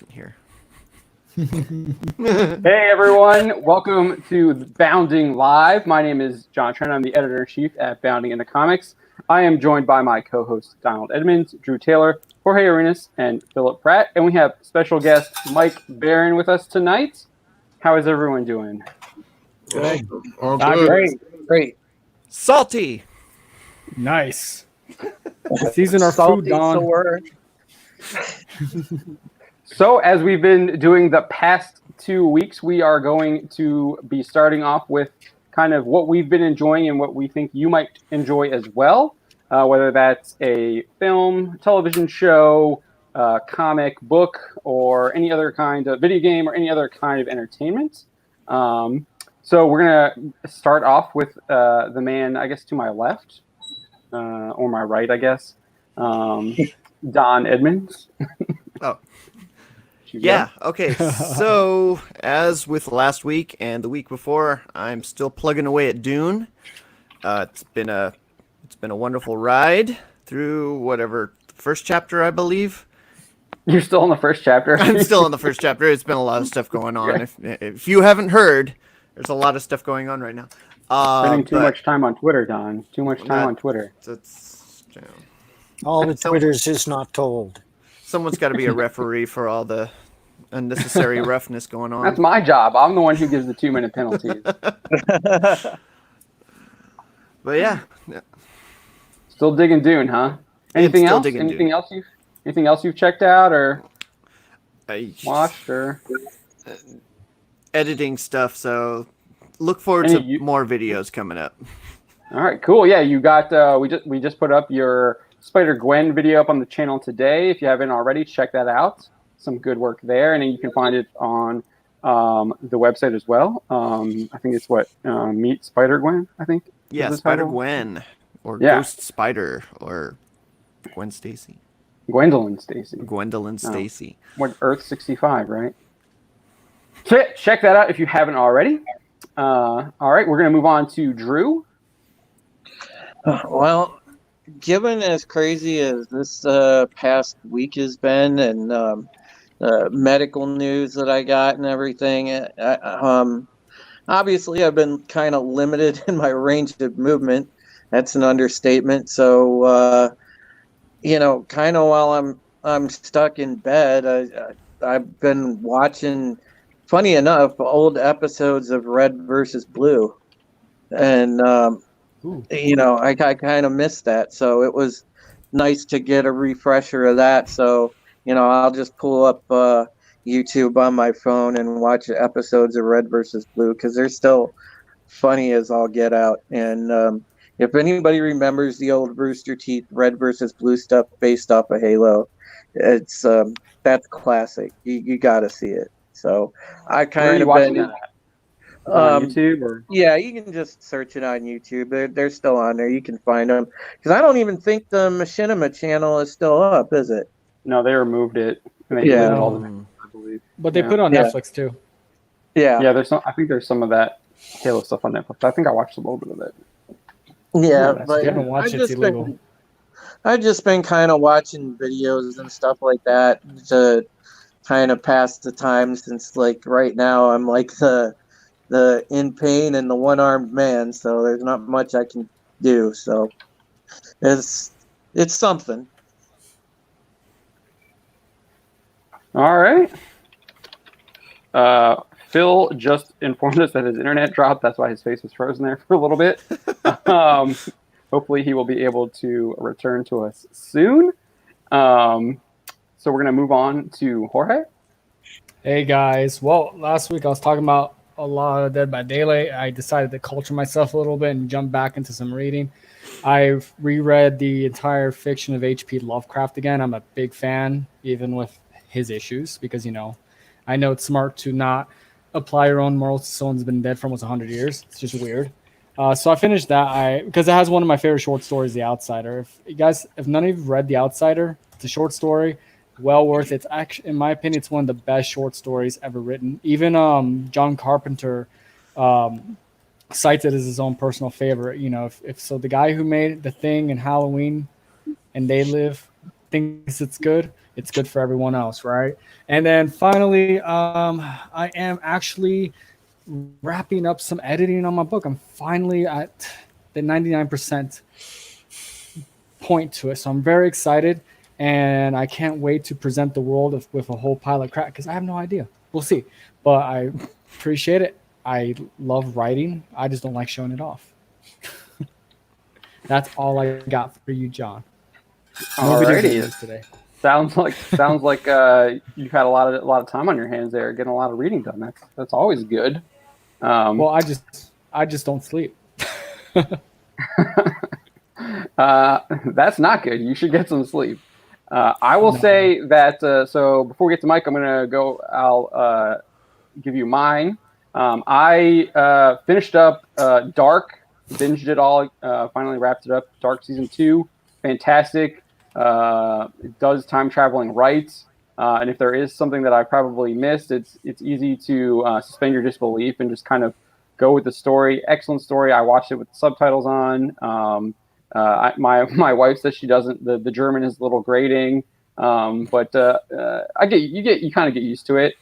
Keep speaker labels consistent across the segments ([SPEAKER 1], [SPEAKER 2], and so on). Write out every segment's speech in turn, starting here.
[SPEAKER 1] Here.
[SPEAKER 2] Hey everyone, welcome to Bounding Live. My name is John Trent. I'm the editor-in-chief at Bounding into Comics. I am joined by my co-hosts Donald Edmonds, Drew Taylor, Jorge Arenas, and Philip Pratt. And we have special guest Mike Barron with us tonight. How is everyone doing?
[SPEAKER 3] Good.
[SPEAKER 4] All good.
[SPEAKER 3] Great.
[SPEAKER 1] Salty.
[SPEAKER 5] Nice. Season our
[SPEAKER 3] Salty,
[SPEAKER 5] food, Don.
[SPEAKER 2] So as we've been doing the past 2 weeks, we are going to be starting off with kind of what we've been enjoying and what we think you might enjoy as well, whether that's a film, television show, comic book, or any other kind of video game or any other kind of entertainment. So we're going to start off with the man, I guess, to my left, or my right, I guess, Don Edmonds.
[SPEAKER 1] Oh. Yeah, okay. So, as with last week and the week before, I'm still plugging away at Dune. It's been a wonderful ride through whatever first chapter, I believe.
[SPEAKER 2] You're still in the first chapter?
[SPEAKER 1] I'm still in the first chapter. It's been a lot of stuff going on. If you haven't heard, there's a lot of stuff going on right now.
[SPEAKER 2] Spending too much time on Twitter, Don. Too much time on Twitter.
[SPEAKER 3] All the Twitters is not told.
[SPEAKER 1] Someone's got to be a referee for all the unnecessary roughness going on.
[SPEAKER 2] That's my job. I'm the one who gives the 2-minute penalties.
[SPEAKER 1] But yeah.
[SPEAKER 2] Still digging Dune, huh? Anything else? Anything else you've checked out or watched or
[SPEAKER 1] editing stuff? So look forward to more videos coming up.
[SPEAKER 2] All right, cool. Yeah, you got. We just put up your Spider-Gwen video up on the channel today. If you haven't already, check that out. Some good work there, and then you can find it on the website as well. I think it's Meet Spider-Gwen, I think.
[SPEAKER 1] Yeah, Spider-Gwen, or Ghost Spider, or Gwen Stacy.
[SPEAKER 2] Gwendolyn Stacy.
[SPEAKER 1] What,
[SPEAKER 2] Earth 65, right? Check that out if you haven't already. All right, we're going to move on to Drew.
[SPEAKER 3] Well, given as crazy as this past week has been, and medical news that I got and everything, obviously I've been kind of limited in my range of movement. That's an understatement. So, kind of while I'm stuck in bed, I've been watching, funny enough, old episodes of Red versus Blue, and I kind of missed that, so it was nice to get a refresher of that. So, I'll just pull up YouTube on my phone and watch episodes of Red versus Blue because they're still funny as all get out. And if anybody remembers the old Rooster Teeth Red versus Blue stuff based off of Halo, it's that's classic. You got to see it. So I kind of been.
[SPEAKER 2] On YouTube or?
[SPEAKER 3] Yeah, you can just search it on YouTube. They're still on there. You can find them. Because I don't even think the Machinima channel is still up, is it?
[SPEAKER 2] No, they removed it. And they deleted all the videos, I believe.
[SPEAKER 5] But they put it on Netflix too.
[SPEAKER 3] Yeah.
[SPEAKER 2] Yeah, I think there's some of that Halo stuff on Netflix. I think I watched a little bit of it.
[SPEAKER 3] Yeah,
[SPEAKER 5] but if you haven't watched it, it's illegal.
[SPEAKER 3] I've just been kind of watching videos and stuff like that to kind of pass the time, since like right now I'm like the in pain and the one-armed man, so there's not much I can do. So it's something.
[SPEAKER 2] All right. Phil just informed us that his internet dropped. That's why his face was frozen there for a little bit. Hopefully he will be able to return to us soon. So we're going to move on to Jorge.
[SPEAKER 5] Hey guys. Well, last week I was talking about a lot of Dead by Daylight. I decided to culture myself a little bit and jump back into some reading. I've reread the entire fiction of H.P. Lovecraft again. I'm a big fan, even with his issues, because, I know it's smart to not apply your own morals to someone who's been dead for almost 100 years. It's just weird. So I finished that because it has one of my favorite short stories, The Outsider. If none of you have read The Outsider, it's a short story. Well worth it. It's actually, in my opinion, it's one of the best short stories ever written. Even John Carpenter cites it as his own personal favorite. If so, the guy who made The Thing and Halloween and They Live, thinks it's good for everyone else, right? And then finally, I am actually wrapping up some editing on my book. I'm finally at the 99% point to it, so I'm very excited, and I can't wait to present the world with a whole pile of crap because I have no idea. We'll see, but I appreciate it. I love writing. I just don't like showing it off. That's all I got for you, John.
[SPEAKER 2] Alrighty. Today. Sounds like you've had a lot of time on your hands there, getting a lot of reading done. That's always good.
[SPEAKER 5] Well, I just don't sleep.
[SPEAKER 2] That's not good. You should get some sleep. I will say that. So before we get to Mike, I'm gonna go. I'll give you mine. I finished up Dark, binged it all. Finally wrapped it up. Dark season 2, fantastic. It does time traveling right. And if there is something that I probably missed, it's easy to suspend your disbelief and just kind of go with the story. Excellent story. I watched it with subtitles on. My wife says she doesn't. The German is a little grating, but you kind of get used to it.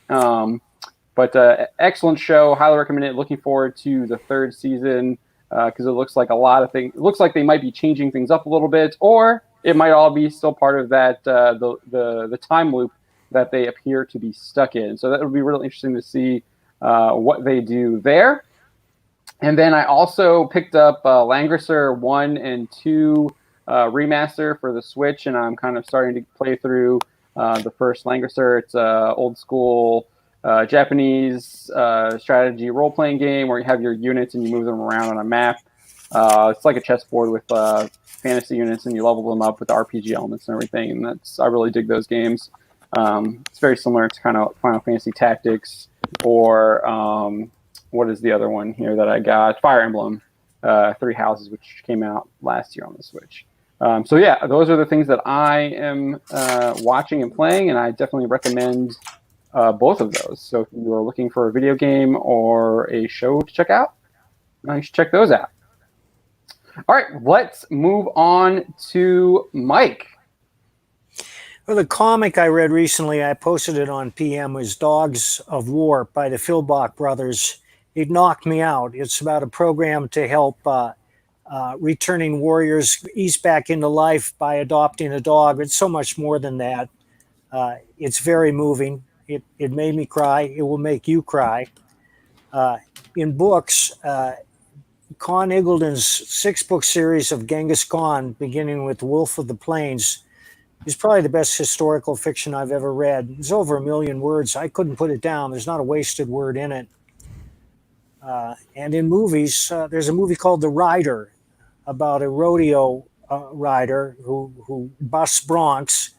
[SPEAKER 2] But excellent show. Highly recommend it. Looking forward to the 3rd season because it looks like a lot of things. It looks like they might be changing things up a little bit, or it might all be still part of that the time loop that they appear to be stuck in. So that would be really interesting to see what they do there. And then I also picked up Langrisser 1 and 2 remaster for the Switch, and I'm kind of starting to play through the first Langrisser. It's a old school Japanese strategy role-playing game where you have your units and you move them around on a map. It's like a chessboard with fantasy units, and you level them up with the RPG elements and everything. And I really dig those games. It's very similar to kind of Final Fantasy Tactics or what is the other one here that I got? Fire Emblem, 3 Houses, which came out last year on the Switch. So yeah, those are the things that I am watching and playing, and I definitely recommend both of those. So if you are looking for a video game or a show to check out, you should check those out. All right, let's move on to Mike.
[SPEAKER 4] Well, the comic I read recently, I posted it on PM, was Dogs of War by the Philbach brothers. It knocked me out. It's about a program to help returning warriors ease back into life by adopting a dog. It's so much more than that. It's very moving. It made me cry. It will make you cry. In books, Con Eagleton's 6-book series of Genghis Khan, beginning with Wolf of the Plains, is probably the best historical fiction I've ever read. It's over 1 million words. I couldn't put it down. There's not a wasted word in it. And in movies, there's a movie called The Rider about a rodeo rider who busts broncs,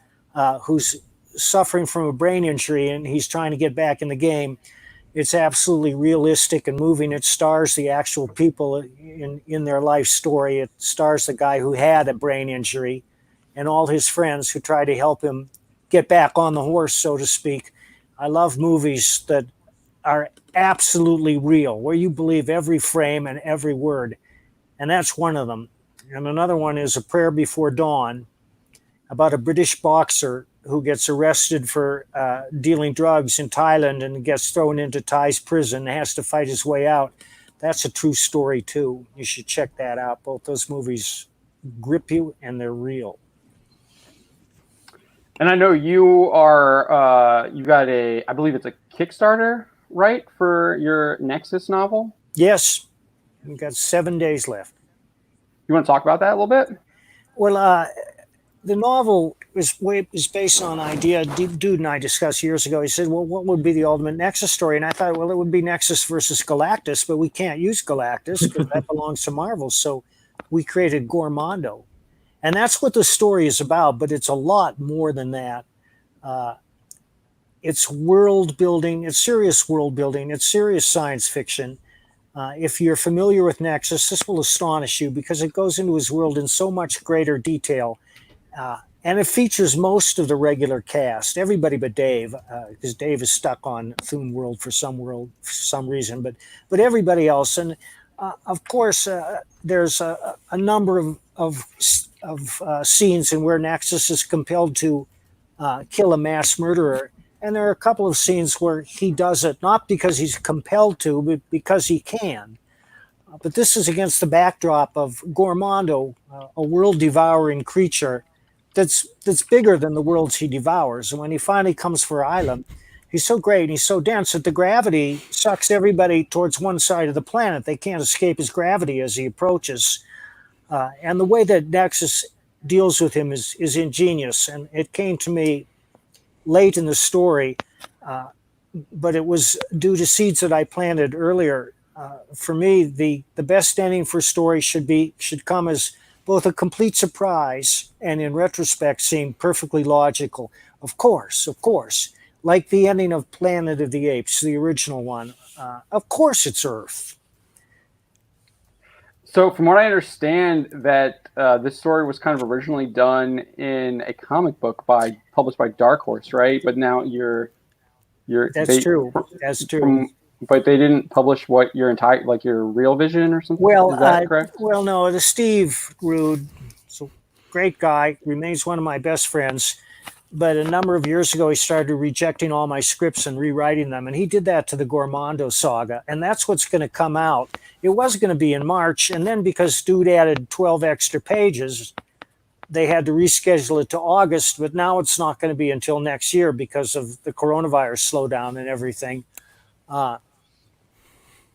[SPEAKER 4] who's suffering from a brain injury, and he's trying to get back in the game. It's absolutely realistic and moving. It stars the actual people in their life story. It stars the guy who had a brain injury and all his friends who try to help him get back on the horse, so to speak. I love movies that are absolutely real, where you believe every frame and every word. And that's one of them. And another one is A Prayer Before Dawn, about a British boxer who gets arrested for dealing drugs in Thailand and gets thrown into Thai's prison and has to fight his way out. That's a true story too. You should check that out. Both those movies grip you and they're real.
[SPEAKER 2] And I know you are, you got I believe it's a Kickstarter, right, for your Nexus novel?
[SPEAKER 4] Yes. We've got 7 days left.
[SPEAKER 2] You want to talk about that a little bit?
[SPEAKER 4] Well, the novel is based on an idea dude and I discussed years ago. He said, well, what would be the ultimate Nexus story? And I thought, well, it would be Nexus versus Galactus, but we can't use Galactus because that belongs to Marvel. So we created Gormondo. And that's what the story is about, but it's a lot more than that. It's world building. It's serious world building. It's serious science fiction. If you're familiar with Nexus, this will astonish you because it goes into his world in so much greater detail. And it features most of the regular cast, everybody but Dave, because Dave is stuck on Thune World for some reason, but everybody else. And Of course, there's a number of scenes in where Nexus is compelled to kill a mass murderer. And there are a couple of scenes where he does it not because he's compelled to, but because he can. But this is against the backdrop of Gormondo, a world-devouring creature that's bigger than the worlds he devours. And when he finally comes for Isla, he's so great and he's so dense that the gravity sucks everybody towards one side of the planet. They can't escape his gravity as he approaches. And the way that Nexus deals with him is ingenious. And it came to me late in the story, but it was due to seeds that I planted earlier. For me, the best ending for story should come as both a complete surprise and in retrospect seem perfectly logical. Of course, like the ending of Planet of the Apes, the original one. Of course it's Earth.
[SPEAKER 2] So from what I understand, that this story was kind of originally done in a comic book published by Dark Horse, right? But now you're
[SPEAKER 4] That's true.
[SPEAKER 2] But they didn't publish what your entire, like your real vision or something?
[SPEAKER 4] Well,
[SPEAKER 2] is that correct?
[SPEAKER 4] Well, no, the Steve Rude, so great guy, remains one of my best friends. But a number of years ago, he started rejecting all my scripts and rewriting them. And he did that to the Gormondo saga. And that's what's going to come out. It was going to be in March. And then because Dude added 12 extra pages, they had to reschedule it to August. But now it's not going to be until next year because of the coronavirus slowdown and everything.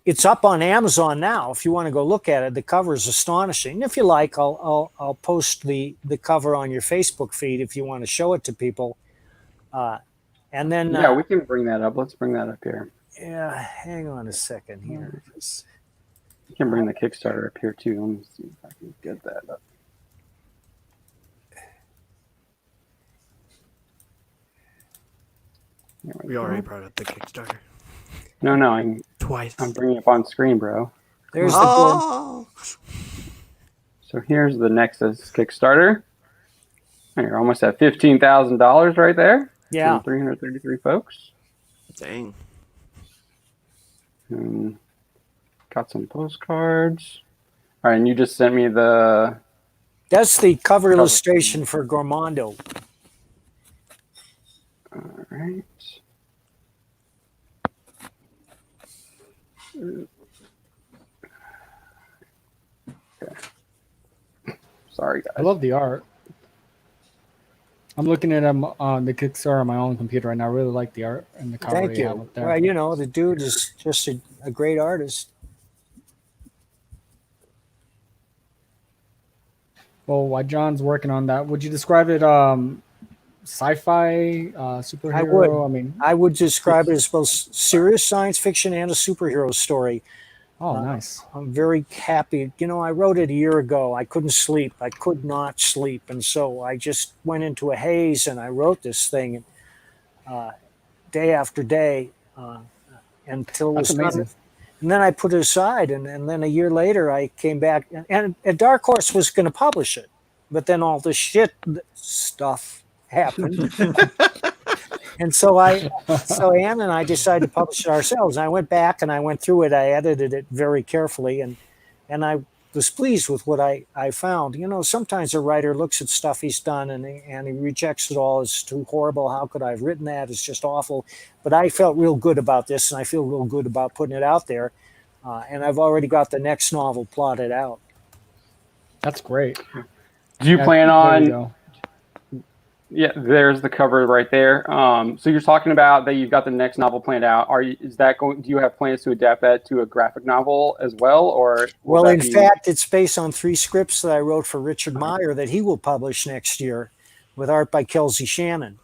[SPEAKER 4] It's up on Amazon now. If you want to go look at it, the cover is astonishing. If you like, I'll post the cover on your Facebook feed if you want to show it to people. And then
[SPEAKER 2] we can bring that up. Let's bring that up here.
[SPEAKER 4] Yeah, hang on a second here.
[SPEAKER 2] You can bring the Kickstarter up here too. Let me see if I can get that up.
[SPEAKER 1] We already brought up the Kickstarter.
[SPEAKER 2] No,
[SPEAKER 1] Twice.
[SPEAKER 2] I'm bringing it up on screen, bro.
[SPEAKER 4] There's
[SPEAKER 1] the
[SPEAKER 2] So here's the Nexus Kickstarter. And you're almost at $15,000 right there.
[SPEAKER 4] Yeah.
[SPEAKER 2] 333 folks.
[SPEAKER 1] Dang.
[SPEAKER 2] And got some postcards. All right, and you just sent me the...
[SPEAKER 4] That's the cover illustration for Gormondo.
[SPEAKER 2] All right. Okay. Sorry, guys.
[SPEAKER 5] I love the art. I'm looking at them on the Kickstarter on my own computer right now. I really like the art and the cover.
[SPEAKER 4] Thank you.
[SPEAKER 5] Have up there.
[SPEAKER 4] Well, the dude is just a great artist.
[SPEAKER 5] Well, while John's working on that, would you describe it sci-fi, superhero?
[SPEAKER 4] I would describe it as both serious science fiction and a superhero story.
[SPEAKER 5] Oh, nice.
[SPEAKER 4] I'm very happy. I wrote it a year ago. I couldn't sleep. I could not sleep. And so I just went into a haze and I wrote this thing day after day until it was done. And then I put it aside. And then a year later, I came back. And Dark Horse was going to publish it. But then all this stuff happened. And so Ann and I decided to publish it ourselves. And I went back and I went through it. I edited it very carefully, and I was pleased with what I found. Sometimes a writer looks at stuff he's done and he rejects it all as too horrible. How could I have written that? It's just awful. But I felt real good about this, and I feel real good about putting it out there. And I've already got the next novel plotted out.
[SPEAKER 5] That's great.
[SPEAKER 2] Do you plan on... Yeah, there's the cover right there. So you're talking about that you've got the next novel planned out. Do you have plans to adapt that to a graphic novel as well, or?
[SPEAKER 4] Well, in fact, it's based on 3 scripts that I wrote for Richard Meyer that he will publish next year, with art by Kelsey Shannon.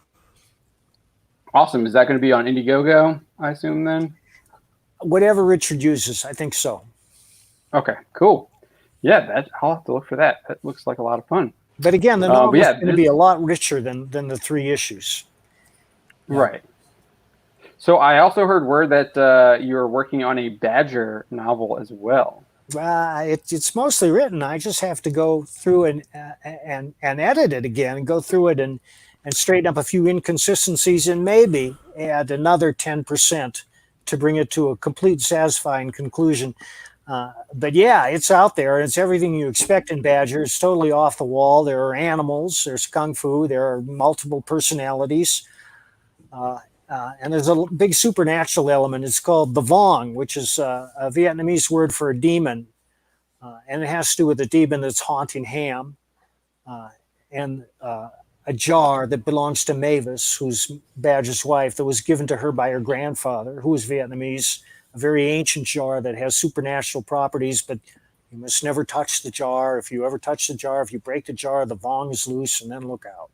[SPEAKER 2] Awesome. Is that going to be on Indiegogo, I assume then?
[SPEAKER 4] Whatever Richard uses, I think so.
[SPEAKER 2] Okay, cool. Yeah, I'll have to look for that. That looks like a lot of fun.
[SPEAKER 4] But again, the novel is going to be a lot richer than the 3 issues.
[SPEAKER 2] Yeah. Right. So I also heard word that you're working on a Badger novel as well.
[SPEAKER 4] It's mostly written. I just have to go through and edit it again and go through it and straighten up a few inconsistencies and maybe add another 10% to bring it to a complete satisfying conclusion. But yeah, it's out there. It's everything you expect in Badger. It's totally off the wall. There are animals. There's kung fu. There are multiple personalities. And there's a big supernatural element. It's called the Vong, which is a Vietnamese word for a demon. And it has to do with a demon that's haunting Ham. And a jar that belongs to Mavis, who's Badger's wife, that was given to her by her grandfather, who was Vietnamese. A very ancient jar that has supernatural properties, but you must never touch the jar. If you ever touch the jar, if you break the jar, the Vong is loose, and then look out.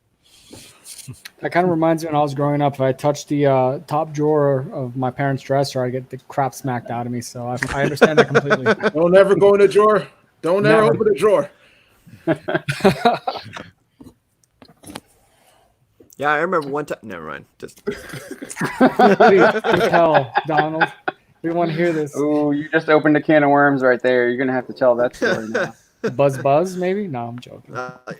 [SPEAKER 5] That kind of reminds me when I was growing up, if I touched the top drawer of my parents' dresser, I get the crap smacked out of me. So I understand that completely.
[SPEAKER 6] Don't ever go in the drawer. Don't ever open the drawer.
[SPEAKER 1] Yeah, I remember one time. Never mind. Just
[SPEAKER 5] Please tell, Donald. We want to hear this.
[SPEAKER 2] Oh, you just opened a can of worms right there. You're going to have to tell that story now.
[SPEAKER 5] Buzz, maybe? No, I'm joking.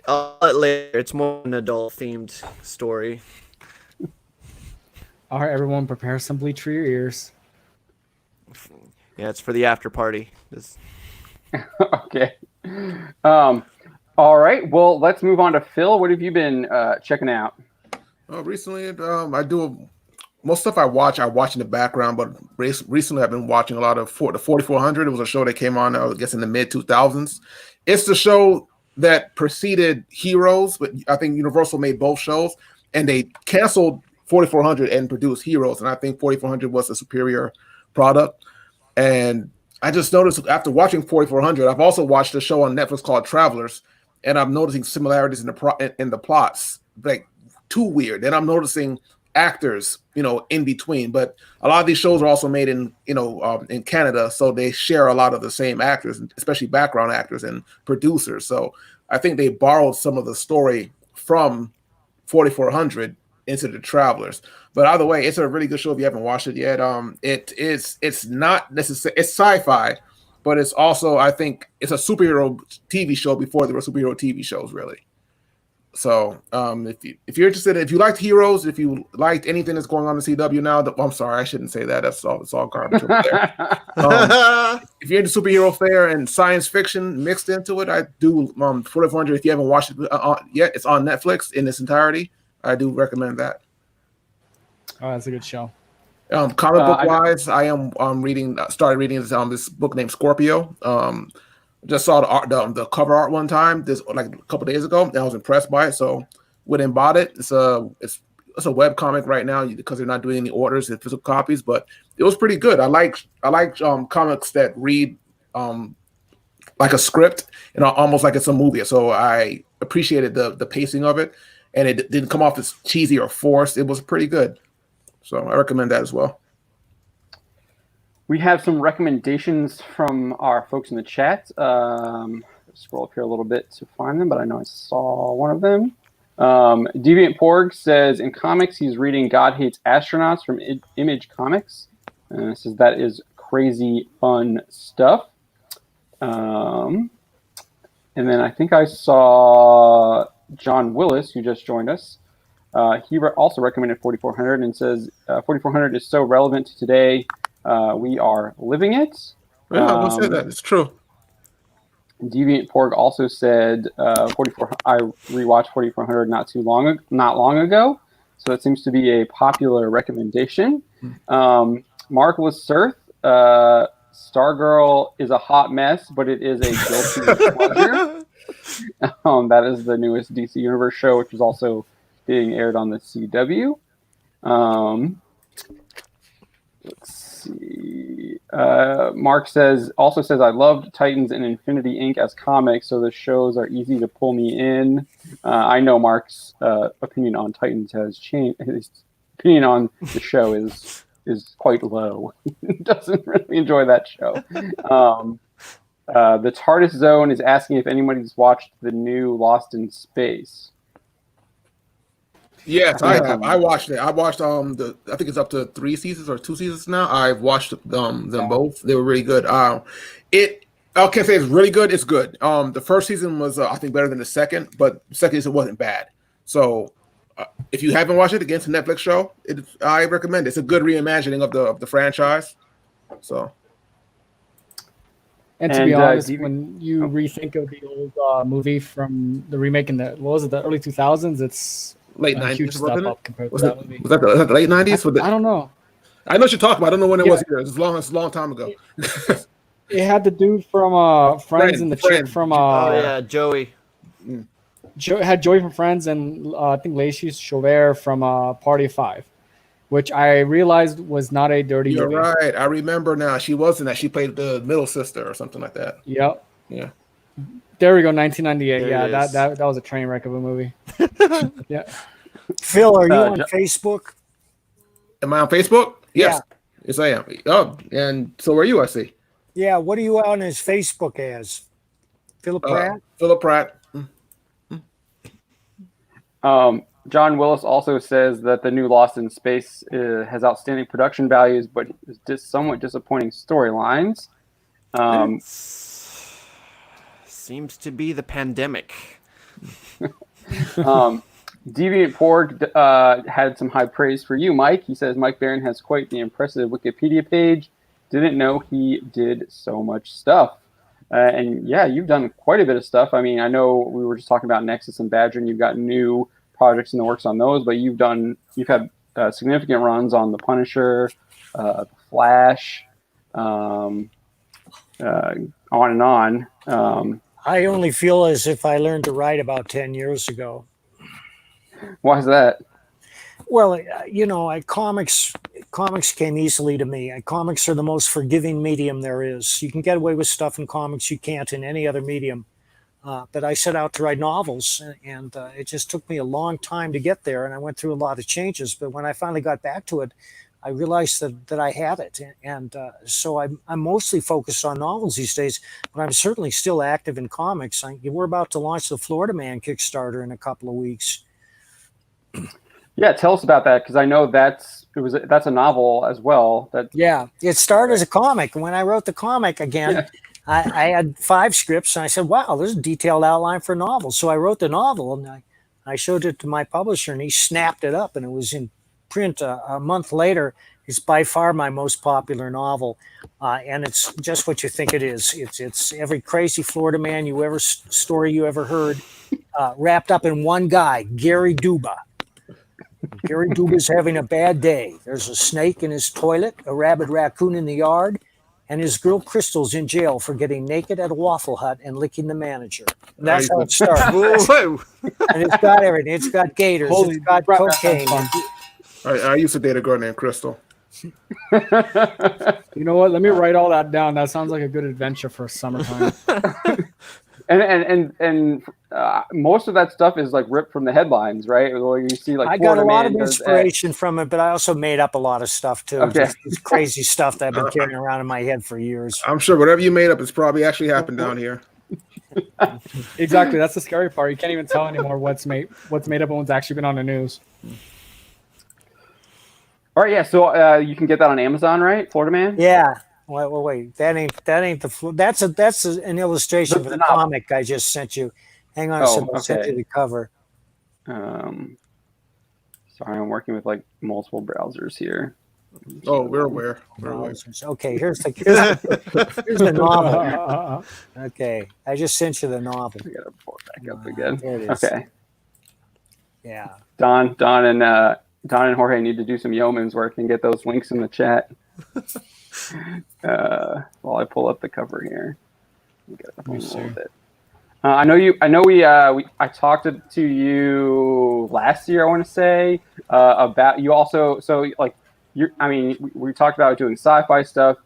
[SPEAKER 1] I'll let later. It's more an adult-themed story.
[SPEAKER 5] All right, everyone, prepare some bleach for your ears.
[SPEAKER 1] Yeah, it's for the after party.
[SPEAKER 2] Okay. All right. Well, let's move on to Phil. What have you been checking out?
[SPEAKER 6] Recently, I do most stuff I watch in the background, but recently I've been watching a lot of the 4400. It was a show that came on, I guess, in the mid-2000s. It's the show that preceded Heroes, but I think Universal made both shows, and they canceled 4400 and produced Heroes, and I think 4400 was a superior product. And I just noticed after watching 4400, I've also watched a show on Netflix called Travelers, and I'm noticing similarities in the plots, like too weird. And I'm noticing actors, in between. But a lot of these shows are also made in Canada, so they share a lot of the same actors, especially background actors and producers. So I think they borrowed some of the story from 4400 into the Travelers. But either way, it's a really good show if you haven't watched it yet. It's not necessarily, it's sci-fi, but it's also, I think, it's a superhero TV show before there were superhero TV shows, really. So if you're interested, if you liked Heroes, if you liked anything that's going on in CW now, I'm sorry, I shouldn't say that. It's all garbage over there. If you're into superhero fare and science fiction mixed into it, I do 4400. If you haven't watched it yet, it's on Netflix in its entirety. I do recommend that.
[SPEAKER 5] Oh, that's a good show.
[SPEAKER 6] Comic book wise, I am started reading this book named Scorpio. Just saw the cover art one time, like a couple days ago, and I was impressed by it. So went and bought it. It's a web comic right now because they're not doing any orders and physical copies, but it was pretty good. I like comics that read like a script and almost like it's a movie. So I appreciated the pacing of it, and it didn't come off as cheesy or forced. It was pretty good. So I recommend that as well.
[SPEAKER 2] We have some recommendations from our folks in the chat. Scroll up here a little bit to find them, but I know I saw one of them. Deviant Porg says, in comics, he's reading God Hates Astronauts from Image Comics. Says that is crazy fun stuff. And then I think I saw John Willis, who just joined us. He also recommended 4400 and says 4400 is so relevant to today. We are living it.
[SPEAKER 6] Yeah, I will say that. It's true.
[SPEAKER 2] Deviant Porg also said 44. I rewatched 4400 not long ago, so it seems to be a popular recommendation. Marvelous Surf, Stargirl is a hot mess, but it is a guilty pleasure. That is the newest DC Universe show, which is also being aired on the CW. Let's see. Mark also says I loved Titans and Infinity Inc. as comics, so the shows are easy to pull me in. I know Mark's opinion on Titans has changed. His opinion on the show is quite low. He doesn't really enjoy that show. The TARDIS Zone is asking if anybody's watched the new Lost in Space.
[SPEAKER 6] Yes, I have. I watched it. I watched I think it's up to 3 seasons or 2 seasons now. I've watched them both. They were really good. I can't say it's really good. It's good. The first season was I think better than the second, but the second season wasn't bad. So if you haven't watched it, again, it's a Netflix show. I recommend it. It's a good reimagining of the franchise. So
[SPEAKER 5] And to be honest,
[SPEAKER 2] DB
[SPEAKER 5] when you rethink of the old movie from the remake in the early 2000s, it's
[SPEAKER 6] Late
[SPEAKER 5] a
[SPEAKER 6] 90s,
[SPEAKER 5] huge step
[SPEAKER 6] wasn't it?
[SPEAKER 5] up compared to
[SPEAKER 6] Was
[SPEAKER 5] that
[SPEAKER 6] it
[SPEAKER 5] movie.
[SPEAKER 6] was that the late 90s?
[SPEAKER 5] I don't know.
[SPEAKER 6] I know what you're talking about. I don't know when it
[SPEAKER 5] Yeah.
[SPEAKER 6] was either. It's a long time ago.
[SPEAKER 5] It had the dude from Friends and the chick from
[SPEAKER 1] Oh yeah, Joey.
[SPEAKER 5] had Joey from Friends and I think Lacey Chauvert from Party of Five, which I realized was not a dirty
[SPEAKER 6] You're
[SPEAKER 5] movie.
[SPEAKER 6] right. I remember now. She wasn't that. She played the middle sister or something like that.
[SPEAKER 5] Yep.
[SPEAKER 6] Yeah.
[SPEAKER 5] There we go, 1998.
[SPEAKER 1] There
[SPEAKER 5] Yeah,
[SPEAKER 1] it is.
[SPEAKER 5] that was a train wreck of a movie. Yeah.
[SPEAKER 4] Phil, are you on
[SPEAKER 2] Jo-
[SPEAKER 4] Facebook?
[SPEAKER 6] Am I on Facebook? Yes.
[SPEAKER 4] Yeah.
[SPEAKER 6] Yes, I am. Oh, and so are you, I see.
[SPEAKER 4] Yeah, what are you on his Facebook as? Philip Pratt?
[SPEAKER 6] Philip Pratt.
[SPEAKER 2] John Willis also says that the new Lost in Space has outstanding production values, but somewhat disappointing storylines.
[SPEAKER 1] Seems to be the pandemic.
[SPEAKER 2] Deviant Porg had some high praise for you, Mike. He says Mike Barron has quite the impressive Wikipedia page. Didn't know he did so much stuff. And yeah, you've done quite a bit of stuff. I mean, I know we were just talking about Nexus and Badger, and you've got new projects in the works on those, but you've had significant runs on The Punisher, The Flash, on and on.
[SPEAKER 4] I only feel as if I learned to write about 10 years ago.
[SPEAKER 2] Why is that?
[SPEAKER 4] Well, comics came easily to me. Comics are the most forgiving medium there is. You can get away with stuff in comics you can't in any other medium. But I set out to write novels, and it just took me a long time to get there, and I went through a lot of changes. But when I finally got back to it, I realized that I had it, and so I'm mostly focused on novels these days. But I'm certainly still active in comics. We're about to launch the Florida Man Kickstarter in a couple of weeks.
[SPEAKER 2] Yeah, tell us about that, because I know that's a novel as well.
[SPEAKER 4] Yeah, it started as a comic, and when I wrote the comic again. Yeah. I had 5 scripts, and I said, wow, there's a detailed outline for a novel. So I wrote the novel, and I showed it to my publisher, and he snapped it up, and it was in print a month later. It's by far my most popular novel, and it's just what you think it is. It's every crazy Florida man story you ever heard, wrapped up in one guy, Gary Duba. Gary Duba's having a bad day. There's a snake in his toilet, a rabid raccoon in the yard, and his girl Crystal's in jail for getting naked at a Waffle Hut and licking the manager. And that's how it starts. And it's got everything. It's got gators. It's got cocaine.
[SPEAKER 6] I used to date a girl named Crystal.
[SPEAKER 5] You know what? Let me write all that down. That sounds like a good adventure for summertime.
[SPEAKER 2] And most of that stuff is like ripped from the headlines, right? Or you see like
[SPEAKER 4] I got a lot of inspiration from it, but I also made up a lot of stuff too.
[SPEAKER 2] Okay.
[SPEAKER 4] Just crazy stuff that I've been carrying around in my head for years.
[SPEAKER 6] I'm sure whatever you made up has probably actually happened down here.
[SPEAKER 5] Exactly. That's the scary part. You can't even tell anymore what's made up and what's actually been on the news.
[SPEAKER 2] All right, yeah. So you can get that on Amazon, right? Florida Man.
[SPEAKER 4] Yeah. Wait. That ain't the. That's an illustration for the comic I just sent you. Hang on a second. I'll send you the cover.
[SPEAKER 2] Sorry, I'm working with like multiple browsers here.
[SPEAKER 6] Oh, we're aware.
[SPEAKER 4] Okay, here's the novel. Okay, I just sent you the novel.
[SPEAKER 2] I gotta pull it back up again.
[SPEAKER 4] There it is. Okay. Yeah.
[SPEAKER 2] Don and Jorge need to do some yeoman's work and get those links in the chat. While I pull up the cover here. I know I talked to you last year, I want to say, about you also. So like we talked about doing sci-fi stuff.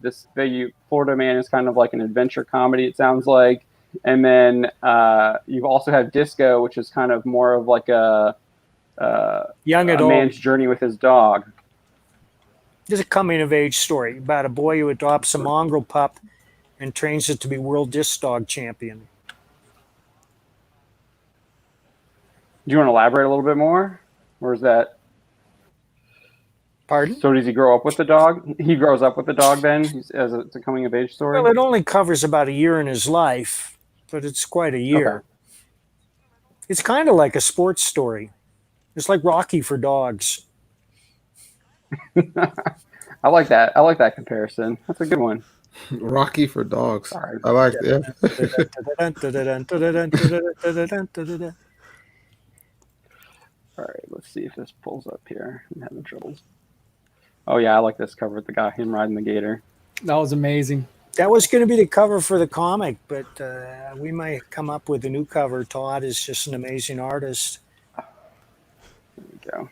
[SPEAKER 2] Florida Man is kind of like an adventure comedy, it sounds like. And then you also have Disco, which is kind of more of like a
[SPEAKER 4] young adult
[SPEAKER 2] man's journey with his dog.
[SPEAKER 4] This is a coming-of-age story about a boy who adopts a mongrel pup and trains it to be world disc dog champion.
[SPEAKER 2] Do you want to elaborate a little bit more? Or is that...
[SPEAKER 4] Pardon?
[SPEAKER 2] So does he grow up with the dog? He grows up with the dog then, as it's a coming-of-age story?
[SPEAKER 4] Well, it only covers about a year in his life, but it's quite a year. Okay. It's kind of like a sports story. It's like Rocky for dogs.
[SPEAKER 2] I like that. I like that comparison. That's a good one.
[SPEAKER 6] Rocky for dogs.
[SPEAKER 2] Sorry.
[SPEAKER 6] I like yeah.
[SPEAKER 2] All right, let's see if this pulls up here. I'm having trouble. Oh yeah, I like this cover with the guy him riding the gator.
[SPEAKER 5] That was amazing.
[SPEAKER 4] That was going to be the cover for the comic, but we might come up with a new cover. Todd is just an amazing artist.
[SPEAKER 2] There we go.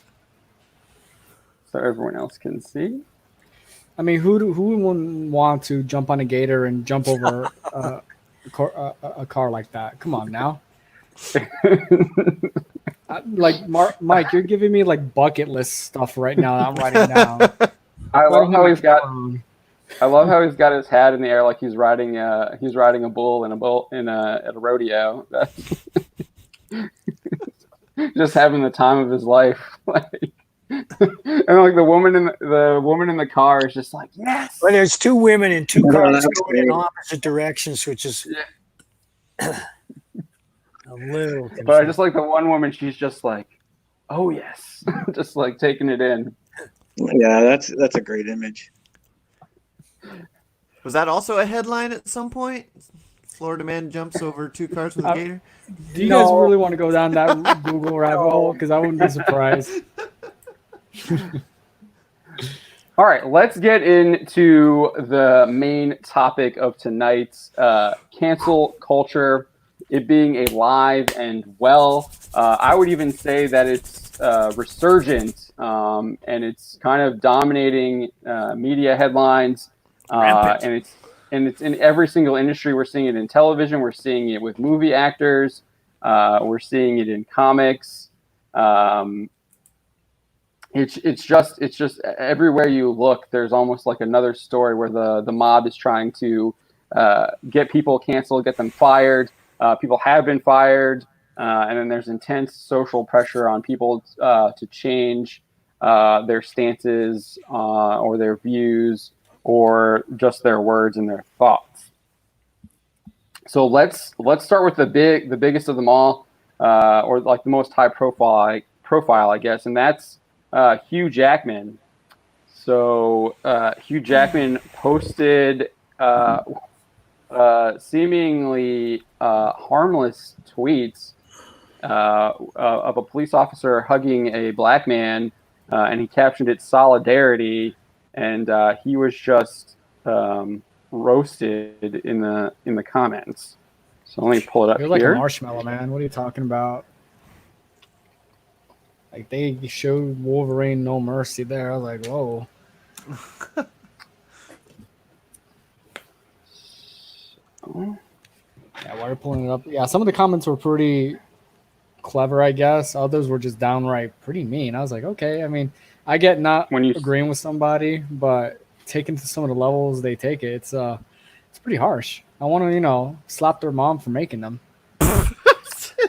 [SPEAKER 2] So everyone else can see.
[SPEAKER 5] I mean, who wouldn't want to jump on a gator and jump over a car like that? Come on now. Like Mike, you're giving me like bucket list stuff right now that I'm writing down.
[SPEAKER 2] I love how he's got his hat in the air like he's riding a bull at a rodeo. Just having the time of his life. And like the woman in the car is just like, yes.
[SPEAKER 4] Well, there's two women in two cars going in opposite directions, which is a little confusing.
[SPEAKER 2] But I just like the one woman, she's just like, oh yes. Just like taking it in.
[SPEAKER 3] Yeah, that's a great image.
[SPEAKER 1] Was that also a headline at some point? Florida man jumps over two cars with a gator?
[SPEAKER 5] Do you guys really want to go down that Google rabbit hole? Because I wouldn't be surprised.
[SPEAKER 2] All right, let's get into the main topic of tonight's cancel culture. It being alive and well. I would even say that it's resurgent, and it's kind of dominating media headlines. And it's in every single industry. We're seeing it in television. We're seeing it with movie actors. We're seeing it in comics. It's just everywhere you look. There's almost like another story where the mob is trying to get people canceled, get them fired. People have been fired, and then there's intense social pressure on people to change their stances or their views or just their words and their thoughts. So let's start with the biggest of them all, or like the most high profile, I guess, and that's Hugh Jackman. So Hugh Jackman posted seemingly harmless tweets of a police officer hugging a black man, and he captioned it "Solidarity," and he was just roasted in the comments. So let me pull it up.
[SPEAKER 5] You're
[SPEAKER 2] here.
[SPEAKER 5] like a marshmallow, man. What are you talking about? Like they showed Wolverine no mercy there. I was like, whoa. Yeah, while you're pulling it up, yeah, some of the comments were pretty clever, I guess. Others were just downright pretty mean. I was like, okay. I mean, I get not agreeing with somebody, but taking to some of the levels they take it, it's pretty harsh. I want to, slap their mom for making them.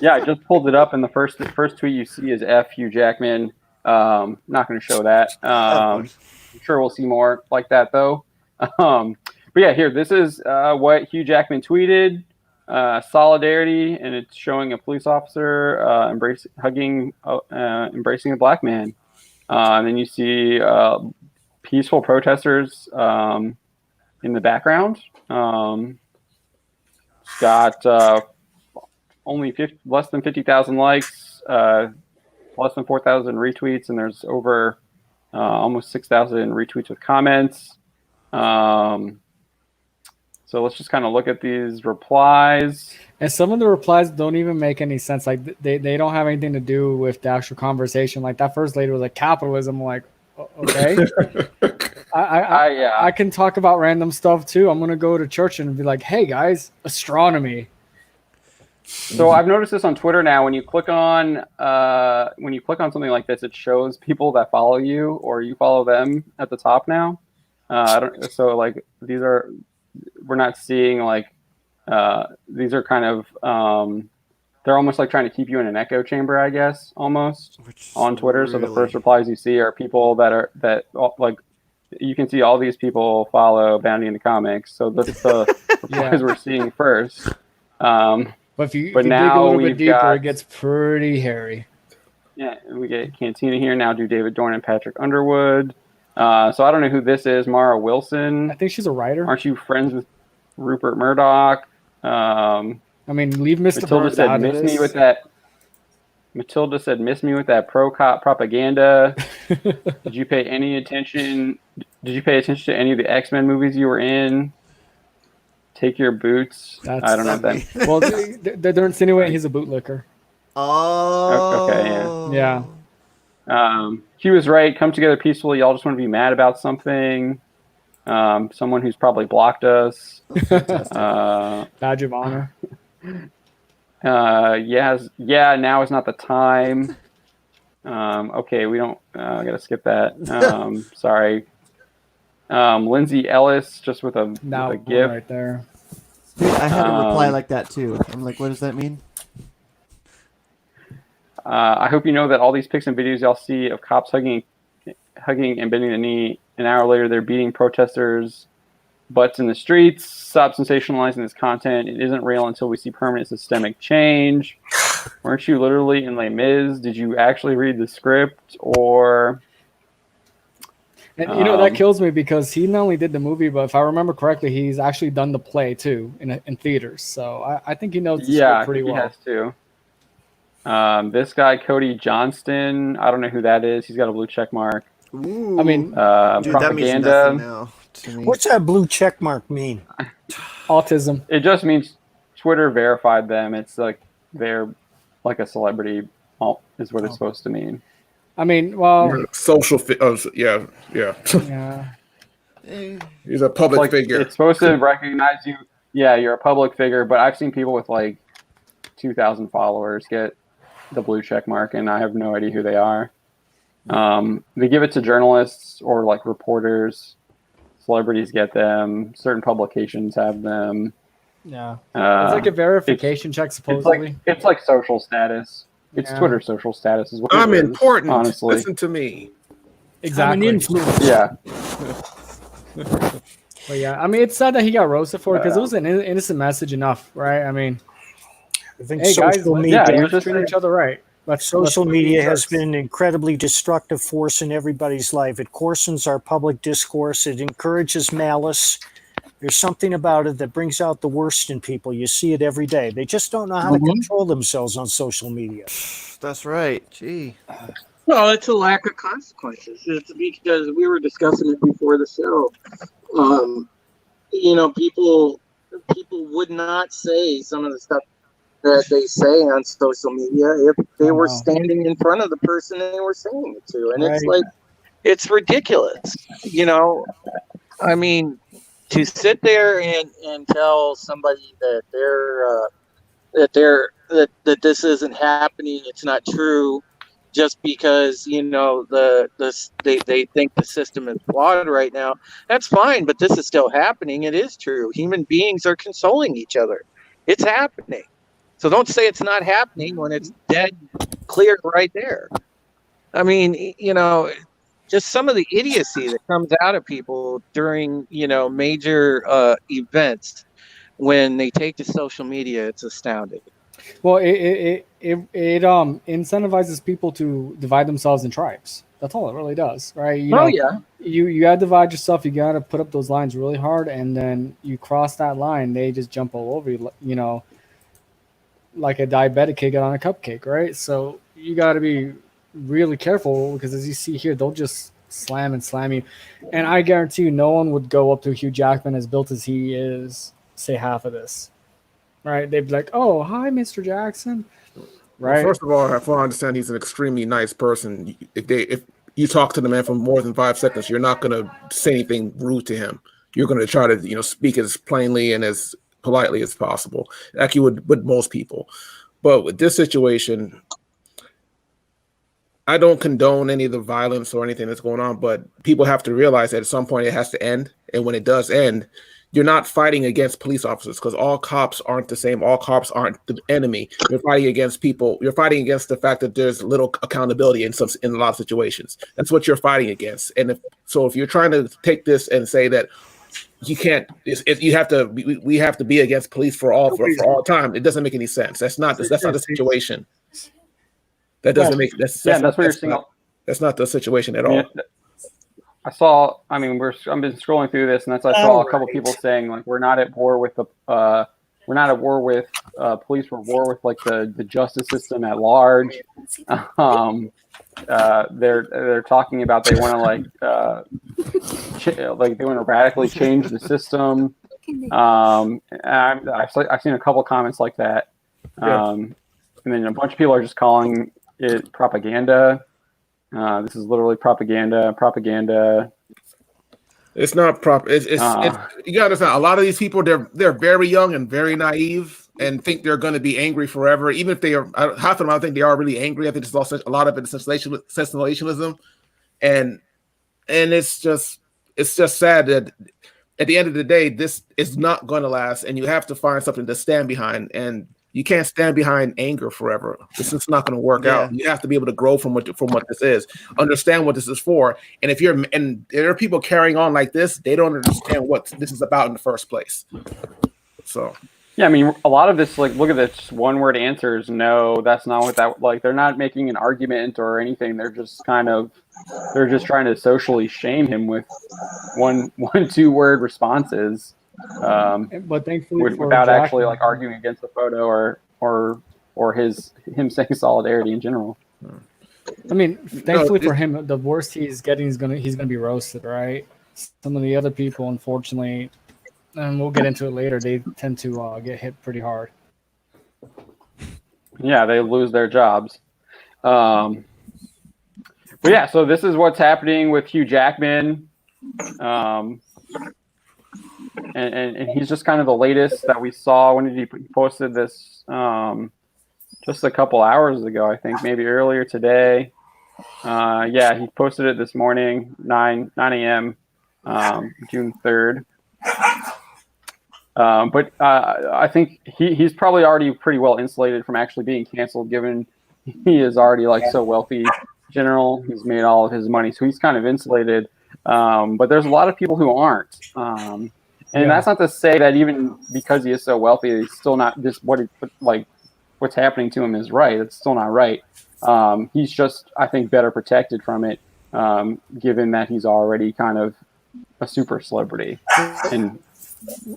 [SPEAKER 2] Yeah, I just pulled it up, and the first tweet you see is F Hugh Jackman. Not going to show that. I'm sure we'll see more like that, though. But yeah, here, this is what Hugh Jackman tweeted. Solidarity, and it's showing a police officer embracing a black man. And then you see peaceful protesters in the background. It's got only less than 50,000 likes, less than 4,000 retweets, and there's over almost 6,000 retweets with comments. So let's just kind of look at these replies.
[SPEAKER 5] And some of the replies don't even make any sense. Like they don't have anything to do with the actual conversation. Like that first lady was like capitalism. I'm like, okay. I can talk about random stuff too. I'm gonna go to church and be like, hey guys, astronomy.
[SPEAKER 2] So I've noticed this on Twitter now. When you click on something like this, it shows people that follow you or you follow them at the top now. We're not seeing these are kind of they're almost like trying to keep you in an echo chamber, I guess, almost on Twitter. So the first replies you see are people that you can see all these people follow Bounty in the Comics. So that's the replies we're seeing first.
[SPEAKER 5] But if you dig a little bit deeper, it gets pretty hairy.
[SPEAKER 2] Yeah, we get Cantina here now. Do David Dorn and Patrick Underwood. So I don't know who this is. Mara Wilson.
[SPEAKER 5] I think she's a writer.
[SPEAKER 2] Aren't you friends with Rupert Murdoch?
[SPEAKER 5] I mean, leave Mr.
[SPEAKER 2] Matilda
[SPEAKER 5] Burns
[SPEAKER 2] said,
[SPEAKER 5] out of
[SPEAKER 2] "Miss
[SPEAKER 5] this.
[SPEAKER 2] me with that." Matilda said, "Miss me with that pro-cop propaganda." Did you pay any attention? Did you pay attention to any of the X-Men movies you were in? Take your boots. I don't know what that.
[SPEAKER 5] Well, they're insinuating he's a bootlicker.
[SPEAKER 1] Oh.
[SPEAKER 2] Okay,
[SPEAKER 5] Yeah.
[SPEAKER 2] He was right. Come together peacefully. Y'all just want to be mad about something. Someone who's probably blocked us.
[SPEAKER 5] Badge of honor.
[SPEAKER 2] Yeah. Now is not the time. Okay, we don't. I gotta skip that. Sorry. Lindsay Ellis, just with a GIF
[SPEAKER 5] right there.
[SPEAKER 7] Dude, I had a reply like that too. I'm like, what does that mean?
[SPEAKER 2] I hope you know that all these pics and videos y'all see of cops hugging and bending the knee. An hour later, they're beating protesters' butts in the streets. Stop sensationalizing this content. It isn't real until we see permanent systemic change. Weren't you literally in Les Mis? Did you actually read the script? Or...
[SPEAKER 5] And that kills me because he not only did the movie, but if I remember correctly, he's actually done the play too in theaters. So I think he knows the script pretty well.
[SPEAKER 2] Yeah, he has too. This guy, Cody Johnston, I don't know who that is. He's got a blue check mark.
[SPEAKER 1] Ooh.
[SPEAKER 5] I mean,
[SPEAKER 1] Dude, that means nothing
[SPEAKER 2] propaganda.
[SPEAKER 1] now to me.
[SPEAKER 4] What's that blue check mark mean?
[SPEAKER 5] Autism.
[SPEAKER 2] It just means Twitter verified them. It's like they're like a celebrity, is what it's supposed to mean.
[SPEAKER 5] I mean, well,
[SPEAKER 6] Social yeah.
[SPEAKER 5] yeah.
[SPEAKER 6] He's a public figure.
[SPEAKER 2] It's supposed to recognize you. Yeah, you're a public figure, but I've seen people with like 2,000 followers get the blue check mark, and I have no idea who they are. They give it to journalists or like reporters. Celebrities get them. Certain publications have them.
[SPEAKER 5] Yeah, it's like a verification check, supposedly.
[SPEAKER 2] It's like social status. It's Twitter social status. Is what
[SPEAKER 6] I'm
[SPEAKER 2] it is,
[SPEAKER 6] important.
[SPEAKER 2] Honestly,
[SPEAKER 6] Listen to me.
[SPEAKER 5] Exactly.
[SPEAKER 4] I'm an influencer.
[SPEAKER 2] Yeah.
[SPEAKER 5] But yeah, I mean, it's sad that he got roasted for it because it was an innocent message enough, right? I mean,
[SPEAKER 4] I think
[SPEAKER 5] hey guys,
[SPEAKER 4] social media,
[SPEAKER 2] you're just
[SPEAKER 5] treat each other right.
[SPEAKER 4] social media has been an incredibly destructive force in everybody's life. It coarsens our public discourse. It encourages malice. There's something about it that brings out the worst in people. You see it every day. They just don't know how to control themselves on social media.
[SPEAKER 1] That's right. Gee.
[SPEAKER 3] Well, it's a lack of consequences. It's because we were discussing it before the show. People would not say some of the stuff that they say on social media if they were standing in front of the person they were saying it to. And it's like, it's ridiculous. I mean, to sit there and tell somebody that that this isn't happening, it's not true, just because they think the system is flawed right now. That's fine, but this is still happening. It is true. Human beings are consoling each other. It's happening. So don't say it's not happening when it's dead clear right there. I mean, just some of the idiocy that comes out of people during, major events when they take to social media, it's astounding.
[SPEAKER 5] Well, it incentivizes people to divide themselves in tribes. That's all it really does, right? You gotta divide yourself. You gotta put up those lines really hard, and then you cross that line, they just jump all over you. Like a diabetic kid got on a cupcake, right? So you got to be really careful because, as you see here, they'll just slam you. And I guarantee you, no one would go up to Hugh Jackman, as built as he is, say half of this, right? They'd be like, "Oh, hi, Mr. Jackson," right?
[SPEAKER 6] Well, first of all, if I understand, he's an extremely nice person. If you talk to the man for more than 5 seconds, you're not going to say anything rude to him. You're going to try to, speak as plainly and as politely as possible, like you would with most people. But with this situation, I don't condone any of the violence or anything that's going on, but people have to realize that at some point it has to end. And when it does end, you're not fighting against police officers, because all cops aren't the same. All cops aren't the enemy. You're fighting against people. You're fighting against the fact that there's little accountability in a lot of situations. That's what you're fighting against. And if you're trying to take this and say that you can't, we have to be against police for all time, it doesn't make any sense. That's not the situation. That doesn't make
[SPEAKER 2] that's what you're seeing.
[SPEAKER 6] That's not the situation at all.
[SPEAKER 2] saw. I mean, I've been scrolling through this, and I saw a couple people saying like we're not at war with we're not at war with police. We're at war with like the justice system at large. They're talking about they want to they want to radically change the system. I've seen a couple comments like that, and then a bunch of people are just calling it propaganda. This is literally propaganda.
[SPEAKER 6] It's not proper. It's you gotta understand. A lot of these people, they're very young and very naive, and think they're going to be angry forever. Even if they are, half of them, I think they are really angry. I think it's also a lot of it is sensationalism, and it's just sad that at the end of the day, this is not going to last, and you have to find something to stand behind. And you can't stand behind anger forever. This is not going to work out. You have to be able to grow from what this is, understand what this is for. And if there are people carrying on like this, they don't understand what this is about in the first place. So
[SPEAKER 2] yeah, I mean, a lot of this, like, look at this one-word answers. No, that's not what that like. They're not making an argument or anything. They're just trying to socially shame him with one, 2-word responses.
[SPEAKER 5] But thankfully,
[SPEAKER 2] without actually like arguing against the photo or him saying solidarity in general.
[SPEAKER 5] I mean, thankfully for him, the worst he's getting he's gonna be roasted, right? Some of the other people, unfortunately, and we'll get into it later, they tend to get hit pretty hard.
[SPEAKER 2] Yeah, they lose their jobs. But yeah, so this is what's happening with Hugh Jackman. And he's just kind of the latest that we saw. When did he posted this? Just a couple hours ago, I think, maybe earlier today. Yeah, he posted it this morning, 9 a.m., June 3rd. But I think he's probably already pretty well insulated from actually being canceled, given he is already like so wealthy. General, he's made all of his money, so he's kind of insulated. But there's a lot of people who aren't. And that's not to say that even because he is so wealthy, he's still not just what's happening to him is right. It's still not right. He's just, I think, better protected from it, given that he's already kind of a super celebrity. And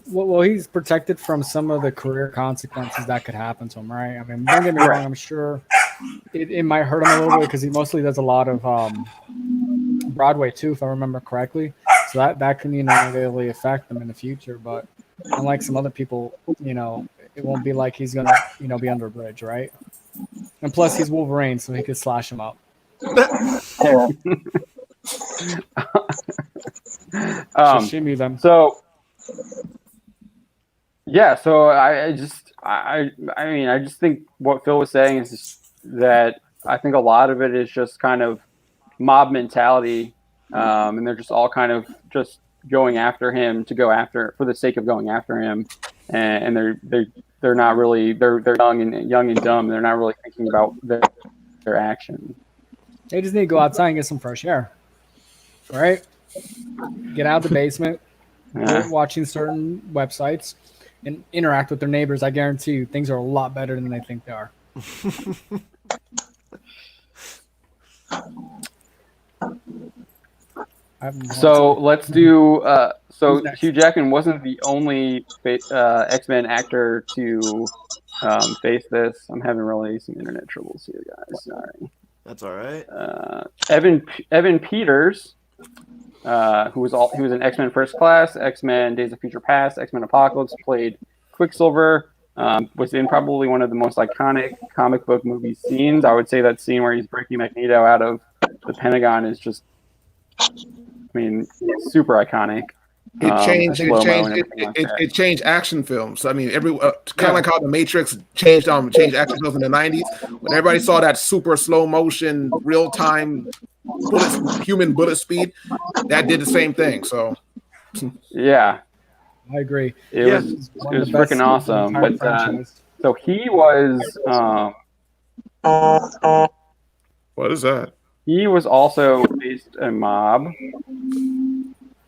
[SPEAKER 5] well, he's protected from some of the career consequences that could happen to him, right? I mean, don't get me wrong. I'm sure it might hurt him a little bit because he mostly does a lot of Broadway too, if I remember correctly. So that can negatively affect them in the future. But unlike some other people, it won't be like he's gonna be under a bridge, right? And plus, he's Wolverine, so he could slash him up. Shimmy them.
[SPEAKER 2] So yeah, so I just think what Phil was saying is just that I think a lot of it is just kind of mob mentality, and they're just all kind of just going after him for the sake of going after him, and they're not really they're young and dumb. They're not really thinking about their action.
[SPEAKER 5] They just need to go outside and get some fresh air, right? Get out of the basement, quit watching certain websites, and interact with their neighbors. I guarantee you, things are a lot better than they think they are.
[SPEAKER 2] So let's do. So Hugh Jackman wasn't the only X-Men actor to face this. I'm having really some internet troubles here, guys. Sorry.
[SPEAKER 1] That's all right.
[SPEAKER 2] Evan Peters, who was in X-Men First Class, X-Men Days of Future Past, X-Men Apocalypse, played Quicksilver. Was in probably one of the most iconic comic book movie scenes. I would say that scene where he's breaking Magneto out of the Pentagon is just, super iconic.
[SPEAKER 6] It changed action films. I mean, kind of like how the Matrix changed action films in the 90s. When everybody saw that super slow motion, real time human bullet speed, that did the same thing. So
[SPEAKER 2] yeah,
[SPEAKER 5] I agree.
[SPEAKER 2] It was freaking awesome. But so he was.
[SPEAKER 6] What is that?
[SPEAKER 2] He was also faced a mob.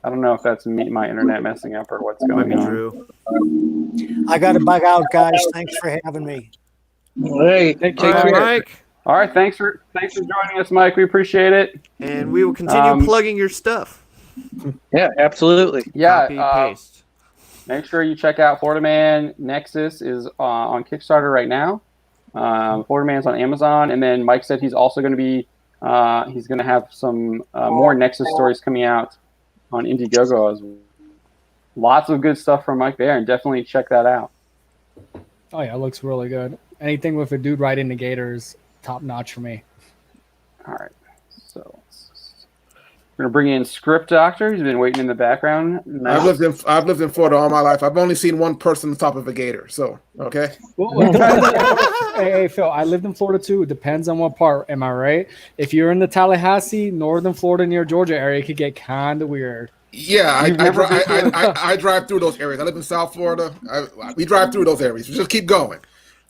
[SPEAKER 2] I don't know if that's my internet messing up or what's going on.
[SPEAKER 1] Drew.
[SPEAKER 4] I got to bug out, guys. Thanks for having me.
[SPEAKER 3] Hey, take care,
[SPEAKER 1] Mike.
[SPEAKER 2] All right, thanks for joining us, Mike. We appreciate it.
[SPEAKER 1] And we will continue plugging your stuff.
[SPEAKER 3] Yeah, absolutely.
[SPEAKER 1] Copy,
[SPEAKER 2] Yeah.
[SPEAKER 1] paste.
[SPEAKER 2] Make sure you check out Florida Man. Nexus is on Kickstarter right now. Florida Man's on Amazon, and then Mike said he's also going to be he's going to have some more Nexus stories coming out on Indiegogo as well. Lots of good stuff from Mike there, and definitely check that out.
[SPEAKER 5] Oh yeah, it looks really good. Anything with a dude riding the gator is top notch for me.
[SPEAKER 2] All right, so we're gonna bring in Script Doctor. He's been waiting in the background.
[SPEAKER 6] I've lived in Florida all my life. I've only seen one person on top of a gator. So okay.
[SPEAKER 5] Well, it depends. Hey, Phil, I lived in Florida too. It depends on what part. Am I right? If you're in the Tallahassee, northern Florida near Georgia area, it could get kind of weird.
[SPEAKER 6] Yeah, I drive through those areas. I live in South Florida. We drive through those areas. Just keep going.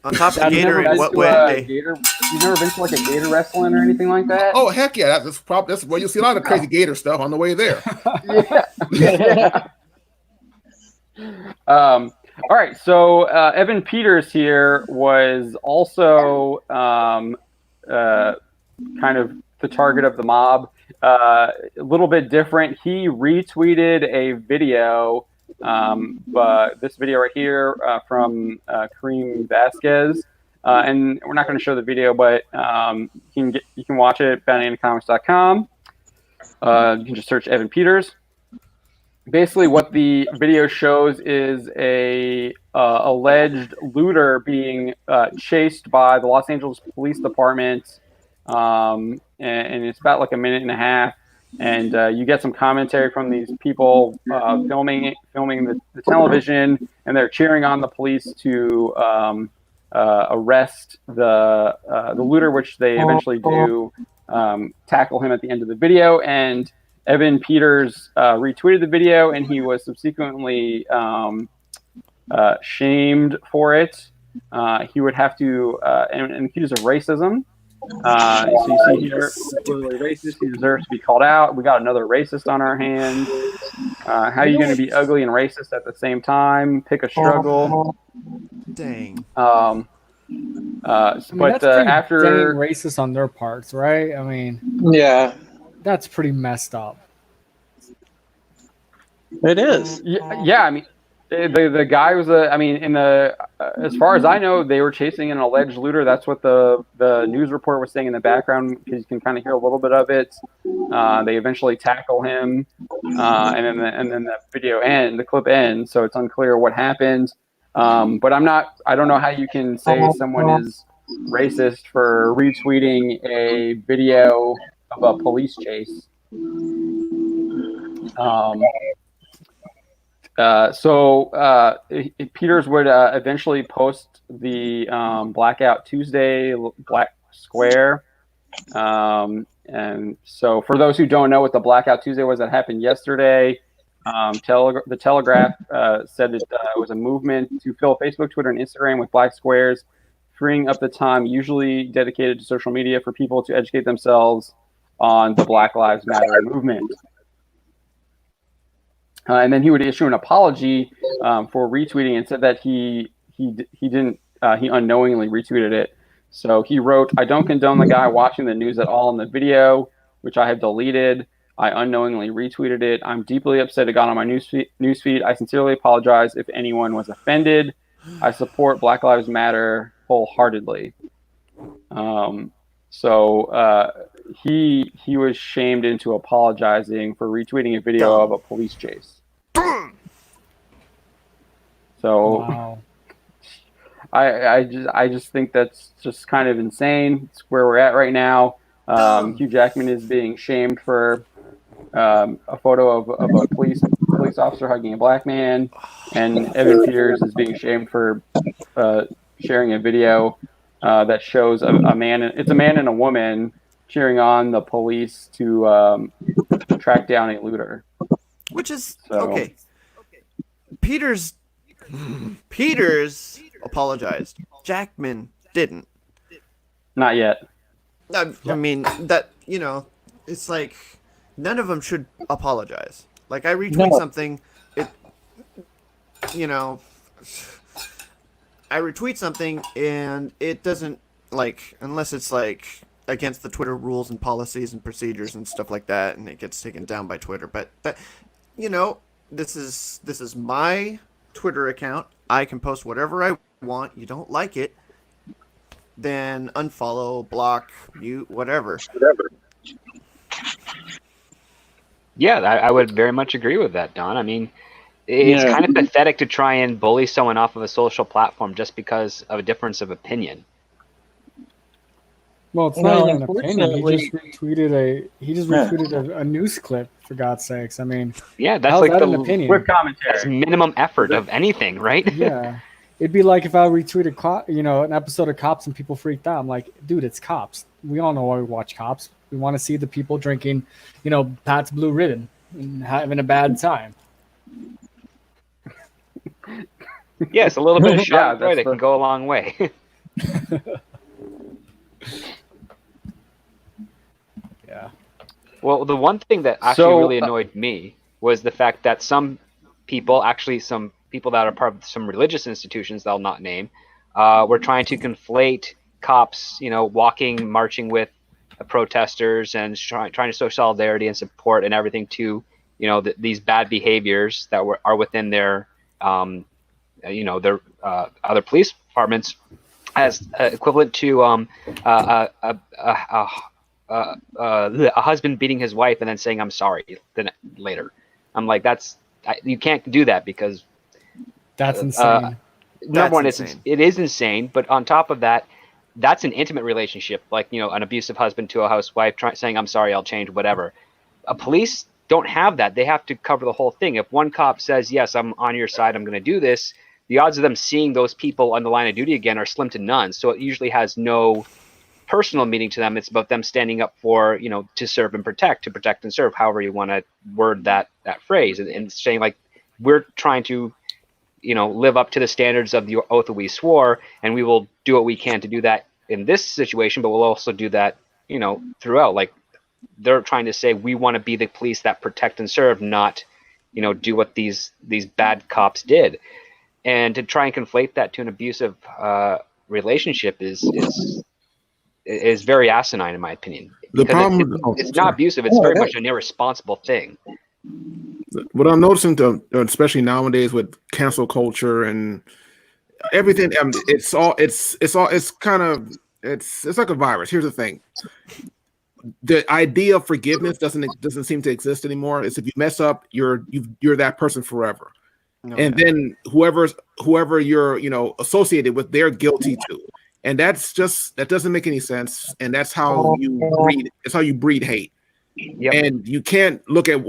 [SPEAKER 1] On top of the
[SPEAKER 2] You've
[SPEAKER 1] gator,
[SPEAKER 2] never
[SPEAKER 1] in what
[SPEAKER 2] been to
[SPEAKER 1] way?
[SPEAKER 2] You've never been to like a gator wrestling or anything like that?
[SPEAKER 6] Oh heck yeah, that's where you'll see a lot of crazy gator stuff on the way there.
[SPEAKER 2] Yeah. All right, so Evan Peters here was also kind of the target of the mob. A little bit different. He retweeted a video, but this video right here from Kareem Vasquez. And we're not going to show the video, but you can watch it at BananaComics.com. You can just search Evan Peters. Basically, what the video shows is a alleged looter being chased by the Los Angeles Police Department, and it's about like a minute and a half. And you get some commentary from these people filming the television, and they're cheering on the police to arrest the looter, which they eventually do tackle him at the end of the video. And Evan Peters retweeted the video, and he was subsequently shamed for it. He would have to and accused of racism. So you see here, clearly racist. He deserves to be called out. We got another racist on our hands. How are you going to be ugly and racist at the same time? Pick a struggle.
[SPEAKER 1] Dang.
[SPEAKER 5] I mean,
[SPEAKER 2] But
[SPEAKER 5] that's pretty
[SPEAKER 2] after
[SPEAKER 5] dang racist on their parts, right? I mean,
[SPEAKER 3] Yeah,
[SPEAKER 5] that's pretty messed up.
[SPEAKER 3] it is.
[SPEAKER 2] yeah, I mean, the guy was in the as far as I know, they were chasing an alleged looter. That's what the news report was saying in the background, because you can kind of hear a little bit of it. They eventually tackle him, and then the the clip ends, so it's unclear what happened. But I don't know how you can say someone is racist for retweeting a video of a police chase. So Peters would eventually post the Blackout Tuesday Black Square. And so for those who don't know what the Blackout Tuesday was, that happened yesterday. The Telegraph said it was a movement to fill Facebook, Twitter, and Instagram with black squares, freeing up the time usually dedicated to social media for people to educate themselves on the Black Lives Matter movement. And then he would issue an apology for retweeting, and said that he unknowingly retweeted it. So he wrote, "I don't condone the guy watching the news at all in the video, which I have deleted. I unknowingly retweeted it. I'm deeply upset it got on my newsfeed. I sincerely apologize if anyone was offended. I support Black Lives Matter wholeheartedly." So he was shamed into apologizing for retweeting a video of a police chase. So
[SPEAKER 5] Wow.
[SPEAKER 2] I just think that's just kind of insane. It's where we're at right now. Hugh Jackman is being shamed for a photo of a police officer hugging a black man, and Evan Peters is being shamed for sharing a video that shows a man. It's a man and a woman cheering on the police to track down a looter.
[SPEAKER 1] Which is
[SPEAKER 2] So-
[SPEAKER 1] okay. Peters apologized. Jackman didn't.
[SPEAKER 2] Not yet.
[SPEAKER 1] I mean, that, it's like none of them should apologize. Like, I retweet something, I retweet something and it doesn't, like, unless it's like against the Twitter rules and policies and procedures and stuff like that, and it gets taken down by Twitter. But that, this is my Twitter account. I can post whatever I want. You don't like it, then unfollow, block, mute, whatever.
[SPEAKER 8] Yeah, I would very much agree with that, Don. I mean, it's kind of pathetic to try and bully someone off of a social platform just because of a difference of opinion.
[SPEAKER 5] Well, it's not even an opinion. He just retweeted a news clip, for God's sakes. I mean,
[SPEAKER 8] yeah, that's
[SPEAKER 5] how's
[SPEAKER 8] like
[SPEAKER 5] that
[SPEAKER 8] the
[SPEAKER 5] an opinion?
[SPEAKER 2] With commentary.
[SPEAKER 8] That's minimum effort of anything, right?
[SPEAKER 5] Yeah. It'd be like if I retweeted, an episode of Cops and people freaked out. I'm like, dude, it's Cops. We all know why we watch Cops. We want to see the people drinking, Pat's Blue Ribbon and having a bad time.
[SPEAKER 8] Yes, a little bit of shot that can go a long way.
[SPEAKER 5] Yeah.
[SPEAKER 8] Well, the one thing that actually really annoyed me was the fact that some people that are part of some religious institutions that I'll not name, were trying to conflate cops, marching with protesters and trying to show solidarity and support and everything to, these bad behaviors that are within their, their other police departments as equivalent to a husband beating his wife and then saying I'm sorry then later. I'm like, you can't do that because
[SPEAKER 5] that's insane.
[SPEAKER 8] Number one, it is insane, but on top of that, that's an intimate relationship, like an abusive husband to a housewife saying I'm sorry, I'll change, whatever. Police don't have that. They have to cover the whole thing. If one cop says, yes, I'm on your side, I'm going to do this, the odds of them seeing those people on the line of duty again are slim to none. So it usually has no personal meaning to them. It's about them standing up for, to serve and protect, to protect and serve, however you want to word that phrase, and saying like, we're trying to, live up to the standards of the oath that we swore, and we will do what we can to do that in this situation, but we'll also do that, throughout. Like, they're trying to say we want to be the police that protect and serve, not, do what these bad cops did. And to try and conflate that to an abusive relationship is very asinine, in my opinion.
[SPEAKER 6] The problem,
[SPEAKER 8] it's not abusive; it's very much an irresponsible thing.
[SPEAKER 6] What I'm noticing, especially nowadays with cancel culture and everything, it's like a virus. Here's the thing: the idea of forgiveness doesn't seem to exist anymore. It's if you mess up, you're that person forever. Then whoever you're associated with, they're guilty too. And that doesn't make any sense. And that's how you breed. It's how you breed hate. Yep. And you can't look at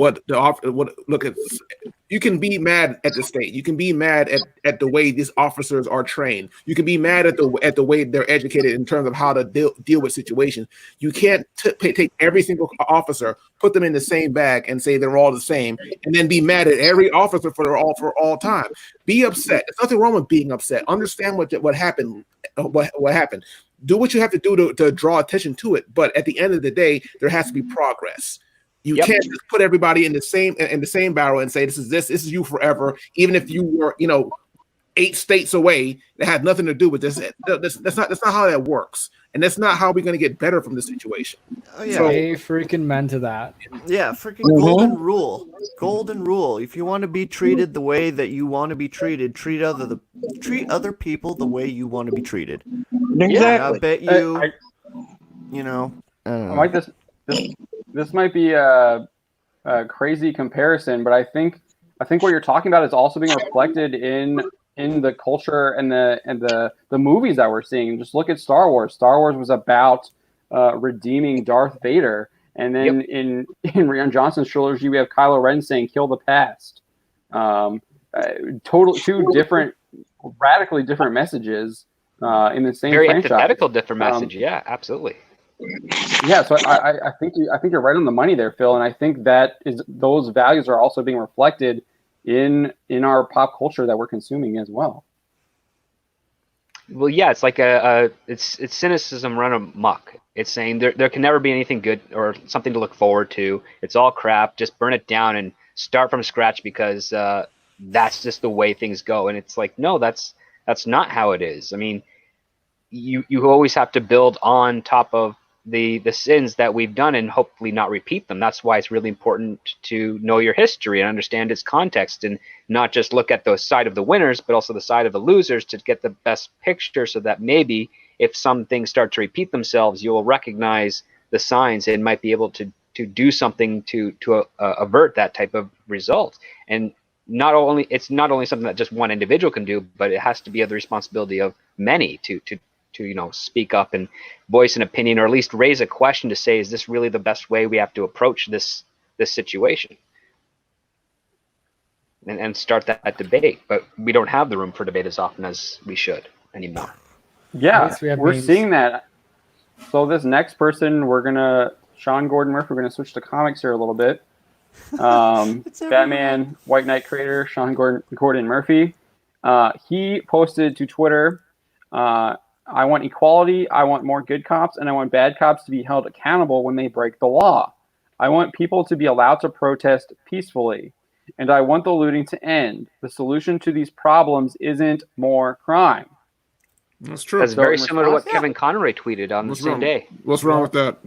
[SPEAKER 6] you can be mad at the state. You can be mad at the way these officers are trained. You can be mad at the way they're educated in terms of how to deal with situations. You can't take every single officer, put them in the same bag, and say they're all the same, and then be mad at every officer for all time. Be upset. There's nothing wrong with being upset. Understand what happened. What happened. Do what you have to do to draw attention to it. But at the end of the day, there has to be progress. You can't just put everybody in the same barrel and say this is you forever, even if you were 8 states away. That had nothing to do with this. That's not how that works, and that's not how we're going to get better from this situation.
[SPEAKER 5] Oh, yeah, so, freaking men to that.
[SPEAKER 1] Yeah, freaking golden rule. If you want to be treated the way that you want to be treated, treat other people the way you want to be treated.
[SPEAKER 3] Exactly.
[SPEAKER 1] Yeah, I bet you. I
[SPEAKER 2] like this. This might be a crazy comparison, but I think what you're talking about is also being reflected in the culture and the movies that we're seeing. Just look at Star Wars. Star Wars was about redeeming Darth Vader, and then in Rian Johnson's trilogy, we have Kylo Ren saying "kill the past." Two different, radically different messages in the same
[SPEAKER 8] very
[SPEAKER 2] franchise.
[SPEAKER 8] antithetical different message. Yeah, absolutely.
[SPEAKER 2] Yeah, so I think you're right on the money there, Phil, and I think those values are also being reflected in our pop culture that we're consuming as well.
[SPEAKER 8] Well, yeah, it's like it's cynicism run amok. It's saying there can never be anything good or something to look forward to. It's all crap. Just burn it down and start from scratch because that's just the way things go. And it's like, no, that's not how it is. I mean, you always have to build on top of the sins that we've done and hopefully not repeat them. That's why it's really important to know your history and understand its context, and not just look at the side of the winners, but also the side of the losers to get the best picture, so that maybe if some things start to repeat themselves, you'll recognize the signs and might be able to do something to avert that type of result. And it's not only something that just one individual can do, but it has to be the responsibility of many to speak up and voice an opinion, or at least raise a question to say, is this really the best way we have to approach this situation? And start that debate. But we don't have the room for debate as often as we should anymore.
[SPEAKER 2] Yeah, we're seeing that. So this next person, Sean Gordon Murphy, we're going to switch to comics here a little bit. Batman White Knight creator Sean Gordon Murphy. He posted to Twitter, I want equality, I want more good cops, and I want bad cops to be held accountable when they break the law. I want people to be allowed to protest peacefully. And I want the looting to end. The solution to these problems isn't more crime.
[SPEAKER 6] That's true.
[SPEAKER 8] That's very similar to what Kevin Conroy tweeted on the same day.
[SPEAKER 6] What's wrong with that?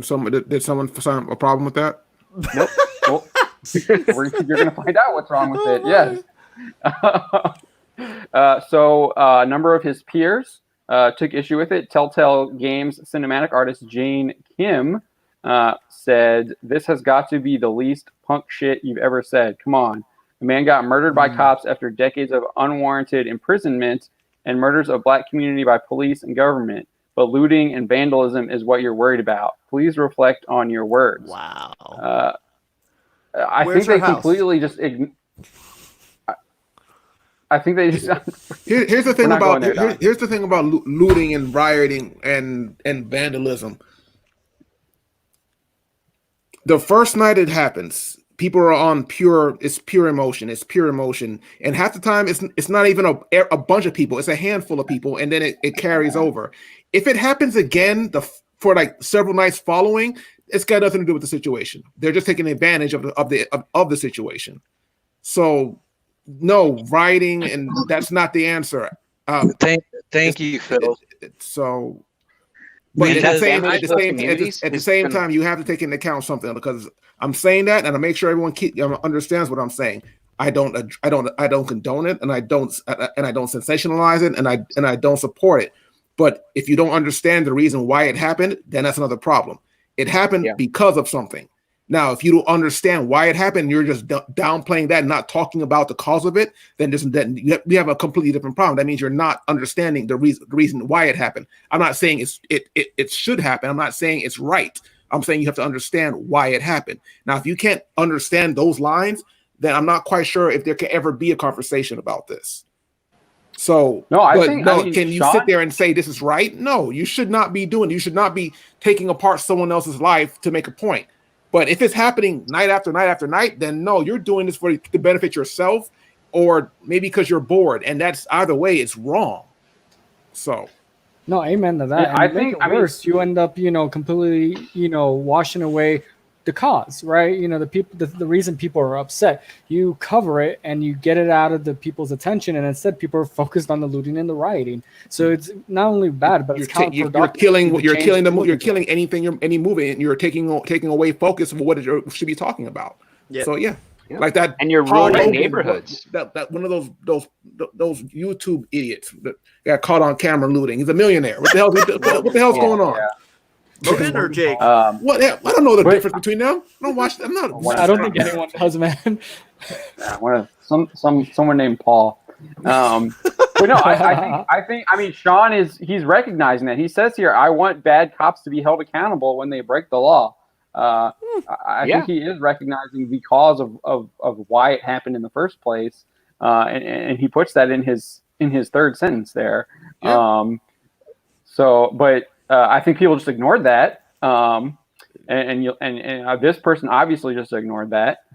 [SPEAKER 6] Did someone find a problem with that?
[SPEAKER 8] Nope.
[SPEAKER 2] Well, you're going to find out what's wrong with it. Yes. So a number of his peers took issue with it. Telltale Games cinematic artist Jane Kim said, "This has got to be the least punk shit you've ever said. Come on. A man got murdered by cops after decades of unwarranted imprisonment and murders of black community by police and government. But looting and vandalism is what you're worried about. Please reflect on your words."
[SPEAKER 1] Wow.
[SPEAKER 2] I think they completely just I think they just.
[SPEAKER 6] Here's the thing about here's the thing about looting and rioting and vandalism. The first night it happens, people are on pure emotion. It's pure emotion, and half the time it's not even a bunch of people. It's a handful of people, and then it carries over. If it happens again for like several nights following, it's got nothing to do with the situation. They're just taking advantage of the situation. So. No, rioting, and that's not the answer.
[SPEAKER 3] Thank you, Phil.
[SPEAKER 6] So, but at the same time, you have to take into account something, because I'm saying that, and I make sure everyone understands what I'm saying. I don't condone it, and I don't sensationalize it, and I don't support it. But if you don't understand the reason why it happened, then that's another problem. It happened because of something. Now, if you don't understand why it happened, you're just downplaying that and not talking about the cause of it, then we have a completely different problem. That means you're not understanding the reason why it happened. I'm not saying it should happen. I'm not saying it's right. I'm saying you have to understand why it happened. Now, if you can't understand those lines, then I'm not quite sure if there can ever be a conversation about this. So, can you sit there and say this is right? No, you should not be doing it. You should not be taking apart someone else's life to make a point. But if it's happening night after night after night, then no, you're doing this to benefit yourself, or maybe because you're bored. And that's either way, it's wrong. So,
[SPEAKER 5] no, amen to that.
[SPEAKER 2] Yeah, I think
[SPEAKER 5] worse, you end up, completely, washing away the cause, right? The people, the reason people are upset, you cover it and you get it out of the people's attention, and instead people are focused on the looting and the rioting. So it's not only bad, but it's counterproductive.
[SPEAKER 6] You're killing any movement, and you're taking away focus of what it should be talking about. Yep. So like that,
[SPEAKER 8] and you're ruining neighborhoods.
[SPEAKER 6] That one of those YouTube idiots that got caught on camera looting. He's a millionaire. What the hell's going on?
[SPEAKER 2] Yeah.
[SPEAKER 1] Logan or Jake?
[SPEAKER 6] What? I don't know the difference between them. I don't watch them.
[SPEAKER 5] I don't think anyone does, man.
[SPEAKER 2] Someone named Paul. But no, I think Sean he's recognizing that. He says here, I want bad cops to be held accountable when they break the law. I think he is recognizing the cause of why it happened in the first place, and he puts that in his third sentence there. Yeah. I think people just ignored that, and this person obviously just ignored that.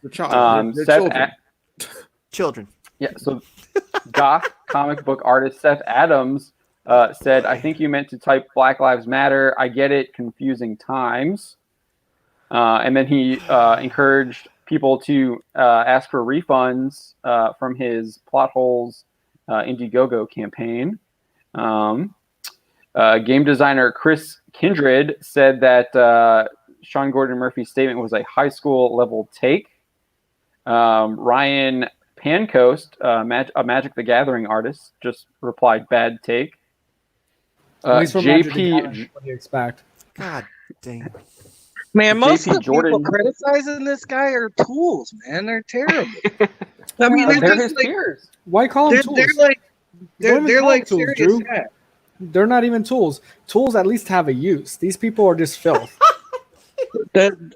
[SPEAKER 1] Children.
[SPEAKER 2] Yeah. So, goth comic book artist Seth Adams said, "I think you meant to type Black Lives Matter. I get it. Confusing times." And then he encouraged people to ask for refunds from his Plot Holes Indiegogo campaign. Game designer Chris Kindred said that Sean Gordon Murphy's statement was a high school level take. Ryan Pancoast, a Magic the Gathering artist, just replied, "Bad take."
[SPEAKER 5] At least for Magic the
[SPEAKER 2] JP,
[SPEAKER 5] Gathering, what do you expect?
[SPEAKER 7] God dang.
[SPEAKER 3] Man, most
[SPEAKER 2] JP
[SPEAKER 3] of the
[SPEAKER 2] Jordan-
[SPEAKER 3] people criticizing this guy are tools, man. They're terrible. I mean,
[SPEAKER 2] they're
[SPEAKER 3] they're
[SPEAKER 2] his
[SPEAKER 3] just like
[SPEAKER 2] peers.
[SPEAKER 5] Why call them tools?
[SPEAKER 3] they're like
[SPEAKER 5] Don't even
[SPEAKER 3] they're
[SPEAKER 5] call
[SPEAKER 3] like
[SPEAKER 5] them tools,
[SPEAKER 3] serious.
[SPEAKER 5] Drew.
[SPEAKER 3] Yeah.
[SPEAKER 5] They're not even tools. Tools at least have a use. These people are just filth.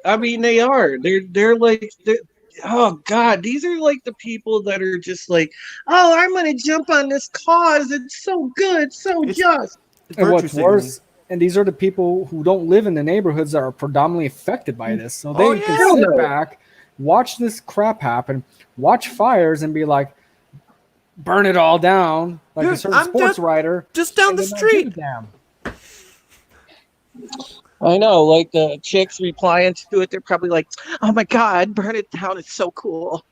[SPEAKER 3] I mean, they are. They're like. Oh God, these are like the people that are just like, oh, I'm gonna jump on this cause. It's so good, so just.
[SPEAKER 5] And what's worse, and these are the people who don't live in the neighborhoods that are predominantly affected by this. So they can sit back, watch this crap happen, watch fires, and be like, burn it all down, like a certain sports writer.
[SPEAKER 1] Just down the street.
[SPEAKER 5] Damn.
[SPEAKER 3] I know, like the chicks replying to it, they're probably like, "Oh my God, burn it down! It's so cool."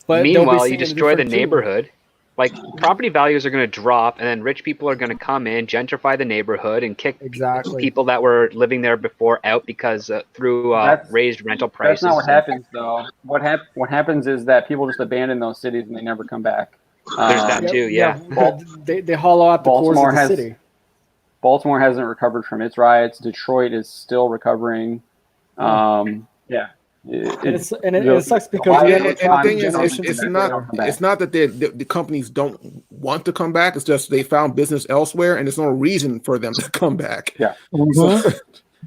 [SPEAKER 5] But
[SPEAKER 8] meanwhile, you destroy the neighborhood. Like, property values are going to drop, and then rich people are going to come in, gentrify the neighborhood, and kick people that were living there before out because through raised rental prices.
[SPEAKER 2] That's not what happens, though. What happens is that people just abandon those cities and they never come back.
[SPEAKER 8] There's that too, yeah.
[SPEAKER 5] They hollow out the cores of the city.
[SPEAKER 2] Baltimore hasn't recovered from its riots. Detroit is still recovering. Yeah.
[SPEAKER 5] It sucks because
[SPEAKER 6] the thing is, it's not that the companies don't want to come back. It's just they found business elsewhere, and there's no reason for them to come back.
[SPEAKER 2] Yeah,
[SPEAKER 6] so,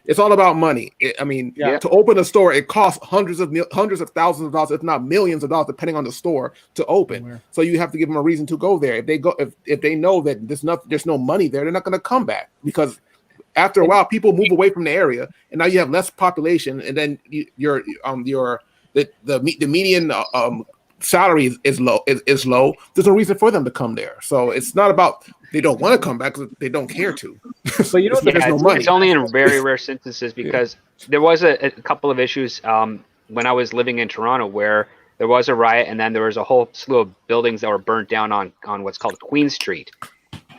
[SPEAKER 6] it's all about money. To open a store, it costs hundreds of thousands of dollars, if not millions of dollars, depending on the store to open. So you have to give them a reason to go there. If they know that there's no money there, they're not going to come back because. After a while, people move away from the area, and now you have less population, and then the median salary is low. There's no reason for them to come there. So it's not about they don't want to come back; they don't care to.
[SPEAKER 8] But you know, it's only in very rare instances because there was a couple of issues when I was living in Toronto where there was a riot, and then there was a whole slew of buildings that were burnt down on what's called Queen Street,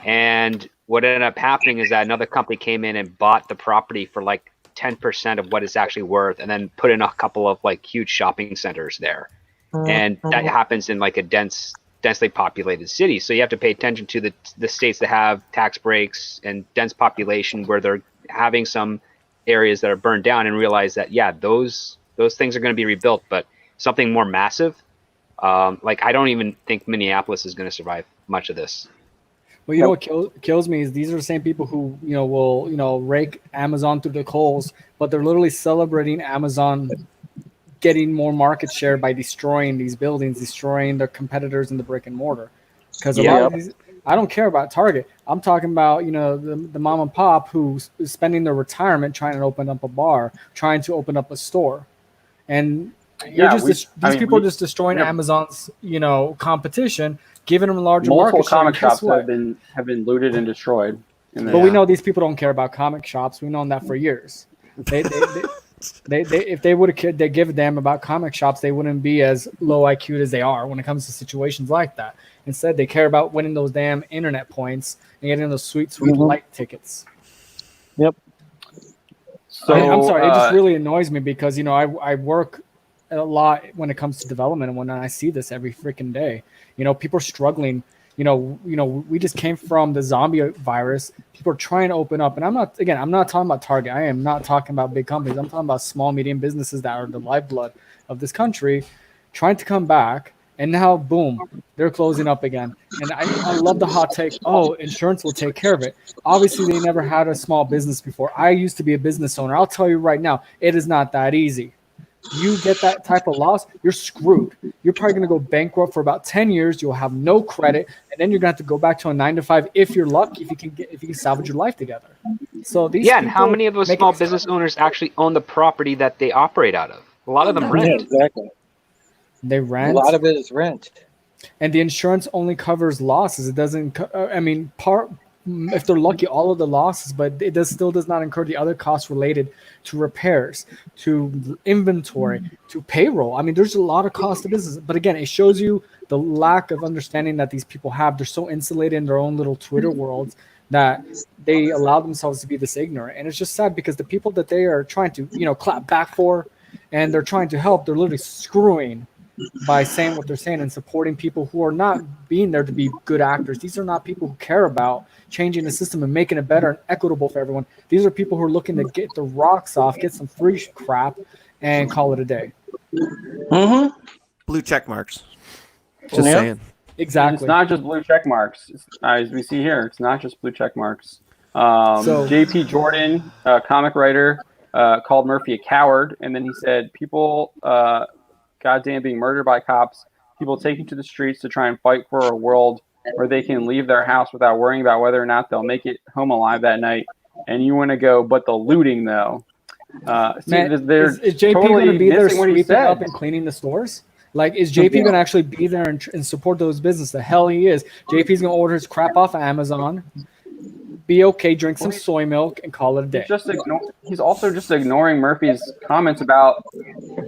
[SPEAKER 8] and what ended up happening is that another company came in and bought the property for like 10% of what it's actually worth, and then put in a couple of like huge shopping centers there. And that happens in like a densely populated city. So you have to pay attention to the states that have tax breaks and dense population where they're having some areas that are burned down, and realize that those things are going to be rebuilt, but something more massive. Like I don't even think Minneapolis is going to survive much of this.
[SPEAKER 5] Well, you know what kills me is these are the same people who will rake Amazon through the coals, but they're literally celebrating Amazon getting more market share by destroying these buildings, destroying their competitors in the brick and mortar. Because a lot of these, I don't care about Target. I'm talking about the mom and pop who's spending their retirement trying to open up a bar, trying to open up a store, and these people are just destroying Amazon's competition. Giving them larger
[SPEAKER 2] multiple
[SPEAKER 5] market share.
[SPEAKER 2] Comic shops have been looted and destroyed.
[SPEAKER 5] But we know these people don't care about comic shops. We've known that for years. They if they would have they give a damn about comic shops, they wouldn't be as low IQ as they are when it comes to situations like that. Instead, they care about winning those damn internet points and getting those sweet light tickets.
[SPEAKER 3] Yep.
[SPEAKER 5] So I'm sorry, it just really annoys me because I work a lot when it comes to development, and when I see this every freaking day. People are struggling. We just came from the zombie virus. People are trying to open up, and I'm not talking about Target. I am not talking about big companies. I'm talking about small, medium businesses that are the lifeblood of this country, trying to come back. And now, boom, they're closing up again. And I love the hot take. Oh, insurance will take care of it. Obviously, they never had a small business before. I used to be a business owner. I'll tell you right now, it is not that easy. You get that type of loss, you're screwed. You're probably going to go bankrupt for about 10 years. You'll have no credit, and then you're going to have to go back to a 9-to-5 if you're lucky, if you can salvage your life together. So these
[SPEAKER 8] and how many of those small business owners actually own the property that they operate out of? A lot of them rent.
[SPEAKER 3] Yeah, exactly.
[SPEAKER 5] They rent.
[SPEAKER 3] A lot of it is rent.
[SPEAKER 5] And the insurance only covers losses. It doesn't. If they're lucky, all of the losses, but it still does not incur the other costs related to repairs, to inventory, to payroll. I mean, there's a lot of cost to business. But again, it shows you the lack of understanding that these people have. They're so insulated in their own little Twitter worlds that they allow themselves to be this ignorant. And it's just sad because the people that they are trying to, clap back for and they're trying to help, they're literally screwing by saying what they're saying and supporting people who are not being there to be good actors. These are not people who care about changing the system and making it better and equitable for everyone. These are people who are looking to get the rocks off, get some free crap, and call it a day.
[SPEAKER 3] Mm-hmm.
[SPEAKER 1] Blue check marks. Just saying.
[SPEAKER 5] Exactly.
[SPEAKER 2] It's not just blue check marks. As we see here, it's not just blue check marks. JP Jordan, comic writer, called Murphy a coward, and then he said, people goddamn being murdered by cops, people taking to the streets to try and fight for a world where they can leave their house without worrying about whether or not they'll make it home alive that night. And you want to go, but the looting though.
[SPEAKER 5] Man, is JP
[SPEAKER 2] totally
[SPEAKER 5] going to be there
[SPEAKER 2] what he
[SPEAKER 5] sweeping
[SPEAKER 2] said.
[SPEAKER 5] up and cleaning the stores? Like, is JP going to actually be there and support those businesses? The hell he is. JP's going to order his crap off of Amazon, be okay, drink some soy milk, and call it a day.
[SPEAKER 2] He's also just ignoring Murphy's comments about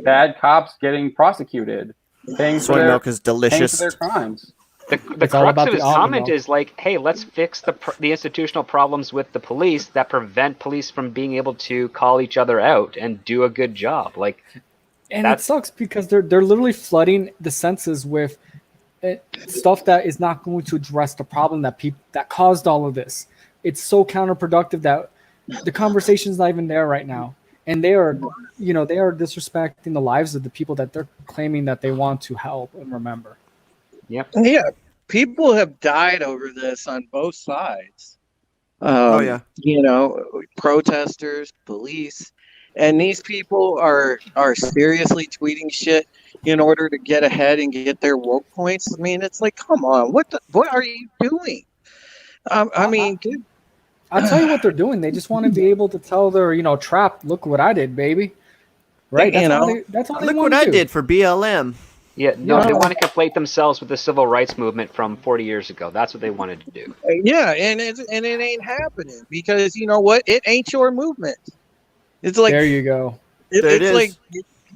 [SPEAKER 2] bad cops getting prosecuted.
[SPEAKER 1] Soy milk is delicious.
[SPEAKER 2] Paying for their crimes.
[SPEAKER 8] The crux of his comment is like, hey, let's fix the institutional problems with the police that prevent police from being able to call each other out and do a good job. Like,
[SPEAKER 5] and it sucks because they're literally flooding the senses with stuff that is not going to address the problem that caused all of this. It's so counterproductive that the conversation's not even there right now. And they are disrespecting the lives of the people that they're claiming that they want to help and remember.
[SPEAKER 8] Yep.
[SPEAKER 3] Yeah, people have died over this on both sides. Protesters, police, and these people are seriously tweeting shit in order to get ahead and get their woke points. I mean, it's like, come on, what are you doing? I mean, dude.
[SPEAKER 5] I'll tell you what they're doing. They just want to be able to tell their, trap, look what I did, baby. Right? That's all they
[SPEAKER 1] look
[SPEAKER 5] want
[SPEAKER 1] what
[SPEAKER 5] to
[SPEAKER 1] I
[SPEAKER 5] do.
[SPEAKER 1] did for BLM.
[SPEAKER 8] Yeah, no, they want to conflate themselves with the civil rights movement from 40 years ago. That's what they wanted to do.
[SPEAKER 3] Yeah, and it ain't happening because you know what? It ain't your movement. It's like
[SPEAKER 5] there you go.
[SPEAKER 3] It's like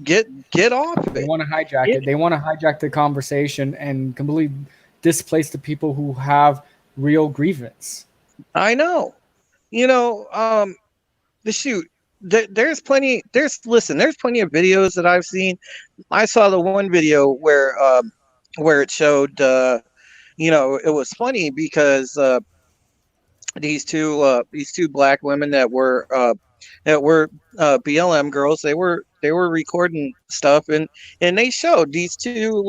[SPEAKER 3] get off of it.
[SPEAKER 5] They want to hijack it. They want to hijack the conversation and completely displace the people who have real grievance.
[SPEAKER 3] I know. There's plenty of videos that I've seen. I saw the one video where it showed it was funny because these two black women that were BLM girls, they were recording stuff and they showed these two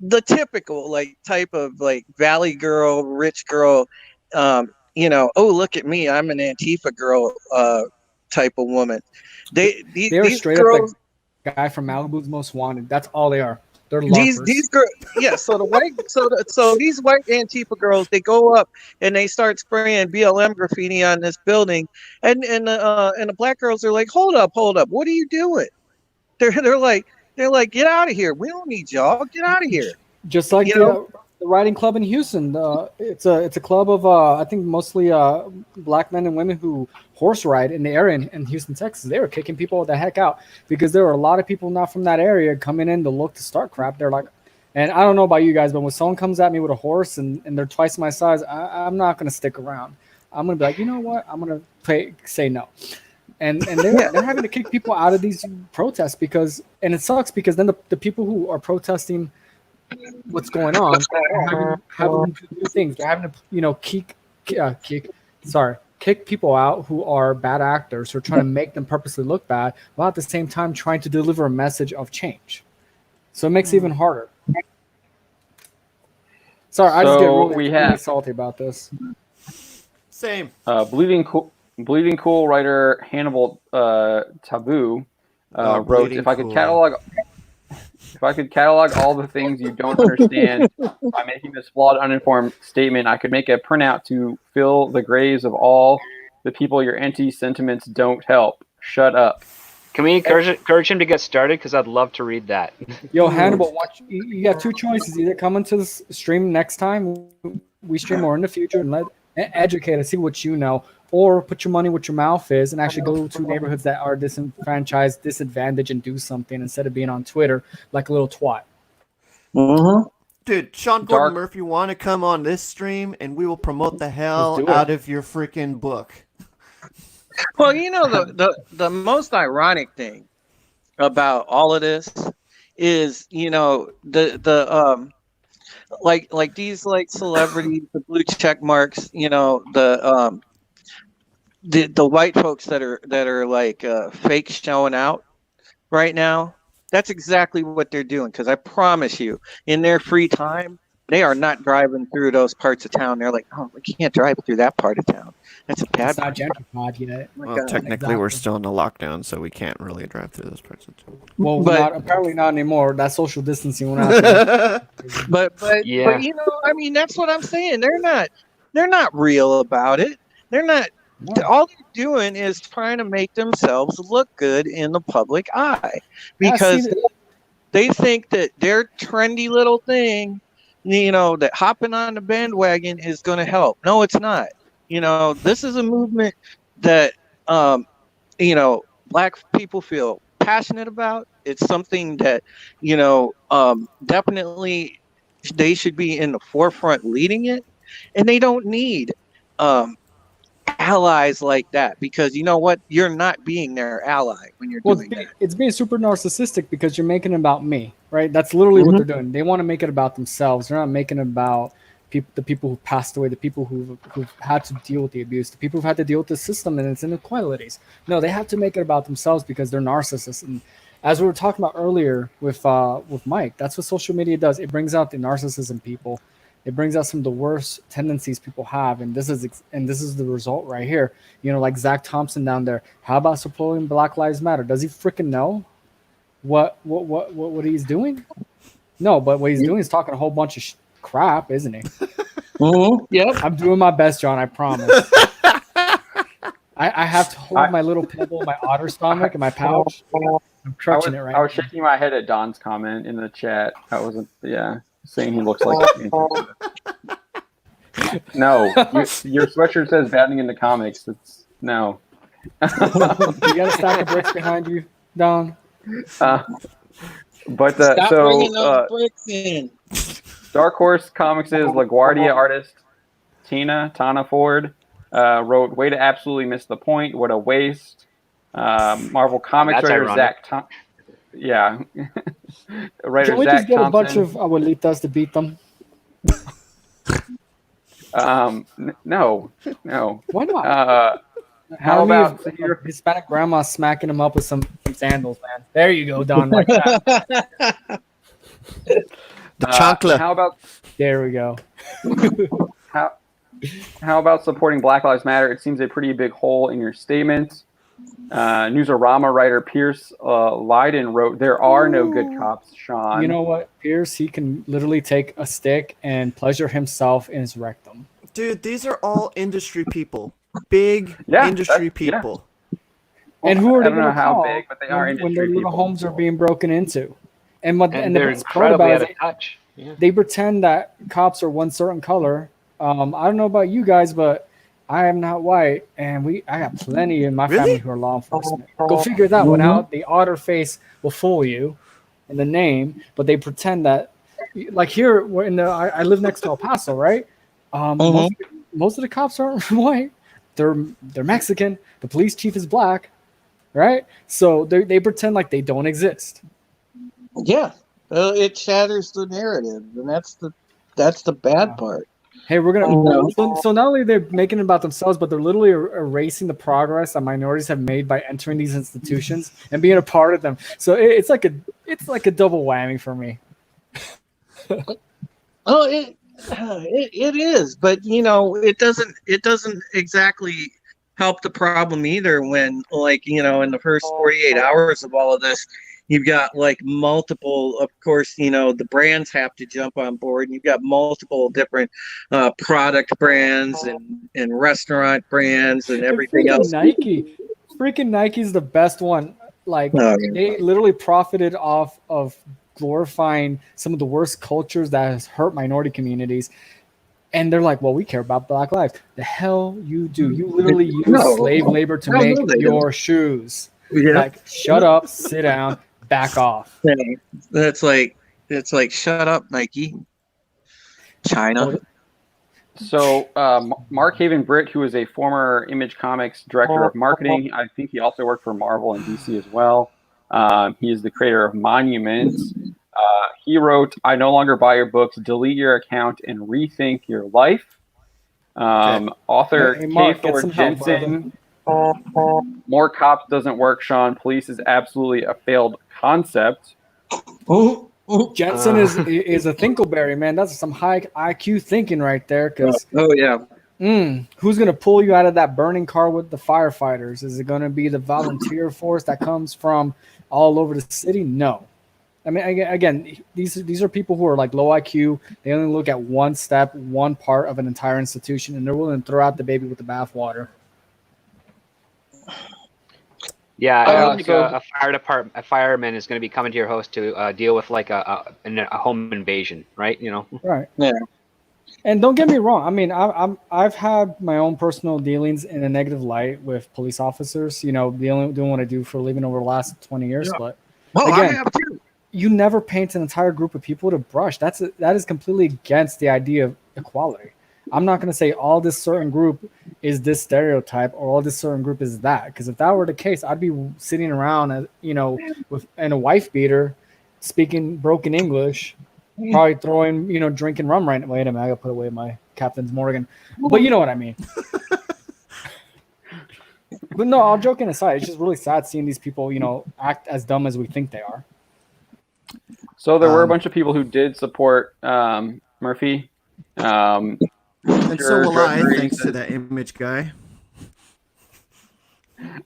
[SPEAKER 3] the typical type of valley girl, rich girl, oh, look at me, I'm an Antifa girl type of woman.
[SPEAKER 5] They're straight girls, up the guy from Malibu's Most Wanted. That's all they are. They're LARPers.
[SPEAKER 3] These girls, yeah. So these white Antifa girls, they go up and they start spraying BLM graffiti on this building, and the black girls are like, hold up, what are you doing? They're like, get out of here. We don't need y'all. Get out of here.
[SPEAKER 5] Just like the riding club in Houston. It's a club of I think mostly black men and women who horse ride in the area in Houston, Texas. They were kicking people the heck out because there were a lot of people not from that area coming in to look to start crap. They're like, and I don't know about you guys, but when someone comes at me with a horse and they're twice my size, I'm not going to stick around. I'm going to be like, you know what? I'm going to say no. And they're having to kick people out of these protests and it sucks because then the people who are protesting what's going on are having to do things. They're having to, kick people out who are bad actors, who are trying to make them purposely look bad, while at the same time trying to deliver a message of change. So it makes it even harder. Sorry, I just get really salty about this.
[SPEAKER 1] Same.
[SPEAKER 2] Bleeding Cool writer Hannibal Taboo wrote, if I could catalog all the things you don't understand by making this flawed, uninformed statement, I could make a printout to fill the graves of all the people your anti-sentiments don't help. Shut up.
[SPEAKER 8] Can we encourage him to get started? Because I'd love to read that.
[SPEAKER 5] Yo, Hannibal, you got two choices. Either come into the stream next time we stream or in the future and educate us, see what you know, or put your money where your mouth is and actually go to neighborhoods that are disenfranchised, disadvantaged, and do something instead of being on Twitter like a little twat.
[SPEAKER 3] Mm-hmm.
[SPEAKER 1] Dude, Sean
[SPEAKER 2] Dark-
[SPEAKER 1] Gordon Murphy want to come on this stream, and we will promote the hell
[SPEAKER 5] do it.
[SPEAKER 1] out of your freaking book.
[SPEAKER 3] Well, the most ironic thing about all of this is, like these like celebrities, the blue check marks, the white folks that are like fake showing out right now. That's exactly what they're doing, because I promise you, in their free time, they are not driving through those parts of town. They're like, oh, we can't drive through that part of town. That's a bad
[SPEAKER 5] It's not
[SPEAKER 3] part.
[SPEAKER 5] gentrified yet.
[SPEAKER 1] Well, technically, we're
[SPEAKER 5] exactly.
[SPEAKER 1] still in a lockdown, so we can't really drive through those parts of town.
[SPEAKER 5] Well,
[SPEAKER 3] But-
[SPEAKER 5] apparently not anymore. That social distancing went out.
[SPEAKER 3] But
[SPEAKER 8] Yeah.
[SPEAKER 3] I mean, that's what I'm saying. They're not real about it. They're not.
[SPEAKER 5] No.
[SPEAKER 3] All they're doing is trying to make themselves look good in the public eye,
[SPEAKER 5] Yeah,
[SPEAKER 3] because
[SPEAKER 5] see,
[SPEAKER 3] they think that their trendy little thing, that hopping on the bandwagon is going to help. No, it's not. This is a movement that Black people feel passionate about. It's something that definitely they should be in the forefront leading it, and they don't need allies like that, because you know what, you're not being their ally when you're doing that.
[SPEAKER 5] it's being super narcissistic because you're making it about me, right? That's literally what they're doing. They want to make it about themselves. They're not making it about the people who passed away, the people who've had to deal with the abuse, the people who've had to deal with the system and its inequalities. No, they have to make it about themselves because they're narcissists. And as we were talking about earlier with Mike, that's what social media does. It brings out the narcissism in people. It brings out some of the worst tendencies people have, and this is the result right here. Like Zach Thompson down there. How about supporting Black Lives Matter? Does he freaking know what he's doing? No, but what he's doing is talking a whole bunch of crap, isn't he?
[SPEAKER 3] Yep.
[SPEAKER 5] I'm doing my best, John. I promise. I have to hold my little pebble in my otter stomach in my pouch. I'm crushing it right
[SPEAKER 2] I was
[SPEAKER 5] now.
[SPEAKER 2] shaking my head at Don's comment in the chat. I wasn't, saying he looks like. No, your sweatshirt says batting in the comics. It's no.
[SPEAKER 5] You got a stack of bricks behind you, Don?
[SPEAKER 2] But
[SPEAKER 3] Stop bringing those bricks in.
[SPEAKER 2] Dark Horse Comics' LaGuardia artist Tana Ford wrote, "Way to absolutely miss the point. What a waste." Marvel Comics
[SPEAKER 8] That's
[SPEAKER 2] writer
[SPEAKER 8] ironic.
[SPEAKER 2] Zach writer
[SPEAKER 5] Can we
[SPEAKER 2] Zach
[SPEAKER 5] just get
[SPEAKER 2] Thompson.
[SPEAKER 5] a bunch of abuelitas to beat them?
[SPEAKER 2] No.
[SPEAKER 5] Why not?
[SPEAKER 2] How about
[SPEAKER 5] your Hispanic grandma smacking them up with some sandals, man? There you go, Don. Like that.
[SPEAKER 1] The chancla.
[SPEAKER 2] How about
[SPEAKER 5] There we go.
[SPEAKER 2] how about supporting Black Lives Matter? It seems a pretty big hole in your statement. Newsarama writer Pierce Leiden wrote, "There are no good cops, Sean."
[SPEAKER 5] You know what, Pierce? He can literally take a stick and pleasure himself in his rectum.
[SPEAKER 1] Dude, these are all industry people. Big
[SPEAKER 2] Yeah,
[SPEAKER 1] industry
[SPEAKER 2] that- yeah.
[SPEAKER 1] people.
[SPEAKER 5] And who are
[SPEAKER 2] I
[SPEAKER 5] they
[SPEAKER 2] don't know
[SPEAKER 5] going to
[SPEAKER 2] how
[SPEAKER 5] call
[SPEAKER 2] big, but they are
[SPEAKER 5] when their
[SPEAKER 2] industry
[SPEAKER 5] little
[SPEAKER 2] people.
[SPEAKER 5] homes are being broken into? And the
[SPEAKER 8] they're
[SPEAKER 5] best part
[SPEAKER 8] incredibly
[SPEAKER 5] about
[SPEAKER 8] out
[SPEAKER 5] it
[SPEAKER 8] of touch. Yeah.
[SPEAKER 5] they pretend that cops are one certain color. I don't know about you guys, but I am not white, and I got plenty in my
[SPEAKER 1] Really?
[SPEAKER 5] family who are law enforcement. Go figure that one out. The otter face will fool you in the name, but they pretend that, like here, I live next to El Paso, right? Most of the cops aren't white. They're Mexican. The police chief is black, right? So they pretend like they don't exist.
[SPEAKER 3] Yeah, it shatters the narrative, and that's the bad part.
[SPEAKER 5] Hey, we're gonna.
[SPEAKER 3] No.
[SPEAKER 5] So not only they're making it about themselves, but they're literally erasing the progress that minorities have made by entering these institutions and being a part of them. So it's like a double whammy for me.
[SPEAKER 3] Oh, it is, but it doesn't exactly help the problem either. When in the first 48 hours of all of this, you've got multiple, of course, the brands have to jump on board, and you've got multiple different product brands and restaurant brands and everything else.
[SPEAKER 5] Freaking Nike's the best one. They literally profited off of glorifying some of the worst cultures that has hurt minority communities. And they're like, well, we care about Black lives. The hell you do. You literally use slave labor to make your shoes.
[SPEAKER 3] Yeah.
[SPEAKER 5] Shut up, sit down, back off.
[SPEAKER 3] It's like, shut up, Nike. China.
[SPEAKER 2] So Mark Haven Britt, who is a former Image Comics director of marketing, I think he also worked for Marvel and DC as well. He is the creator of Monuments. He wrote, "I no longer buy your books, delete your account, and rethink your life." Author
[SPEAKER 5] Hey, Mark,
[SPEAKER 2] K.
[SPEAKER 5] get
[SPEAKER 2] Thor
[SPEAKER 5] some help,
[SPEAKER 2] Jensen. More Cops doesn't work, Sean. Police is absolutely a failed concept.
[SPEAKER 5] Jensen is a thinkleberry, man. That's some high IQ thinking right there. Because who's gonna pull you out of that burning car with the firefighters? Is it gonna be the volunteer force that comes from all over the city? No. I mean, again, these are people who are like low IQ. They only look at one step, one part of an entire institution, and they're willing to throw out the baby with the bathwater.
[SPEAKER 8] Yeah, I don't think a fireman is going to be coming to your house to deal with like a home invasion, right? You know.
[SPEAKER 5] Right.
[SPEAKER 3] Yeah.
[SPEAKER 5] And don't get me wrong. I mean, I've had my own personal dealings in a negative light with police officers. You know, doing what I do for a living over the last 20 years.
[SPEAKER 3] Yeah.
[SPEAKER 5] But
[SPEAKER 3] I
[SPEAKER 5] again,
[SPEAKER 3] have too.
[SPEAKER 5] you never paint an entire group of people with a brush. That is completely against the idea of equality. I'm not going to say all this certain group is this stereotype or all this certain group is that. Because if that were the case, I'd be sitting around, in a wife beater, speaking broken English, probably throwing, drinking rum right. Wait a minute, I got to put away my Captain's Morgan. But you know what I mean. But no, all joking aside, it's just really sad seeing these people, act as dumb as we think they are.
[SPEAKER 2] So there were a bunch of people who did support Murphy.
[SPEAKER 1] And so will I, thanks to that Image guy.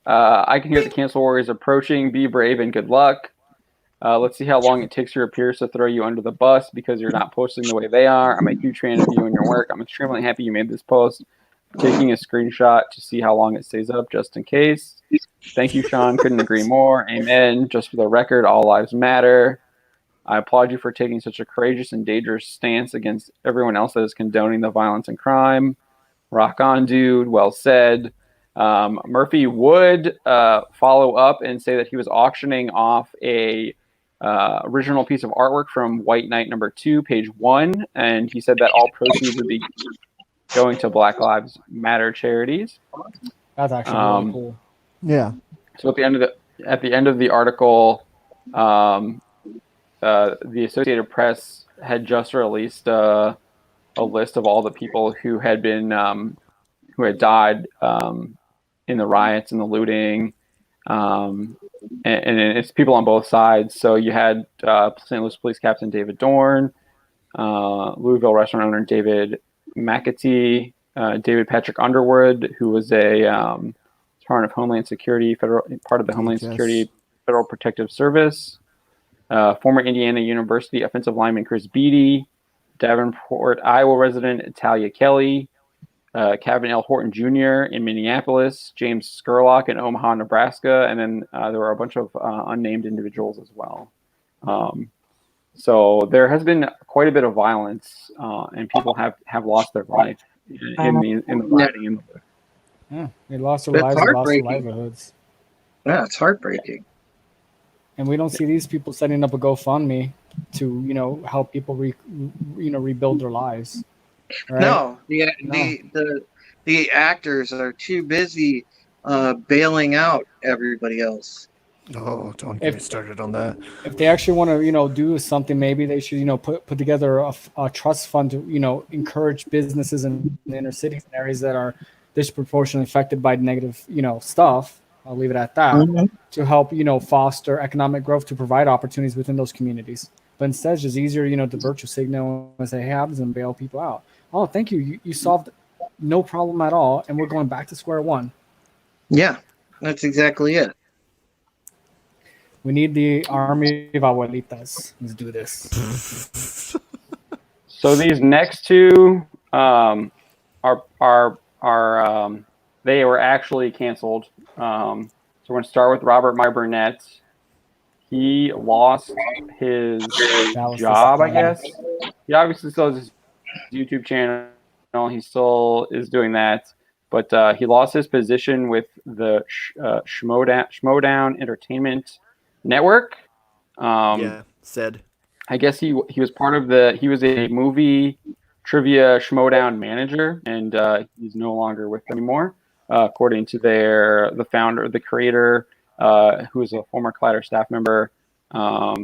[SPEAKER 2] I can hear the Cancel Warriors approaching. Be brave and good luck. Let's see how long it takes your peers to throw you under the bus because you're not posting the way they are. I'm a huge fan of you and your work. I'm extremely happy you made this post. Taking a screenshot to see how long it stays up just in case. Thank you, Sean. Couldn't agree more. Amen. Just for the record, all lives matter. I applaud you for taking such a courageous and dangerous stance against everyone else that is condoning the violence and crime. Rock on, dude. Well said. Murphy would follow up and say that he was auctioning off a original piece of artwork from White Knight #2, page 1, and he said that all proceeds would be going to Black Lives Matter charities.
[SPEAKER 5] That's actually really cool.
[SPEAKER 7] Yeah.
[SPEAKER 2] So at the end of the article, the Associated Press had just released a list of all the people who had been who had died in the riots and the looting, and it's people on both sides. So you had St. Louis Police Captain David Dorn, Louisville restaurant owner David McAtee, David Patrick Underwood, who was a part of Homeland Security, part of the Homeland Security Federal Protective Service. Former Indiana University offensive lineman Chris Beatty, Davenport, Iowa resident Talia Kelly, Kevin L. Horton Jr. in Minneapolis, James Scurlock in Omaha, Nebraska, and then there were a bunch of unnamed individuals as well. So there has been quite a bit of violence, and people have lost their life in the rioting.
[SPEAKER 5] Yeah, they lost their lives, they lost their livelihoods.
[SPEAKER 3] Yeah, it's heartbreaking.
[SPEAKER 5] And we don't see these people setting up a GoFundMe to, help people rebuild their lives. Right?
[SPEAKER 3] No, the actors are too busy bailing out everybody else.
[SPEAKER 1] Oh, don't get me started on that.
[SPEAKER 5] If they actually want to, do something, maybe they should, put together a trust fund to, encourage businesses in the inner cities and areas that are disproportionately affected by negative, stuff. I'll leave it at that, to help, foster economic growth, to provide opportunities within those communities. But instead, it's just easier, to virtue signal and say, hey, I'm just going to bail people out. Oh, thank you. You solved no problem at all, and we're going back to square one.
[SPEAKER 3] Yeah, that's exactly it.
[SPEAKER 5] We need the army of abuelitas. Let's do this.
[SPEAKER 2] So these next two are they were actually canceled. So we're going to start with Robert My Burnett. He lost his job, I guess. He obviously still has his YouTube channel. He still is doing that. But he lost his position with the Schmodown Entertainment Network.
[SPEAKER 1] Said.
[SPEAKER 2] I guess he was part of he was a movie Trivia Schmodown manager, and he's no longer with them anymore, according to the founder, the creator, who is a former Collider staff member. I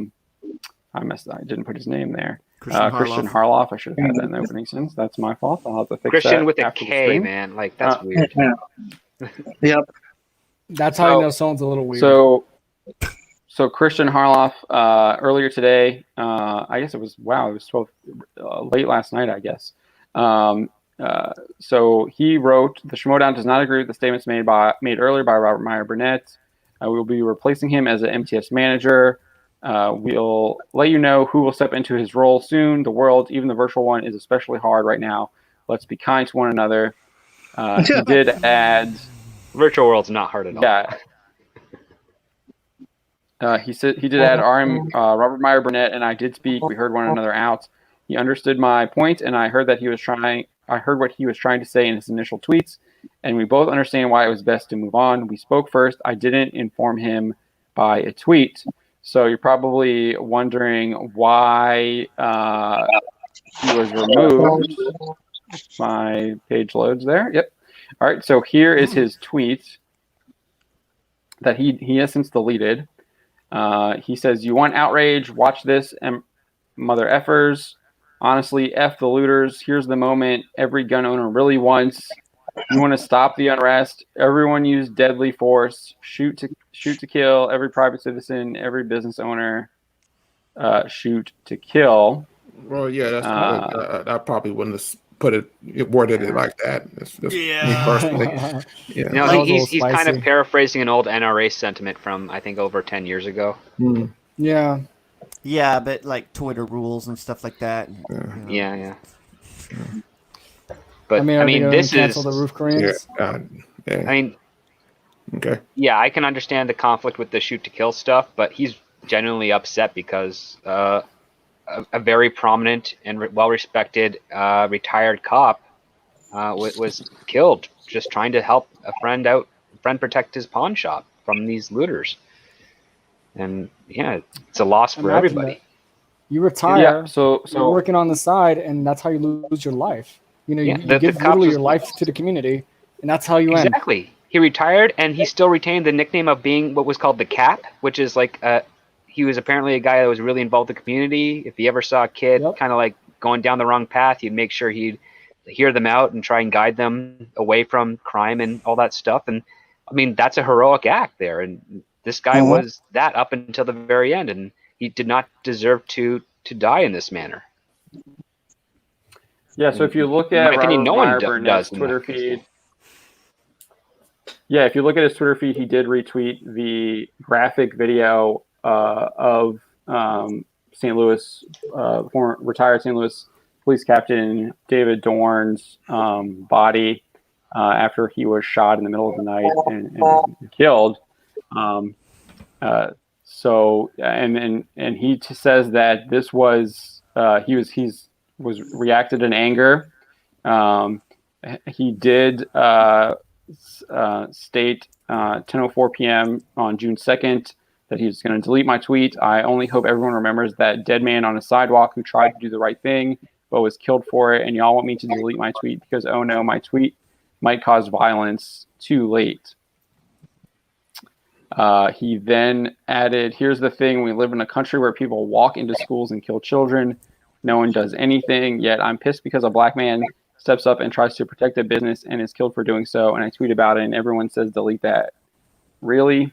[SPEAKER 2] didn't put his name there. Kristian Harloff. I should have had that in the opening sentence. That's my fault. I'll have to fix that.
[SPEAKER 8] Kristian with a K, man. Like, that's weird.
[SPEAKER 3] Yep.
[SPEAKER 5] That's how you know someone's a little weird.
[SPEAKER 2] So Kristian Harloff, earlier today, I guess it was 12 late last night, I guess. So he wrote, "The Schmodown does not agree with the statements made earlier by Robert Meyer Burnett. We will be replacing him as an MTS manager. We'll let you know who will step into his role soon. The world, even the virtual one, is especially hard right now. Let's be kind to one another." He did add,
[SPEAKER 8] virtual world's not hard at all.
[SPEAKER 2] Yeah. He did add, Robert Meyer Burnett and I did speak. We heard one another out. He understood my point, and I heard what he was trying to say in his initial tweets, and we both understand why it was best to move on. We spoke first. I didn't inform him by a tweet. So you're probably wondering why he was removed. My page loads there. Yep. All right. So here is his tweet that he has since deleted. He says, "You want outrage? Watch this, mother effers. Honestly, F the looters. Here's the moment every gun owner really wants. You want to stop the unrest. Everyone use deadly force. Shoot to kill. Every private citizen, every business owner, shoot to kill."
[SPEAKER 6] Well, yeah, that's I probably wouldn't have worded it like that. That's me personally. Yeah.
[SPEAKER 8] No, he's kind of paraphrasing an old NRA sentiment from, I think, over 10 years ago.
[SPEAKER 5] Yeah.
[SPEAKER 7] Yeah, but like Twitter rules and stuff like that.
[SPEAKER 8] Yeah. But I mean, this
[SPEAKER 5] cancel
[SPEAKER 8] is
[SPEAKER 5] the Roof Koreans.
[SPEAKER 6] I
[SPEAKER 8] mean,
[SPEAKER 6] okay.
[SPEAKER 8] Yeah, I can understand the conflict with the shoot to kill stuff, but he's genuinely upset because a very prominent and well-respected retired cop was killed just trying to help a friend protect his pawn shop from these looters. And yeah, it's a loss for everybody.
[SPEAKER 5] You retire,
[SPEAKER 2] so
[SPEAKER 5] you're working on the side, and that's how you lose your life. You know, you give literally your life to the community, and that's how you end.
[SPEAKER 8] Exactly. He retired, and he still retained the nickname of being what was called the Cap, which is like he was apparently a guy that was really involved in the community. If he ever saw a kid kind of like going down the wrong path, he'd make sure he'd hear them out and try and guide them away from crime and all that stuff. And I mean, that's a heroic act there. And this guy was that up until the very end, and he did not deserve to die in this manner.
[SPEAKER 2] Yeah, so if you look at Robert Meyer Burnett's Twitter feed, if you look at his Twitter feed, he did retweet the graphic video of St. Louis, former retired St. Louis Police Captain David Dorn's body after he was shot in the middle of the night and killed. So he says that this was he was reacted in anger. He did state 10:04 p.m. on June 2nd that he was going to delete my tweet. I only hope everyone remembers that dead man on a sidewalk who tried to do the right thing but was killed for it, and y'all want me to delete my tweet because, oh no, my tweet might cause violence. Too late. He then added, "Here's the thing. We live in a country where people walk into schools and kill children. No one does anything, yet I'm pissed because a black man steps up and tries to protect a business and is killed for doing so, and I tweet about it, and everyone says delete that." Really?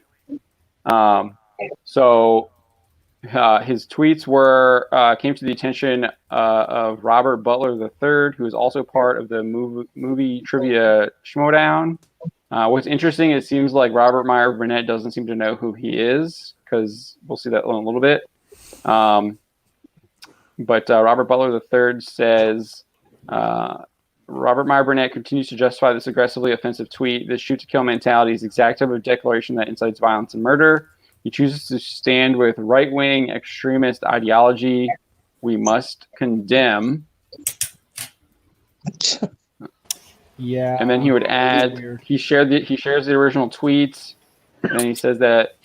[SPEAKER 2] So his tweets came to the attention of Robert Butler III, who is also part of the movie Trivia Schmodown. What's interesting, it seems like Robert Meyer Burnett doesn't seem to know who he is, because we'll see that in a little bit. But Robert Butler III says, Robert Meyer Burnett continues to justify this aggressively offensive tweet. This shoot-to-kill mentality is the exact type of declaration that incites violence and murder. He chooses to stand with right-wing extremist ideology. We must condemn.
[SPEAKER 5] Yeah.
[SPEAKER 2] And then he would add, he shares the original tweets, and he says that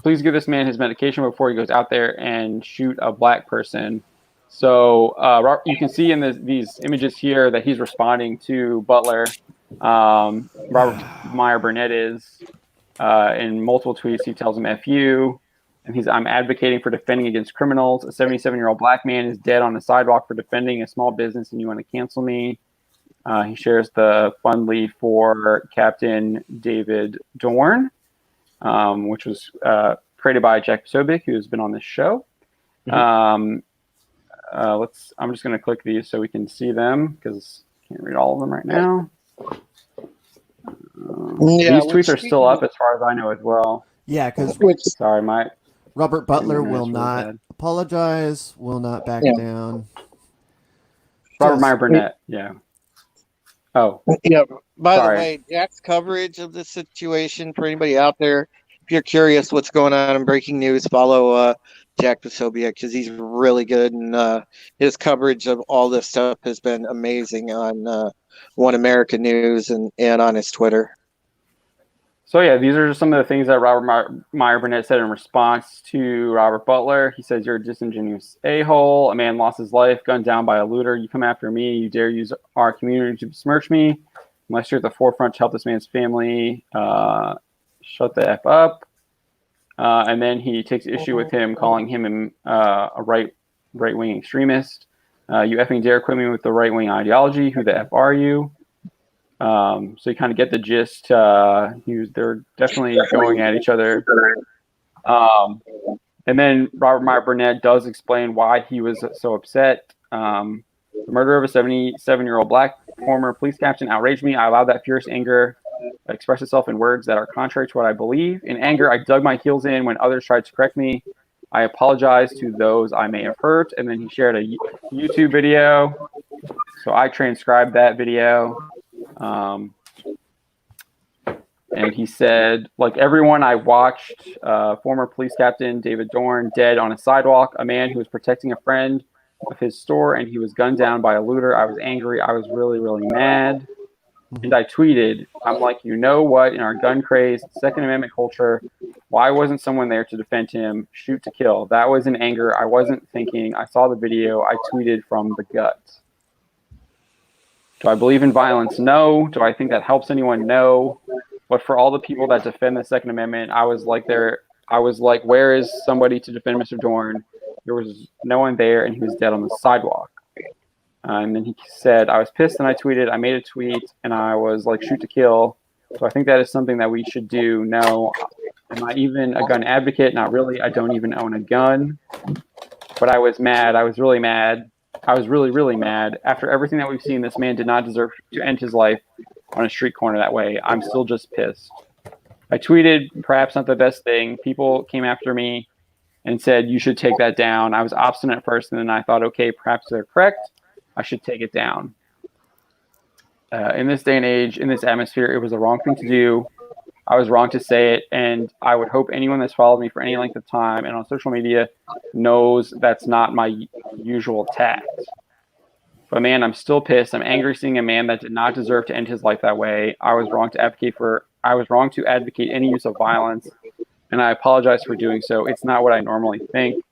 [SPEAKER 2] please give this man his medication before he goes out there and shoot a black person. So you can see in these images here that he's responding to Butler. Robert Meyer Burnett is in multiple tweets. He tells him "F you," and I'm advocating for defending against criminals. A 77-year-old black man is dead on the sidewalk for defending a small business, and you want to cancel me? He shares the fund lead for Captain David Dorn, which was created by Jack Posobiec, who has been on this show. Mm-hmm. I'm just going to click these so we can see them because I can't read all of them right now. These tweets are still up as far as I know as well.
[SPEAKER 7] Yeah, because Robert Butler will not apologize, will not back down.
[SPEAKER 2] Robert Meyer Burnett, yeah. Oh.
[SPEAKER 3] Yeah, by the way, Jack's coverage of this situation, for anybody out there, if you're curious what's going on in breaking news, follow Jack Posobiec because he's really good, and his coverage of all this stuff has been amazing on One America News and on his Twitter.
[SPEAKER 2] So yeah, these are just some of the things that Robert Meyer Burnett said in response to Robert Butler. He says, "You're a disingenuous a-hole. A man lost his life, gunned down by a looter. You come after me. You dare use our community to besmirch me. Unless you're at the forefront to help this man's family, shut the F up." And then he takes issue with him, calling him a right-wing extremist. You effing dare quit me with the right-wing ideology. Who the F are you? So you kind of get the gist. They're definitely going at each other. And then Robert Meyer Burnett does explain why he was so upset. The murder of a 77-year-old black former police captain outraged me. I allowed that fierce anger express itself in words that are contrary to what I believe. In anger, I dug my heels in when others tried to correct me. I apologize to those I may have hurt. And then he shared a YouTube video. So I transcribed that video. And he said, like everyone, I watched former police captain David Dorn dead on a sidewalk, a man who was protecting a friend of his store, and he was gunned down by a looter. I was angry. I was really, really mad. And I tweeted, I'm like, you know what? In our gun crazed Second Amendment culture, why wasn't someone there to defend him? Shoot to kill. That was in anger. I wasn't thinking. I saw the video. I tweeted from the gut. Do I believe in violence? No. Do I think that helps anyone? No. But for all the people that defend the Second Amendment, I was like, where is somebody to defend Mr. Dorn? There was no one there, and he was dead on the sidewalk. And then he said, I was pissed, and I tweeted. I made a tweet, and I was like, shoot to kill. So I think that is something that we should do. No, am I even a gun advocate? Not really. I don't even own a gun. But I was mad. I was really mad. I was really, really mad. After everything that we've seen, this man did not deserve to end his life on a street corner that way. I'm still just pissed. I tweeted, perhaps not the best thing. People came after me and said, you should take that down. I was obstinate at first, and then I thought, okay, perhaps they're correct. I should take it down. In this day and age, in this atmosphere, it was the wrong thing to do. I was wrong to say it, and I would hope anyone that's followed me for any length of time and on social media knows that's not my usual tact. But man, I'm still pissed. I'm angry seeing a man that did not deserve to end his life that way. I was wrong to advocate any use of violence, and I apologize for doing so. It's not what I normally think.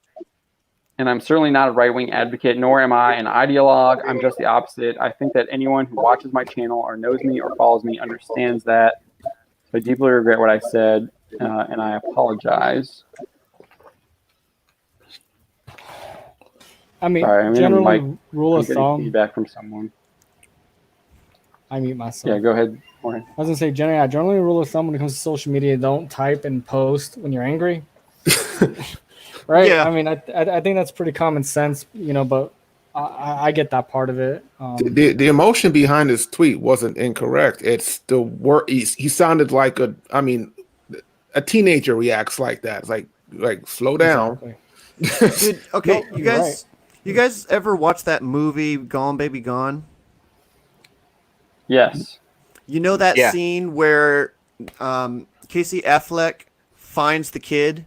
[SPEAKER 2] And I'm certainly not a right-wing advocate, nor am I an ideologue. I'm just the opposite. I think that anyone who watches my channel or knows me or follows me understands that. So I deeply regret what I said, and I apologize.
[SPEAKER 5] I mean,
[SPEAKER 2] sorry,
[SPEAKER 5] generally, rule of thumb.
[SPEAKER 2] Feedback from someone.
[SPEAKER 5] I mute myself.
[SPEAKER 2] Yeah, go ahead, Warren.
[SPEAKER 5] I was gonna say, generally, rule of thumb when it comes to social media: don't type and post when you're angry. Right?
[SPEAKER 1] Yeah.
[SPEAKER 5] I mean, I think that's pretty common sense, but I get that part of it.
[SPEAKER 6] The emotion behind his tweet wasn't incorrect. It's the word. He sounded like a teenager reacts like that. It's like slow down.
[SPEAKER 5] Exactly.
[SPEAKER 1] Dude, okay,
[SPEAKER 5] No,
[SPEAKER 1] you guys ever watch that movie Gone Baby Gone?
[SPEAKER 2] Yes.
[SPEAKER 1] You know that scene where Casey Affleck finds the kid,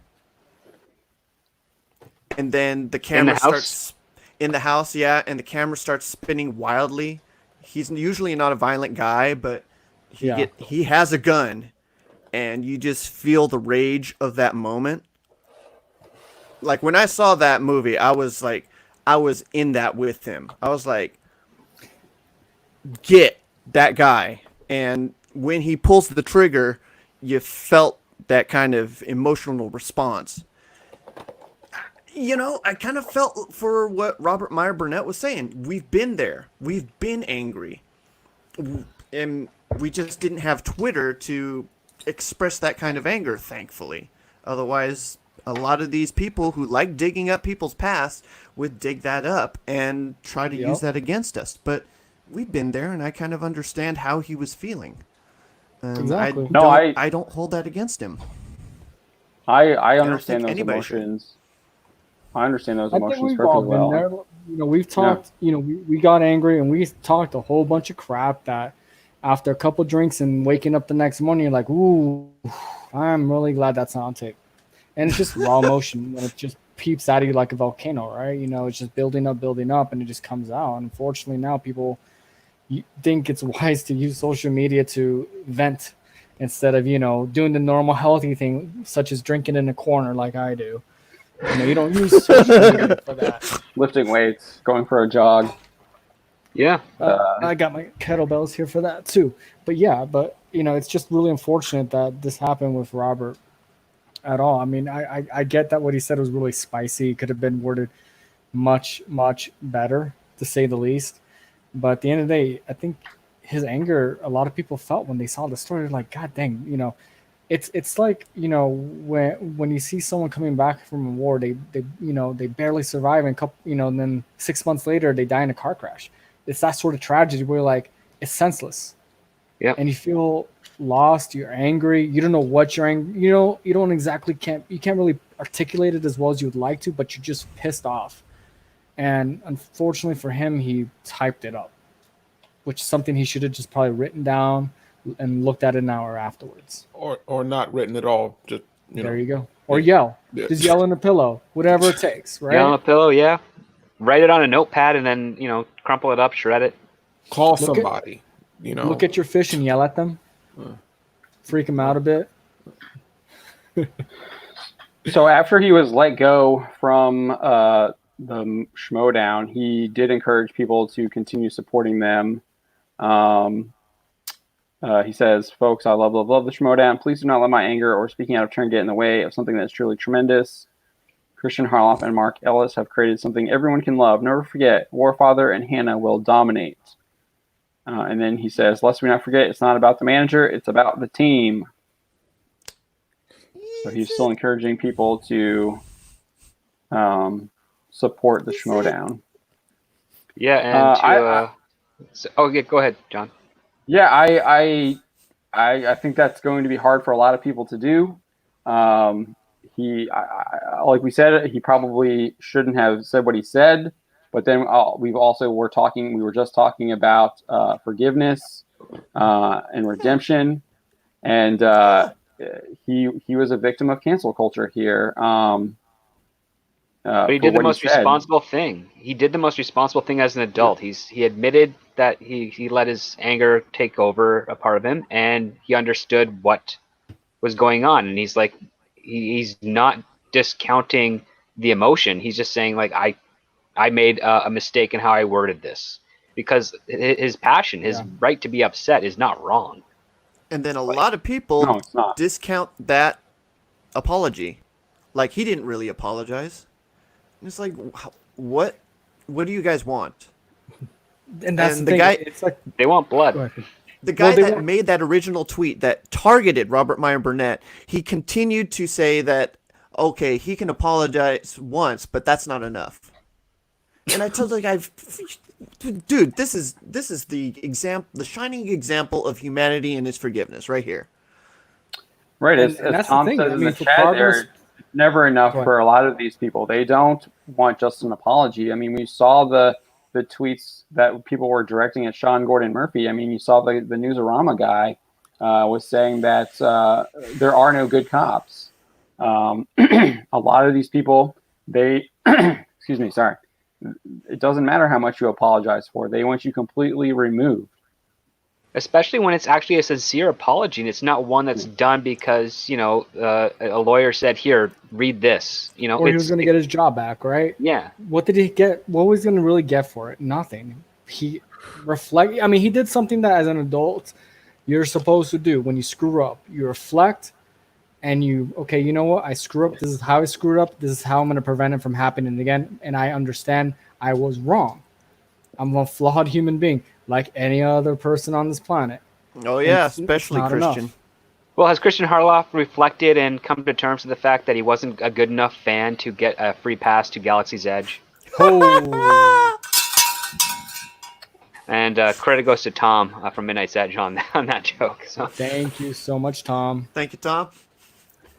[SPEAKER 1] and then the camera starts in the house, and the camera starts spinning wildly. He's usually not a violent guy, but he has a gun, and you just feel the rage of that moment. Like when I saw that movie, I was like, I was in that with him. I was like, get that guy. And when he pulls the trigger, you felt that kind of emotional response. You know, I kind of felt for what Robert Meyer Burnett was saying. We've been there. We've been angry. And we just didn't have Twitter to express that kind of anger, thankfully. Otherwise, a lot of these people who like digging up people's past would dig that up and try to use that against us. But we've been there, and I kind of understand how he was feeling.
[SPEAKER 5] Exactly.
[SPEAKER 1] I don't hold that against him.
[SPEAKER 2] I understand those emotions. I understand those emotions
[SPEAKER 5] think we've
[SPEAKER 2] perfectly
[SPEAKER 5] all been
[SPEAKER 2] well.
[SPEAKER 5] there. You know, we've talked. You know, we got angry and we talked a whole bunch of crap that after a couple drinks and waking up the next morning, you're like, "Ooh, I'm really glad that's not on tape." And it's just raw emotion when it just peeps out of you like a volcano, right? You know, it's just building up, and it just comes out. Unfortunately, now people think it's wise to use social media to vent instead of, you know, doing the normal healthy thing, such as drinking in a corner like I do. You know, you don't use social media for that.
[SPEAKER 2] Lifting weights, going for a jog.
[SPEAKER 8] Yeah.
[SPEAKER 5] I got my kettlebells here for that too. But yeah, you know, it's just really unfortunate that this happened with Robert at all. I mean, I get that what he said was really spicy. It could have been worded much, much better, to say the least. But at the end of the day, I think his anger, a lot of people felt when they saw the story, like, God dang, you know, it's like, you know, when you see someone coming back from a war, they you know, they barely survive, and and then 6 months later they die in a car crash. It's that sort of tragedy where, like, it's senseless.
[SPEAKER 8] Yeah.
[SPEAKER 5] And you feel lost, you're angry, you don't know what you're angry, you don't exactly can't really articulate it as well as you would like to, but you're just pissed off. And unfortunately for him, he typed it up, which is something he should have just probably written down and looked at an hour afterwards.
[SPEAKER 6] Or not written at all. Just
[SPEAKER 5] there you go. Or yell.
[SPEAKER 6] Yeah.
[SPEAKER 5] Just yell in a pillow. Whatever it takes, right?
[SPEAKER 8] Yell on a pillow, yeah. Write it on a notepad and then, you know, crumple it up, shred it.
[SPEAKER 6] Call somebody. You know.
[SPEAKER 5] Look at your fish and yell at them. Freak them out a bit.
[SPEAKER 2] So after he was let go from the Schmodown, he did encourage people to continue supporting them. He says, "Folks, I love the Schmodown. Please do not let my anger or speaking out of turn get in the way of something that's truly tremendous. Kristian Harloff and Mark Ellis have created something everyone can love. Never forget, Warfather and Hannah will dominate." And then he says, "Lest we not forget, it's not about the manager, it's about the team." So he's still encouraging people to support the Schmodown.
[SPEAKER 8] Yeah, and go ahead, John.
[SPEAKER 2] Yeah, I think that's going to be hard for a lot of people to do. Like we said, he probably shouldn't have said what he said. But then we were just talking about forgiveness and redemption, and he was a victim of cancel culture here.
[SPEAKER 8] But he did the most responsible thing. He did the most responsible thing as an adult. He admitted that he let his anger take over a part of him, and he understood what was going on. And he's like, he's not discounting the emotion. He's just saying, like, I made a mistake in how I worded this, because his passion, his right to be upset, is not wrong.
[SPEAKER 1] And then a lot of people discount that apology, like he didn't really apologize. And it's like, what do you guys want?
[SPEAKER 5] And that's
[SPEAKER 1] and
[SPEAKER 5] the
[SPEAKER 1] guy.
[SPEAKER 5] It's like
[SPEAKER 8] they want blood.
[SPEAKER 1] The guy that made that original tweet that targeted Robert Meyer Burnett, he continued to say that, okay, he can apologize once, but that's not enough. And I told the guy, dude, this is the example, the shining example of humanity and his forgiveness right here.
[SPEAKER 2] Right, as Tom says in the chat, there's never enough for a lot of these people. They don't want just an apology. I mean, we saw the tweets that people were directing at Sean Gordon Murphy. I mean, you saw the Newsarama guy was saying that there are no good cops. A lot of these people, they, excuse me, sorry. It doesn't matter how much you apologize for. They want you completely removed.
[SPEAKER 8] Especially when it's actually a sincere apology and it's not one that's done because, a lawyer said, here, read this.
[SPEAKER 5] Or he was going to get his job back, right?
[SPEAKER 8] Yeah.
[SPEAKER 5] What did he get? What was he going to really get for it? Nothing. He did something that as an adult you're supposed to do. When you screw up, you reflect and okay, you know what? I screw up. This is how I screwed up. This is how I'm going to prevent it from happening again. And I understand I was wrong. I'm a flawed human being like any other person on this planet.
[SPEAKER 1] Oh, yeah, especially Kristian.
[SPEAKER 5] Enough.
[SPEAKER 8] Well, has Kristian Harloff reflected and come to terms with the fact that he wasn't a good enough fan to get a free pass to Galaxy's Edge?
[SPEAKER 5] Oh.
[SPEAKER 8] And credit goes to Tom from Midnight's Edge on that joke. So.
[SPEAKER 5] Thank you so much, Tom.
[SPEAKER 1] Thank you, Tom.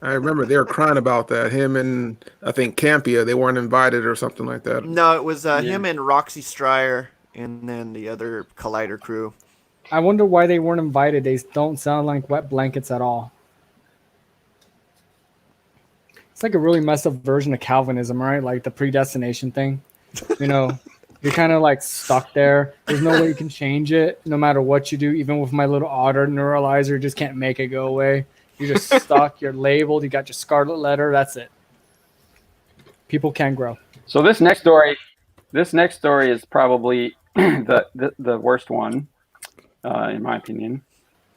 [SPEAKER 6] I remember they were crying about that. Him and I think Campia, they weren't invited or something like that.
[SPEAKER 1] No, it was him and Roxy Stryer and then the other Collider crew.
[SPEAKER 5] I wonder why they weren't invited. They don't sound like wet blankets at all. It's like a really messed up version of Calvinism, right? Like the predestination thing. You're kind of like stuck there. There's no way you can change it no matter what you do. Even with my little auto neuralizer, just can't make it go away. You're just stuck. You're labeled. You got your scarlet letter. That's it. People can grow.
[SPEAKER 2] So this next story is probably the worst one, in my opinion.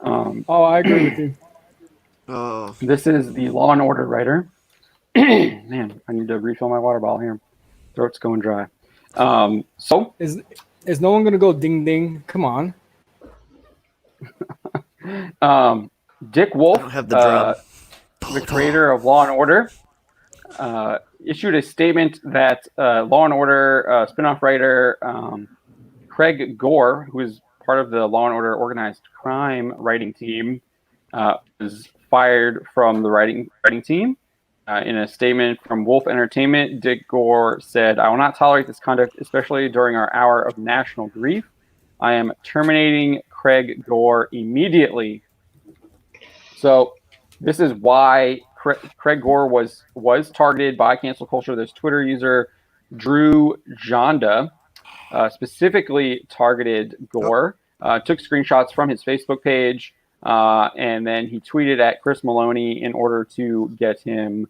[SPEAKER 5] I agree with you.
[SPEAKER 1] Oh.
[SPEAKER 2] This is the Law and Order writer. Man, I need to refill my water bottle here. Throat's going dry. So
[SPEAKER 5] is no one gonna go ding ding? Come on.
[SPEAKER 2] Dick Wolf,
[SPEAKER 1] the
[SPEAKER 2] creator of Law and Order, issued a statement that Law and Order spinoff writer Craig Gore, who is part of the Law and Order organized crime writing team, was fired from the writing team. In a statement from Wolf Entertainment, Dick Gore said, "I will not tolerate this conduct, especially during our hour of national grief. I am terminating Craig Gore immediately." So this is why Craig Gore was targeted by cancel culture. This Twitter user, Drew Jonda, specifically targeted Gore, took screenshots from his Facebook page, and then he tweeted at Chris Maloney in order to get him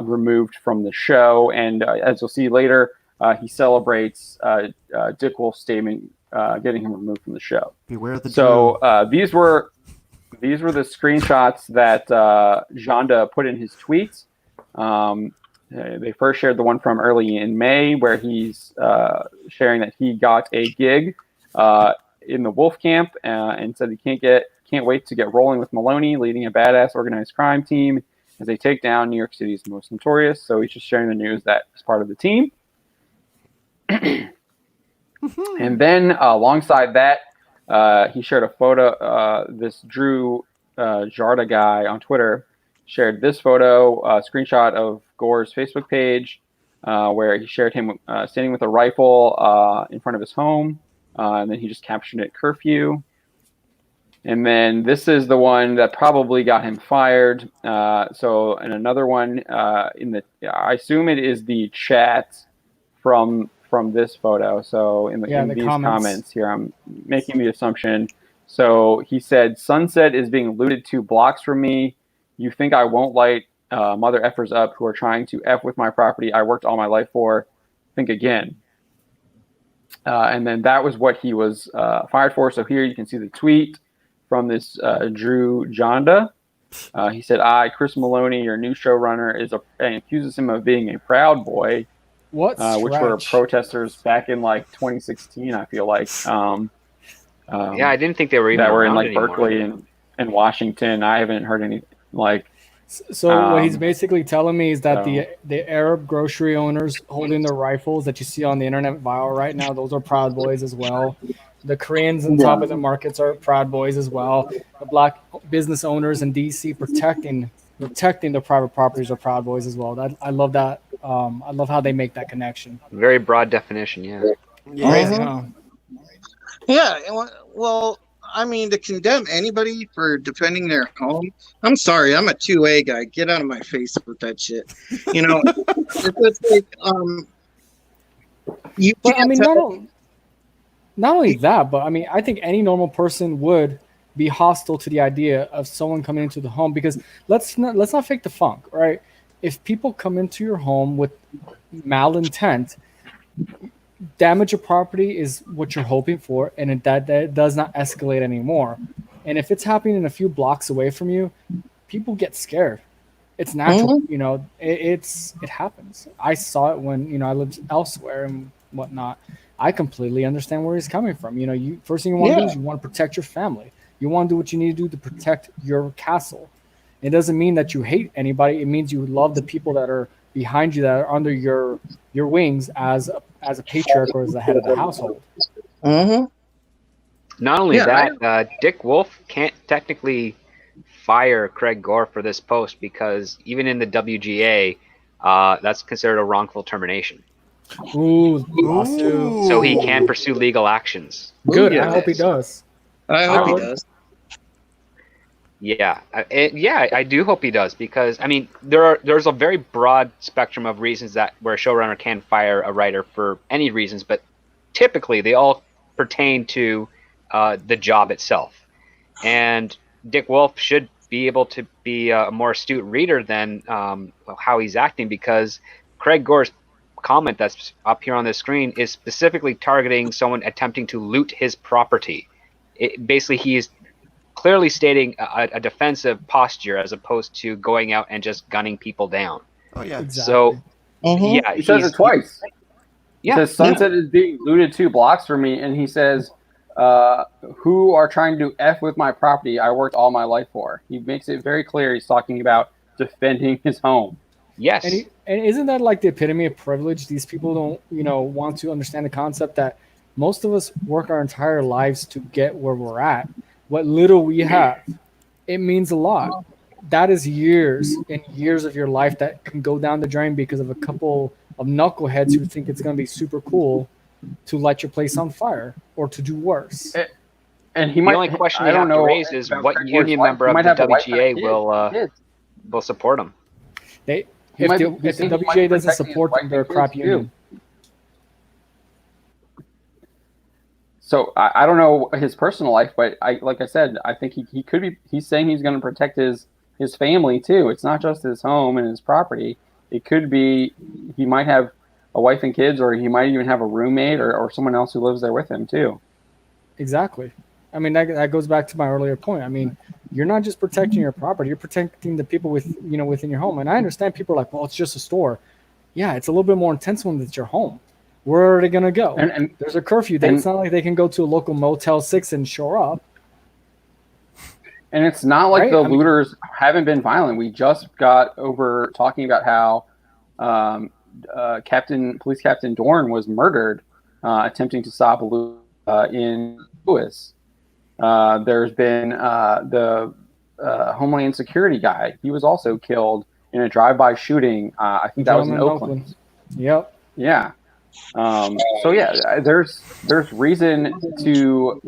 [SPEAKER 2] removed from the show. And as you'll see later, he celebrates Dick Wolf's statement getting him removed from the show.
[SPEAKER 7] Beware the
[SPEAKER 2] these were the screenshots that Jonda put in his tweets. They first shared the one from early in May where he's sharing that he got a gig in the Wolf camp and said he can't wait to get rolling with Maloney, leading a badass organized crime team as they take down New York City's most notorious. So he's just sharing the news that he's part of the team. And then alongside that, he shared a photo. This Drew Jarda guy on Twitter shared this photo, screenshot of Gore's Facebook page, where he shared him standing with a rifle in front of his home. And then he just captioned it curfew. And then this is the one that probably got him fired. And another one I assume it is the chat from this photo. So in these comments here, I'm making the assumption. So he said, "Sunset is being looted 2 blocks from me. You think I won't light mother effers up who are trying to F with my property I worked all my life for? Think again." And then that was what he was fired for. So here you can see the tweet from this Drew Jonda. He said, Chris Maloney, your new showrunner, and accuses him of being a Proud Boy, which were protesters back in like 2016, I feel like.
[SPEAKER 8] I didn't think they were even
[SPEAKER 2] that were in like
[SPEAKER 8] anymore.
[SPEAKER 2] Berkeley and Washington. I haven't heard any like.
[SPEAKER 5] So what he's basically telling me is that the Arab grocery owners holding their rifles that you see on the internet viral right now, those are Proud Boys as well. The Koreans on top of the markets are Proud Boys as well. The black business owners in DC protecting the private properties are Proud Boys as well. I love that. I love how they make that connection.
[SPEAKER 8] Very broad definition, yeah.
[SPEAKER 3] Yeah. Well, I mean, to condemn anybody for defending their home, I'm sorry, I'm a 2A guy. Get out of my face with that shit. It's like, you can't
[SPEAKER 5] not only that, but I mean, I think any normal person would be hostile to the idea of someone coming into the home, because let's not fake the funk, right? If people come into your home with malintent, damage of property is what you're hoping for, and that does not escalate anymore. And if it's happening a few blocks away from you, people get scared. It's natural, you know. It happens. I saw it when I lived elsewhere and whatnot. I completely understand where he's coming from. You first thing you want to do is you want to protect your family. You want to do what you need to do to protect your castle. It doesn't mean that you hate anybody. It means you love the people that are behind you, that are under your wings as a patriarch or as the head of the household.
[SPEAKER 8] Not only that, Dick Wolf can't technically fire Craig Gore for this post, because even in the WGA, that's considered a wrongful termination.
[SPEAKER 5] Ooh.
[SPEAKER 8] So he can pursue legal actions.
[SPEAKER 5] Good. I hope he does.
[SPEAKER 3] I hope he does.
[SPEAKER 8] Yeah, I do hope he does, because I mean, there's a very broad spectrum of reasons where a showrunner can fire a writer for any reasons, but typically they all pertain to the job itself. And Dick Wolf should be able to be a more astute reader than how he's acting, because Craig Gore's comment that's up here on the screen is specifically targeting someone attempting to loot his property. Basically, he is clearly stating a defensive posture as opposed to going out and just gunning people down.
[SPEAKER 1] Oh yeah.
[SPEAKER 5] Exactly.
[SPEAKER 8] So yeah,
[SPEAKER 2] he says it twice.
[SPEAKER 8] Yeah.
[SPEAKER 2] He says Sunset is being looted 2 blocks from me, and he says, who are trying to F with my property I worked all my life for. He makes it very clear he's talking about defending his home.
[SPEAKER 8] Yes.
[SPEAKER 5] And isn't that like the epitome of privilege? These people don't, want to understand the concept that most of us work our entire lives to get where we're at. What little we have, it means a lot. That is years and years of your life that can go down the drain because of a couple of knuckleheads who think it's going to be super cool to light your place on fire or to do worse.
[SPEAKER 2] And the
[SPEAKER 8] only question you have to raise is what union member of the WGA will support him.
[SPEAKER 5] If the WGA doesn't support them, they're a crap union.
[SPEAKER 2] So I don't know his personal life, but like I said, I think he could be. He's saying he's going to protect his family too. It's not just his home and his property. It could be he might have a wife and kids, or he might even have a roommate or someone else who lives there with him too.
[SPEAKER 5] Exactly. I mean, that goes back to my earlier point. I mean, you're not just protecting your property; you're protecting the people within your home. And I understand people are like, "Well, it's just a store." Yeah, it's a little bit more intense when it's your home. Where are they going to go? And there's a curfew. It's not like they can go to a local Motel 6 and show up.
[SPEAKER 2] And it's not like the looters haven't been violent. We just got over talking about how Police Captain Dorn was murdered attempting to stop a loot in Lewis. There's been the Homeland Security guy. He was also killed in a drive-by shooting. I think that was in Oakland.
[SPEAKER 5] Yep.
[SPEAKER 2] Yeah. So yeah, there's reason to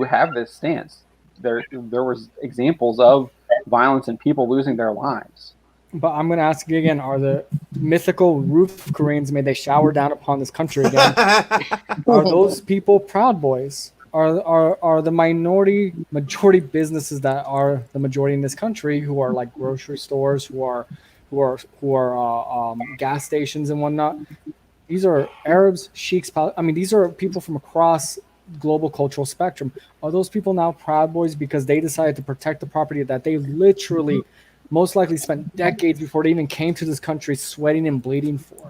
[SPEAKER 2] have this stance. There was examples of violence and people losing their lives.
[SPEAKER 5] But I'm going to ask you again: are the mythical roof Koreans, may they shower down upon this country again? Are those people Proud Boys? Are the majority businesses that are the majority in this country, who are like grocery stores, who are gas stations and whatnot? These are Arabs, sheiks. I mean, these are people from across global cultural spectrum. Are those people now Proud Boys because they decided to protect the property that they literally most likely spent decades before they even came to this country sweating and bleeding for?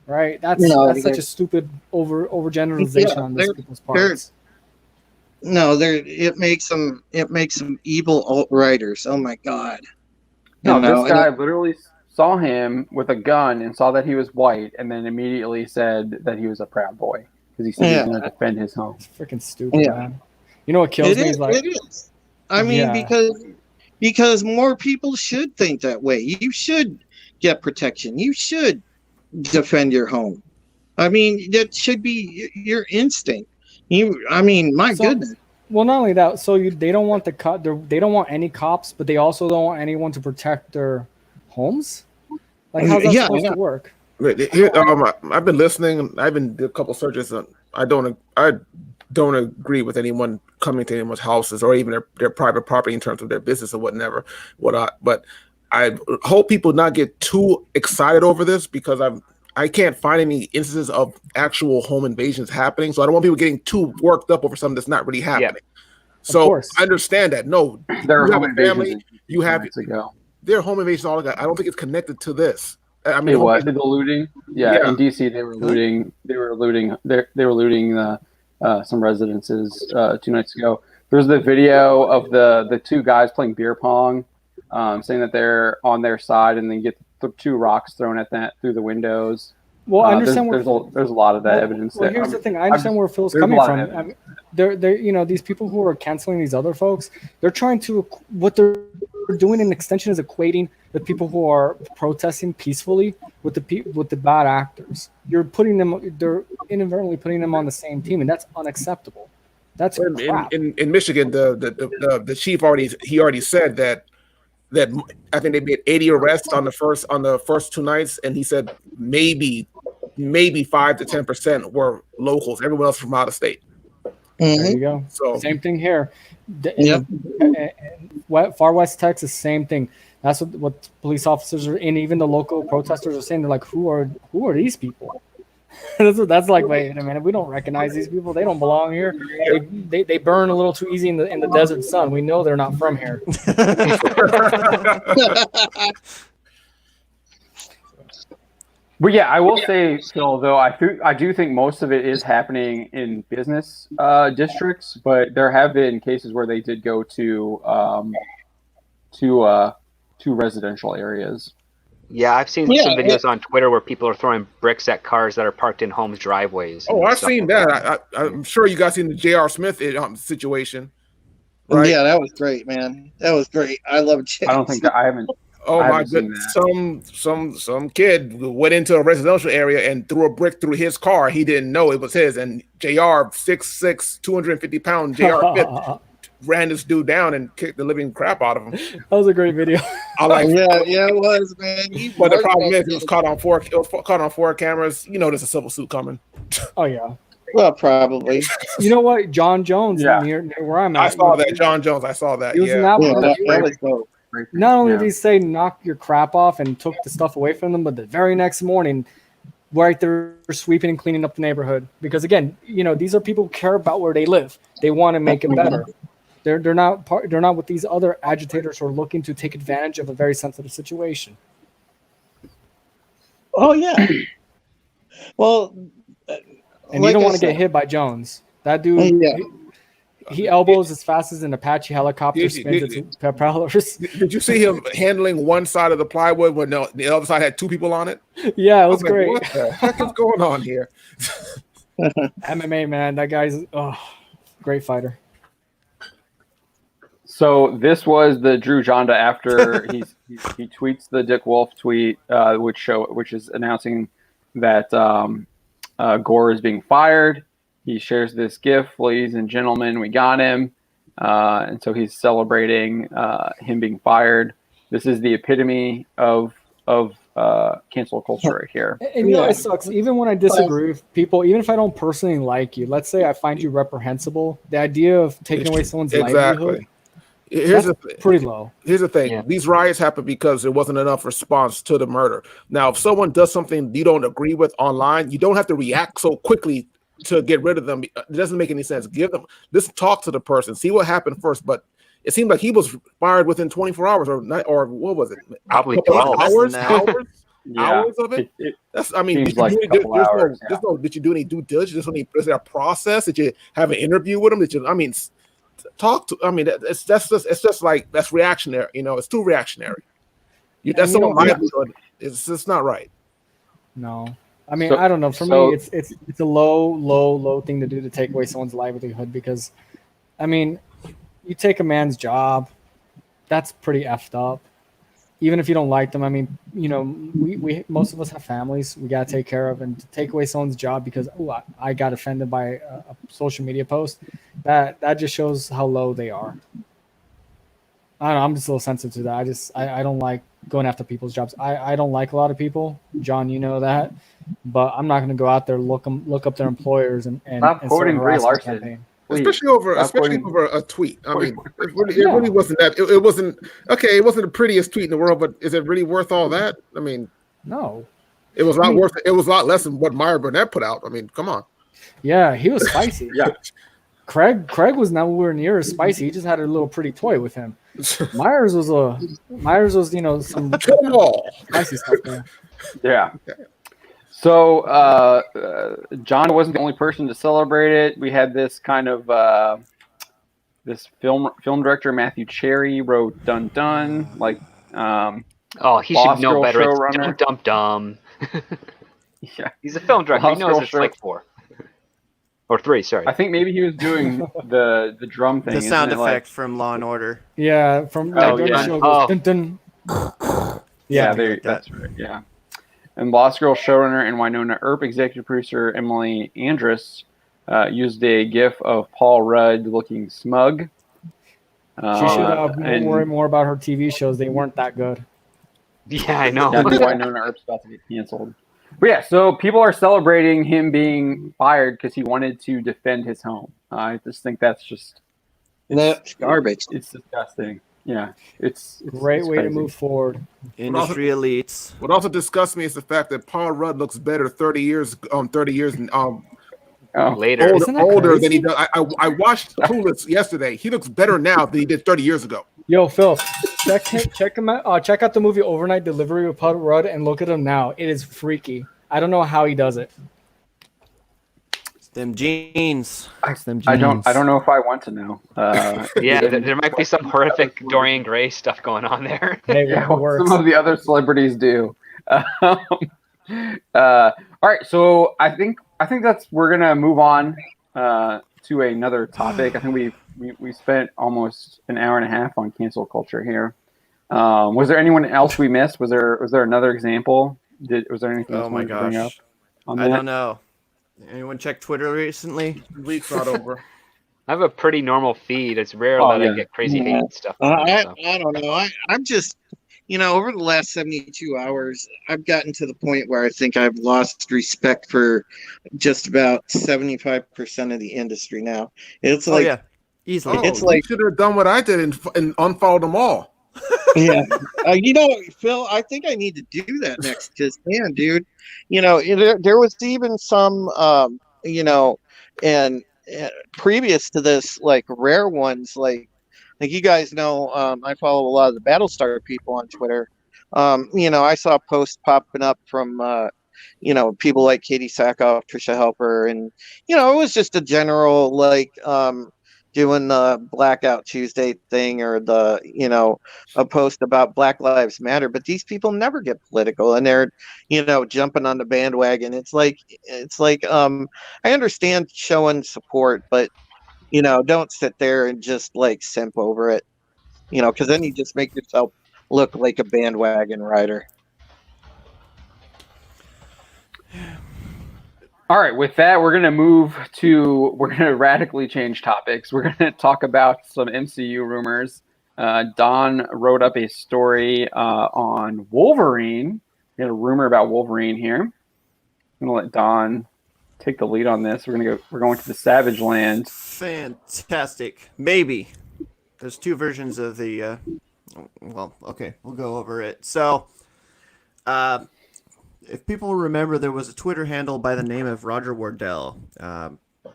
[SPEAKER 5] Right? That's such a stupid overgeneralization on these people's parts.
[SPEAKER 3] It makes them evil alt-writers. Oh my God.
[SPEAKER 2] No, this guy literally saw him with a gun and saw that he was white, and then immediately said that he was a Proud Boy because he said he was going to defend his home.
[SPEAKER 5] It's freaking stupid, man. You know what kills me?
[SPEAKER 3] It is. I mean, because more people should think that way. You should get protection. You should defend your home. I mean, that should be your instinct. Goodness.
[SPEAKER 5] Well, not only that. So they don't want they don't want any cops, but they also don't want anyone to protect their homes. Like, how's that supposed to work?
[SPEAKER 6] I've been listening. I've been did a couple searches. I don't agree with anyone coming to anyone's houses or even their private property in terms of their business or whatever. But I hope people not get too excited over this, because I can't find any instances of actual home invasions happening. So I don't want people getting too worked up over something that's not really happening. Yeah. So I understand that. No,
[SPEAKER 2] there
[SPEAKER 6] you have a family. You have
[SPEAKER 2] ago.
[SPEAKER 6] Their home invasion. All that. I don't think it's connected to this. I mean,
[SPEAKER 2] the looting. Yeah, in DC they were looting. They were looting some residences 2 nights ago. There's the video of the two guys playing beer pong, saying that they're on their side, and then get the 2 rocks thrown at that through the windows.
[SPEAKER 5] Well, I understand
[SPEAKER 2] there's a lot of that evidence.
[SPEAKER 5] Well, here's the thing. I understand where Phil's coming from. I mean, they're these people who are canceling these other folks. They're trying to what they're doing. An extension is equating the people who are protesting peacefully with the bad actors. They're inadvertently putting them on the same team, and that's unacceptable. That's crap.
[SPEAKER 6] In Michigan, the chief already said that I think they made 80 arrests on the first 2 nights, and he said maybe 5 to 10% were locals. Everyone else from out of state.
[SPEAKER 5] There you go. So same thing here. Far West Texas, same thing. That's what police officers are, and even the local protesters are saying. They're like, who are these people? that's like, wait a minute, we don't recognize these people. They don't belong here. They burn a little too easy in the desert sun. We know they're not from here.
[SPEAKER 2] But yeah, I will say still though, I do think most of it is happening in business districts, but there have been cases where they did go to residential areas.
[SPEAKER 8] Yeah, I've seen some videos on Twitter where people are throwing bricks at cars that are parked in homes' driveways.
[SPEAKER 6] Oh, I've seen that. I'm sure you guys seen the J.R. Smith situation. Right?
[SPEAKER 3] Yeah, that was great, man. That was great. I love J.
[SPEAKER 2] I don't think that I haven't.
[SPEAKER 6] Oh my goodness! Some kid went into a residential area and threw a brick through his car. He didn't know it was his. And Jr. 6'6", 250-pound Jr. ran this dude down and kicked the living crap out of him.
[SPEAKER 5] That was a great video.
[SPEAKER 3] Yeah, it was, man.
[SPEAKER 6] But the problem is, it was caught on 4 cameras. You know, there's a civil suit coming.
[SPEAKER 5] Oh yeah.
[SPEAKER 3] Well, probably.
[SPEAKER 5] You know what? John Jones near where I'm at.
[SPEAKER 6] I saw that. John Jones. I saw that.
[SPEAKER 5] He was in that was dope. Not only did he say knock your crap off and took the stuff away from them, but the very next morning, right there sweeping and cleaning up the neighborhood. Because again, these are people who care about where they live. They want to make it better. They're not what these other agitators who are looking to take advantage of a very sensitive situation.
[SPEAKER 3] Oh yeah. Well,
[SPEAKER 5] and you don't want to get hit by Jones. That dude. He elbows as fast as an Apache helicopter spins its propellers.
[SPEAKER 6] Did you see him handling one side of the plywood when the other side had 2 people on it?
[SPEAKER 5] Yeah, it was great.
[SPEAKER 6] What the heck is going on here?
[SPEAKER 5] MMA, man. That guy's great fighter.
[SPEAKER 2] So this was the Drew Jonda after he tweets the Dick Wolf tweet, which is announcing that Gore is being fired. He shares this GIF, ladies and gentlemen, we got him. And so he's celebrating him being fired. This is the epitome of cancel culture right here.
[SPEAKER 5] And it sucks. Even when I disagree with people, even if I don't personally like you, let's say I find you reprehensible, the idea of taking away someone's livelihood, pretty low.
[SPEAKER 6] Here's the thing. Yeah. These riots happen because there wasn't enough response to the murder. Now, if someone does something you don't agree with online, you don't have to react so quickly to get rid of them. It doesn't make any sense. Just talk to the person, see what happened first. But it seemed like he was fired within 24 hours or what was it?
[SPEAKER 8] Probably 12
[SPEAKER 6] hours of it. Did you do any due diligence? Is there a process? Did you have an interview with him? Talk to. It's just reactionary. It's too reactionary. That's someone's livelihood. It's just not right.
[SPEAKER 5] No. I don't know. For me, it's a low thing to do to take away someone's livelihood because, you take a man's job, that's pretty effed up. Even if you don't like them, we most of us have families we gotta take care of, and to take away someone's job because I got offended by a social media post, that just shows how low they are. I don't know. I'm just a little sensitive to that. I don't like going after people's jobs. I don't like a lot of people. John, you know that. but I'm not going to go out there look up their employers and
[SPEAKER 2] Stop
[SPEAKER 5] start
[SPEAKER 2] quoting
[SPEAKER 5] a
[SPEAKER 2] Brie
[SPEAKER 5] harassment
[SPEAKER 2] Larson.
[SPEAKER 5] campaign.
[SPEAKER 2] Please.
[SPEAKER 6] Especially over a tweet. I mean, it really wasn't that. It wasn't okay. It wasn't the prettiest tweet in the world, but is it really worth all that? I mean,
[SPEAKER 5] No.
[SPEAKER 6] it was not worth. It was a lot less than what Maya Burnett put out. I mean, come on.
[SPEAKER 5] Yeah, he was spicy.
[SPEAKER 2] Yeah.
[SPEAKER 5] Craig was nowhere near as spicy. He just had a little pretty toy with him. Myers was some spicy stuff there.
[SPEAKER 2] Yeah. So John wasn't the only person to celebrate it. We had this kind of this film director Matthew Cherry wrote Dun Dun, like
[SPEAKER 8] he should know better.
[SPEAKER 2] Showrunner.
[SPEAKER 8] It's Dum.
[SPEAKER 2] Yeah,
[SPEAKER 8] he's a film director. He knows it's like 4 or 3. Sorry,
[SPEAKER 2] I think maybe he was doing the drum thing.
[SPEAKER 1] The sound effect from Law and Order.
[SPEAKER 5] Yeah, from show goes, dun, dun.
[SPEAKER 2] Yeah, that's right. Yeah. And Lost Girl showrunner and Winona Earp executive producer Emily Andrus used a GIF of Paul Rudd looking smug.
[SPEAKER 5] She should worry more about her TV shows. They weren't that good.
[SPEAKER 8] Yeah, I know.
[SPEAKER 2] Yeah, Winona Earp's about to get canceled. But yeah, so people are celebrating him being fired because he wanted to defend his home. I just think that's
[SPEAKER 3] garbage.
[SPEAKER 2] It's disgusting. Yeah, it's
[SPEAKER 5] Great way
[SPEAKER 2] crazy.
[SPEAKER 5] to move forward.
[SPEAKER 1] Industry elites.
[SPEAKER 6] What also disgusts me is the fact that Paul Rudd looks better 30 years
[SPEAKER 8] later.
[SPEAKER 6] older than he does. I watched Clueless yesterday. He looks better now than he did 30 years ago.
[SPEAKER 5] Yo, Phil, check him out. Check out the movie Overnight Delivery with Paul Rudd and look at him now. It is freaky. I don't know how he does it.
[SPEAKER 1] It's them jeans.
[SPEAKER 2] I don't know if I want to know.
[SPEAKER 8] There might be some horrific Dorian Gray stuff going on there.
[SPEAKER 5] Hey,
[SPEAKER 2] some of the other celebrities do. All right, so I think we're gonna move on to another topic. I think we spent almost an hour and a half on cancel culture here. Was there anyone else we missed? Was there another example? Was there anything else?
[SPEAKER 1] Oh my gosh,
[SPEAKER 2] bring up on
[SPEAKER 1] I
[SPEAKER 2] that?
[SPEAKER 1] don't know. Anyone check Twitter recently?
[SPEAKER 6] Week's not over.
[SPEAKER 8] I have a pretty normal feed. It's rare that I get crazy hate stuff.
[SPEAKER 3] I don't know. I'm just, over the last 72 hours, I've gotten to the point where I think I've lost respect for just about 75% of the industry now. It's like,
[SPEAKER 1] easily.
[SPEAKER 3] It's like,
[SPEAKER 6] you should have done what I did and unfollowed them all.
[SPEAKER 3] Yeah. Phil, I think I need to do that next because, man, dude, there was even some, and previous to this, like rare ones, like you guys know, I follow a lot of the Battlestar people on Twitter. I saw posts popping up from, people like Katie Sackhoff, Trisha Helper, and, it was just a general, like, doing the Blackout Tuesday thing or a post about Black Lives Matter. But these people never get political and they're, jumping on the bandwagon. It's like, I understand showing support, but, don't sit there and just like simp over it, because then you just make yourself look like a bandwagon rider.
[SPEAKER 2] All right, with that, we're going to radically change topics. We're going to talk about some MCU rumors. Don wrote up a story on Wolverine. We had a rumor about Wolverine here. I'm going to let Don take the lead on this. We're going to the Savage Land.
[SPEAKER 1] Fantastic. Maybe. There's 2 versions of the we'll go over it. So, if people remember, there was a Twitter handle by the name of Roger Wardell.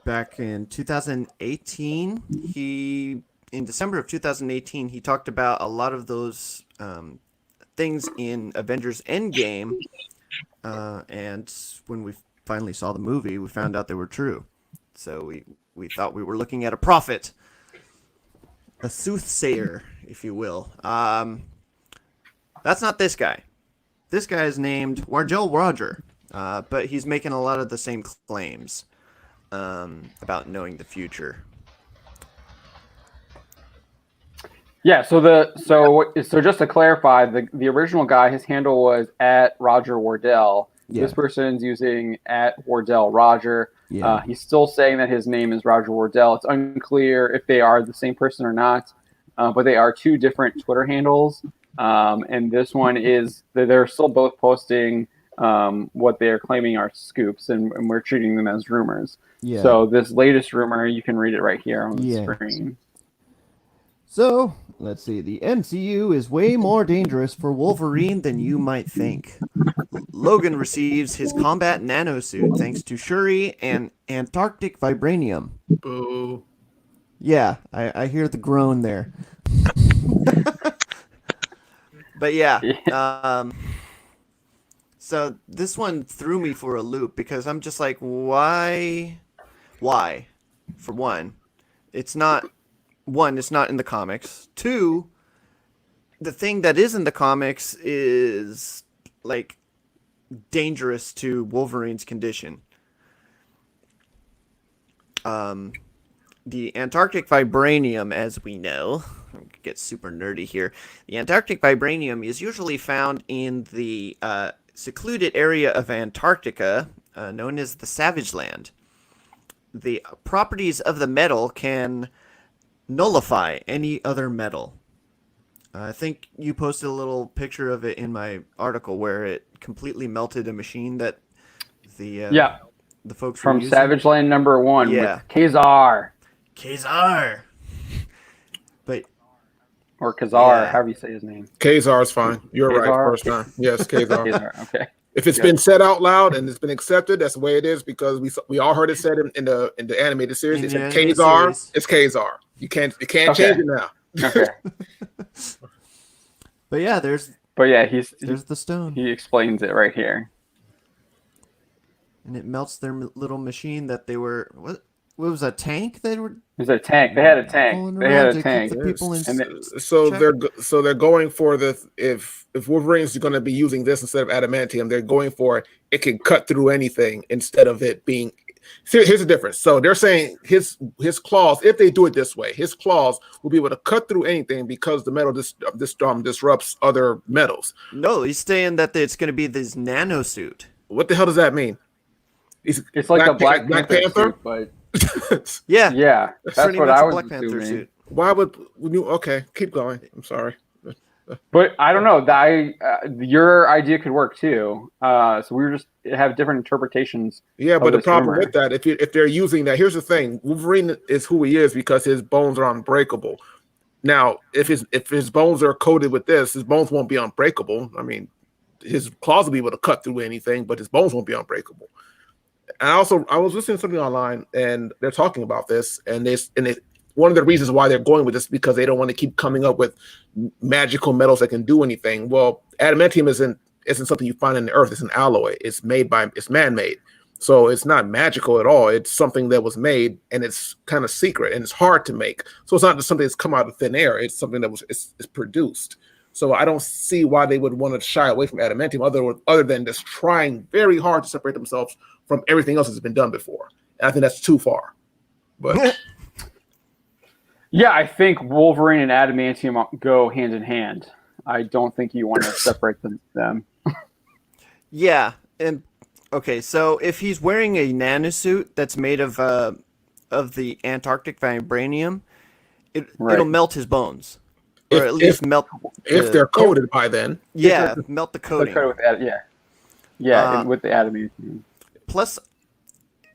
[SPEAKER 1] Back in 2018, in December of 2018, he talked about a lot of those things in Avengers Endgame. And when we finally saw the movie, we found out they were true. So we thought we were looking at a prophet, a soothsayer, if you will. That's not this guy. This guy is named Wargel Roger, but he's making a lot of the same claims about knowing the future.
[SPEAKER 2] Yeah, so just to clarify, the original guy, his handle was at Roger Wardell. Yeah. This person's using at Wardell Roger. Yeah. He's still saying that his name is Roger Wardell. It's unclear if they are the same person or not, but they are 2 different Twitter handles. And this one is, they're still both posting what they're claiming are scoops, and we're treating them as rumors.
[SPEAKER 7] Yeah.
[SPEAKER 2] So this latest rumor, you can read it right here on the screen.
[SPEAKER 7] So, let's see. The MCU is way more dangerous for
[SPEAKER 1] Wolverine than you might think. Logan receives his combat nanosuit thanks to Shuri and Antarctic vibranium.
[SPEAKER 6] Boo.
[SPEAKER 7] Yeah, I hear the groan there.
[SPEAKER 1] But so this one threw me for a loop because I'm just like, why? For one, it's not in the comics. Two, the thing that is in the comics is like dangerous to Wolverine's condition. The Antarctic vibranium, as we know, get super nerdy here. The Antarctic vibranium is usually found in the secluded area of Antarctica, known as the Savage Land. The properties of the metal can nullify any other metal. I think you posted a little picture of it in my article where it completely melted a machine that the folks
[SPEAKER 2] from
[SPEAKER 1] were using.
[SPEAKER 2] Savage Land #1 with Kazar.
[SPEAKER 1] But
[SPEAKER 2] or Kazar, however you say his name.
[SPEAKER 6] Kazar's fine. You're
[SPEAKER 2] Kazar?
[SPEAKER 6] right. First time. Yes, Kazar.
[SPEAKER 2] Kazar, okay.
[SPEAKER 6] If it's been said out loud and it's been accepted, that's the way it is because we all heard it said in the animated series. It said Kazar. It's Kazar. You can't change it now.
[SPEAKER 2] Okay.
[SPEAKER 7] But yeah, there's
[SPEAKER 2] there's
[SPEAKER 7] the stone.
[SPEAKER 2] He explains it right here.
[SPEAKER 7] And it melts their little machine that they were what was a tank they were.
[SPEAKER 2] It was a tank. They had a tank.
[SPEAKER 6] So they're going for the if Wolverine's going to be using this instead of adamantium, they're going for it can cut through anything instead of it being. Here's the difference. So they're saying his claws, if they do it this way, his claws will be able to cut through anything because the metal disrupts other metals.
[SPEAKER 1] No, he's saying that it's going to be this nanosuit.
[SPEAKER 6] What the hell does that mean?
[SPEAKER 2] It's like a Black Panther suit, but
[SPEAKER 1] yeah,
[SPEAKER 2] that's what I was
[SPEAKER 1] Black Panther
[SPEAKER 2] assuming.
[SPEAKER 1] suit.
[SPEAKER 6] Why would you? Okay, keep going. I'm sorry.
[SPEAKER 2] But I don't know. Your idea could work too. So we just have different interpretations.
[SPEAKER 6] Yeah, but the problem with that, if they're using that, here's the thing: Wolverine is who he is because his bones are unbreakable. Now, if his bones are coated with this, his bones won't be unbreakable. I mean, his claws will be able to cut through anything, but his bones won't be unbreakable. And I was listening to something online, and they're talking about this, one of the reasons why they're going with this is because they don't want to keep coming up with magical metals that can do anything. Well, adamantium isn't something you find in the earth. It's an alloy. It's man-made. So it's not magical at all. It's something that was made and it's kind of secret and it's hard to make. So it's not just something that's come out of thin air. It's something that is produced. So I don't see why they would want to shy away from adamantium other than just trying very hard to separate themselves from everything else that's been done before. And I think that's too far. But
[SPEAKER 2] yeah, I think Wolverine and adamantium go hand in hand. I don't think you want to separate them.
[SPEAKER 1] Yeah, and okay, so if he's wearing a nanosuit that's made of the Antarctic vibranium, it'll melt his bones, or at least melt.
[SPEAKER 6] If they're coated by then,
[SPEAKER 1] melt the coating.
[SPEAKER 2] With with the adamantium.
[SPEAKER 1] Plus,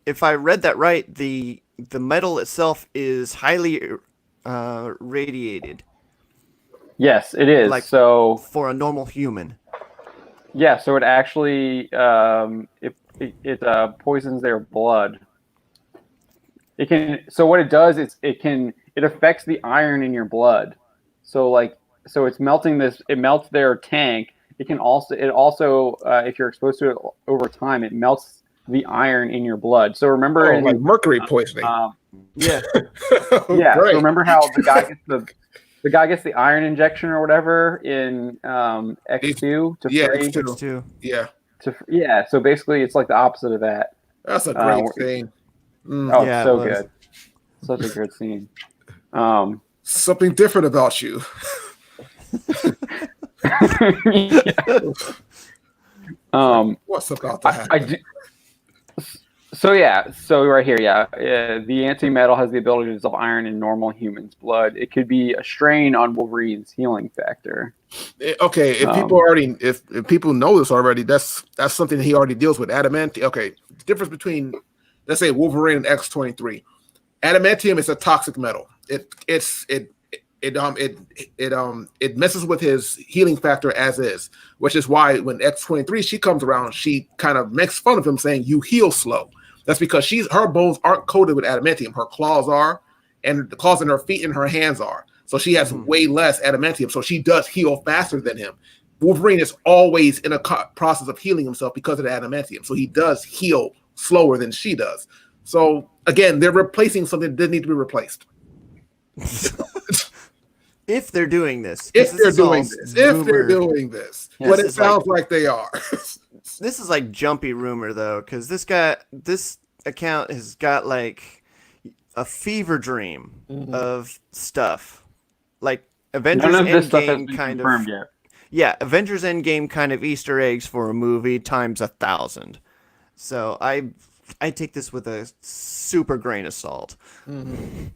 [SPEAKER 1] if I read that right, the metal itself is highly radiated.
[SPEAKER 2] Yes, it is. So
[SPEAKER 1] for a normal human.
[SPEAKER 2] Yeah, so it actually it poisons their blood. It can. So what it does is it affects the iron in your blood. So it's melting this. It melts their tank. It also if you're exposed to it over time, it melts the iron in your blood. So remember,
[SPEAKER 6] like mercury poisoning.
[SPEAKER 2] Yeah. Yeah. So remember how the guy gets the iron injection or whatever in X2 to free.
[SPEAKER 1] X2.
[SPEAKER 6] Yeah.
[SPEAKER 2] So basically, it's like the opposite of that.
[SPEAKER 6] That's a great scene.
[SPEAKER 2] Oh, yeah, so good. Such a good scene.
[SPEAKER 6] Something different about you.
[SPEAKER 2] What's
[SPEAKER 6] about that?
[SPEAKER 2] So right here, the anti-metal has the ability to dissolve iron in normal humans' blood. It could be a strain on Wolverine's healing factor.
[SPEAKER 6] Okay, if people know this already, that's something he already deals with. Adamantium. Okay, the difference between, let's say, Wolverine and X-23. Adamantium is a toxic metal. It messes with his healing factor as is, which is why when X-23 she comes around, she kind of makes fun of him, saying you heal slow. That's because her bones aren't coated with adamantium. Her claws are, and the claws in her feet and her hands are. So she has way less adamantium. So she does heal faster than him. Wolverine is always in a process of healing himself because of the adamantium. So he does heal slower than she does. So again, they're replacing something that didn't need to be replaced.
[SPEAKER 1] If they're doing this.
[SPEAKER 6] If they're doing this. But it sounds like they are.
[SPEAKER 1] This is like jumpy rumor though, because this account has got like a fever dream of stuff. Like Avengers Endgame kind of. Yet. Yeah, Avengers Endgame kind of Easter eggs for a movie times 1,000. So I take this with a super grain of salt.
[SPEAKER 2] Mm-hmm.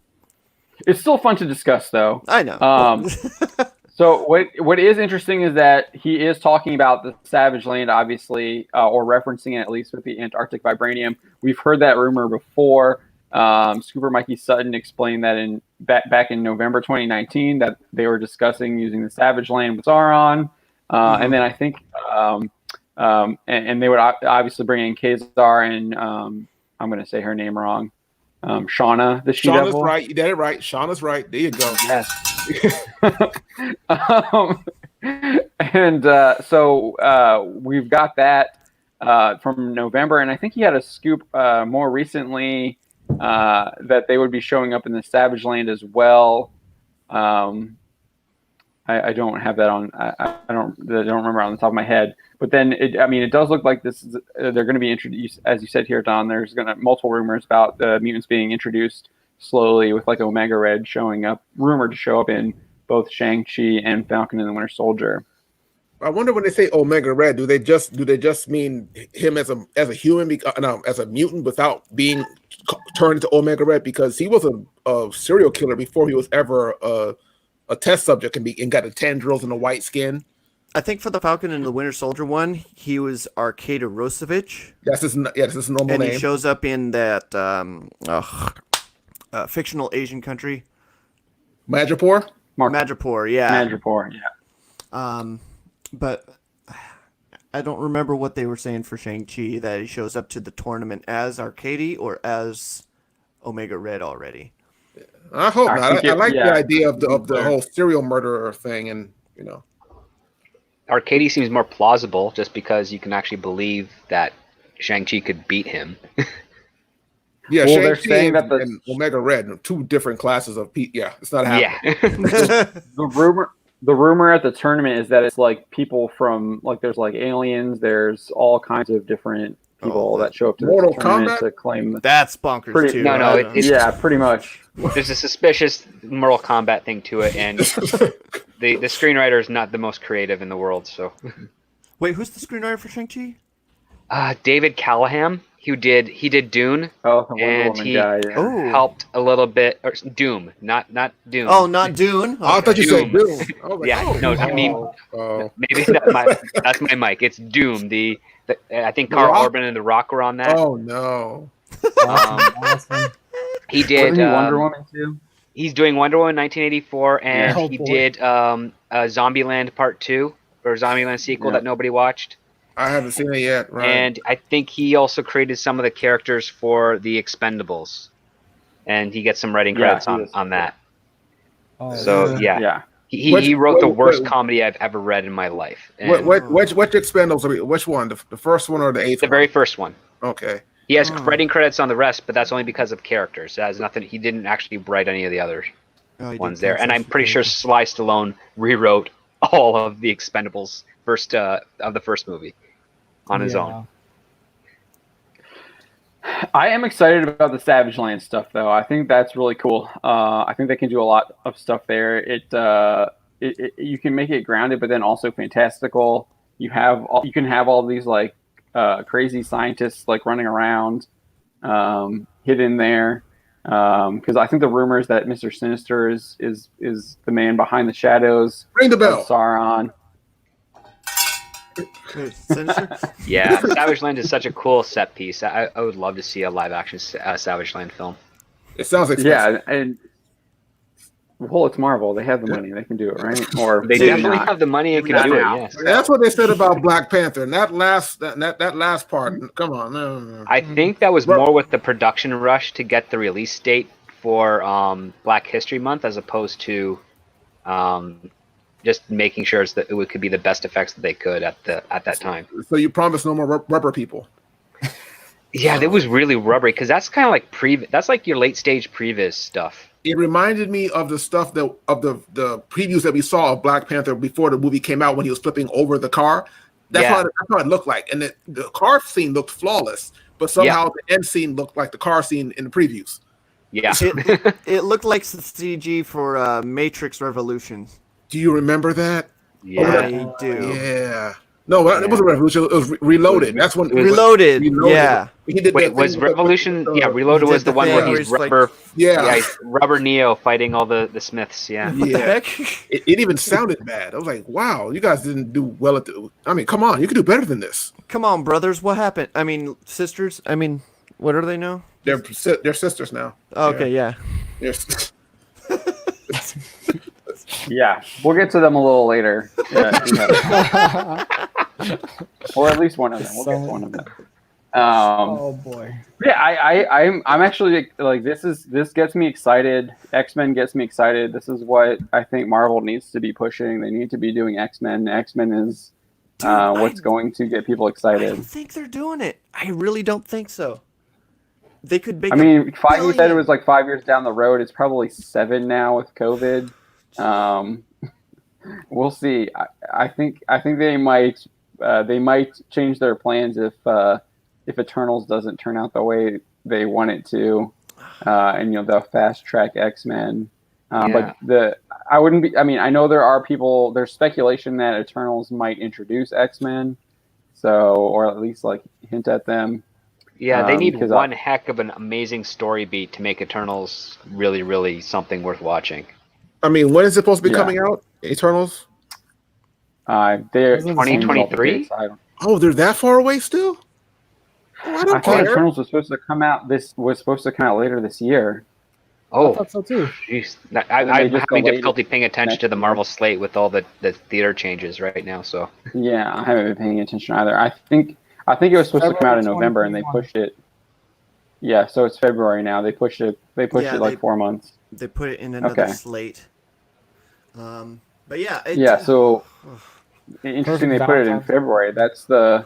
[SPEAKER 2] It's still fun to discuss, though.
[SPEAKER 1] I know.
[SPEAKER 2] So what is interesting is that he is talking about the Savage Land, obviously, or referencing it at least with the Antarctic vibranium. We've heard that rumor before. Scooper Mikey Sutton explained that back in November 2019 that they were discussing using the Savage Land with Sauron, and then I think and they would obviously bring in Khazar and I'm going to say her name wrong. Shauna, the She-Devil.
[SPEAKER 6] Shauna's right. You did it right. Shauna's right. There you go.
[SPEAKER 2] Yes. So we've got that from November, and I think he had a scoop more recently that they would be showing up in the Savage Land as well. I don't have that on. I don't remember on the top of my head. But then it does look like this is they're going to be introduced, as you said here, Don. There's going to multiple rumors about the mutants being introduced slowly, with like Omega Red rumored to show up in both Shang-Chi and Falcon and the Winter Soldier.
[SPEAKER 6] I wonder when they say Omega Red, do they just mean him as a human, as a mutant without being turned into Omega Red? Because he was a serial killer before he was ever a test subject and got the tendrils and the white skin.
[SPEAKER 1] I think for the Falcon and the Winter Soldier one, he was Arkady Rosevich.
[SPEAKER 6] That's his normal name.
[SPEAKER 1] And he shows up in that fictional Asian country.
[SPEAKER 6] Madripoor?
[SPEAKER 1] Madripoor, yeah.
[SPEAKER 2] Madripoor, yeah.
[SPEAKER 1] But I don't remember what they were saying for Shang-Chi, that he shows up to the tournament as Arkady or as Omega Red already.
[SPEAKER 6] I hope not. I like the idea of the whole serial murderer thing, and
[SPEAKER 8] Arkady seems more plausible just because you can actually believe that Shang-Chi could beat him.
[SPEAKER 6] Yeah, well, they're saying that and Omega Red are two different classes of people. Yeah, it's not happening.
[SPEAKER 2] Yeah. The rumor at the tournament is that it's like people from there's like aliens, there's all kinds of different people that show up to the tournament to claim.
[SPEAKER 1] That's bonkers too.
[SPEAKER 2] No, pretty much.
[SPEAKER 8] There's a suspicious Mortal Kombat thing to it, and the screenwriter is not the most creative in the world. So,
[SPEAKER 1] wait, who's the screenwriter for Shang-Chi?
[SPEAKER 8] David Callahan. He did Dune, and he helped a little bit. Or Doom, not Dune.
[SPEAKER 1] Oh, not Dune. Okay.
[SPEAKER 6] I thought you said Doom.
[SPEAKER 8] I mean, maybe that's my mic. It's Doom. I think Carl Urban and The Rock were on that.
[SPEAKER 6] Oh no.
[SPEAKER 8] Awesome. He did
[SPEAKER 2] Wonder Woman too.
[SPEAKER 8] He's doing Wonder Woman 1984, and he did Zombieland Part 2 or Zombieland sequel that nobody watched.
[SPEAKER 6] I haven't seen it yet. Right.
[SPEAKER 8] And I think he also created some of the characters for the Expendables, and he gets some writing credits on that. Oh, so he wrote the worst comedy I've ever read in my life. And
[SPEAKER 6] which Expendables? Which one? The first one or the eighth?
[SPEAKER 8] The very first one.
[SPEAKER 6] Okay.
[SPEAKER 8] He has writing credits on the rest, but that's only because of characters. It has nothing. He didn't actually write any of the other ones there. And I'm pretty sure Sly Stallone rewrote all of the Expendables of the first movie on his own.
[SPEAKER 2] I am excited about the Savage Land stuff, though. I think that's really cool. I think they can do a lot of stuff there. You can make it grounded, but then also fantastical. You can have all these crazy scientists running around. hidden there. Because I think the rumors that Mr. Sinister is the man behind the shadows.
[SPEAKER 6] Ring the bell.
[SPEAKER 2] Of Sauron.
[SPEAKER 1] Sinister?
[SPEAKER 8] Yeah, Savage Land is such a cool set piece. I would love to see a live action Savage Land film.
[SPEAKER 6] It sounds expensive.
[SPEAKER 2] Yeah, and well, it's Marvel. They have the money. They can do it, right? Or
[SPEAKER 8] They definitely have the money and can do it. Yes.
[SPEAKER 6] That's what they said about Black Panther. And that last part. Come on, no.
[SPEAKER 8] I think that was more with the production rush to get the release date for Black History Month, as opposed to just making sure that it could be the best effects that they could at that time.
[SPEAKER 6] So you promised no more rubber people.
[SPEAKER 8] Yeah, that was really rubbery, because that's kind of like that's like your late stage previs stuff.
[SPEAKER 6] It reminded me of the stuff the previews that we saw of Black Panther before the movie came out, when he was flipping over the car. That's how it looked like, and the car scene looked flawless, but somehow the end scene looked like the car scene in the previews.
[SPEAKER 8] Yeah,
[SPEAKER 1] it looked like CG for Matrix Revolutions.
[SPEAKER 6] Do you remember that?
[SPEAKER 8] Yeah,
[SPEAKER 1] I do.
[SPEAKER 6] Yeah. No, it wasn't Revolution. It was Reloaded. That's when
[SPEAKER 1] Reloaded. Yeah.
[SPEAKER 6] He did
[SPEAKER 8] was Revolution? Yeah, Reloaded was the one where he's rubber.
[SPEAKER 6] Like,
[SPEAKER 8] he's rubber Neo fighting all the Smiths. Yeah.
[SPEAKER 1] What the heck?
[SPEAKER 6] It even sounded bad. I was like, wow, you guys didn't do well at I mean, come on, you could do better than this.
[SPEAKER 1] Come on, brothers. What happened? I mean, sisters. I mean, what are they now?
[SPEAKER 6] They're sisters now.
[SPEAKER 1] Okay, yeah.
[SPEAKER 6] Yes.
[SPEAKER 2] Yeah, we'll get to them a little later. Yeah, or at least one of them. We'll get to one of them.
[SPEAKER 5] Oh boy.
[SPEAKER 2] Yeah, I'm actually like this gets me excited. X-Men gets me excited. This is what I think Marvel needs to be pushing. They need to be doing X-Men. X-Men is what's going to get people excited.
[SPEAKER 1] I don't think they're doing it. I really don't think so. They could make.
[SPEAKER 2] I mean, Feige said it was like 5 years down the road. It's probably 7 now with COVID. We'll see. I think they might change their plans if Eternals doesn't turn out the way they want it to, and they'll fast track X-Men. But I wouldn't be. I mean, I know there are people. There's speculation that Eternals might introduce X-Men, or at least like hint at them.
[SPEAKER 8] Yeah, they need one heck of an amazing story beat to make Eternals really, really something worth watching.
[SPEAKER 6] I mean, when is it supposed to be coming out? Eternals?
[SPEAKER 2] They're
[SPEAKER 8] 2023.
[SPEAKER 6] Oh, they're that far away still? Oh, I
[SPEAKER 2] thought Eternals was supposed to come out. Later this year.
[SPEAKER 8] Oh,
[SPEAKER 5] I thought so too.
[SPEAKER 8] Jeez, I'm having difficulty paying attention to the Marvel slate with all the theater changes right now. So
[SPEAKER 2] yeah, I haven't been paying attention either. I think it was supposed to come out in November, and they pushed it. Yeah, so it's February now. They pushed it. They pushed it like 4 months.
[SPEAKER 1] They put it in another slate. But yeah.
[SPEAKER 2] So interesting. They put it in February. That's the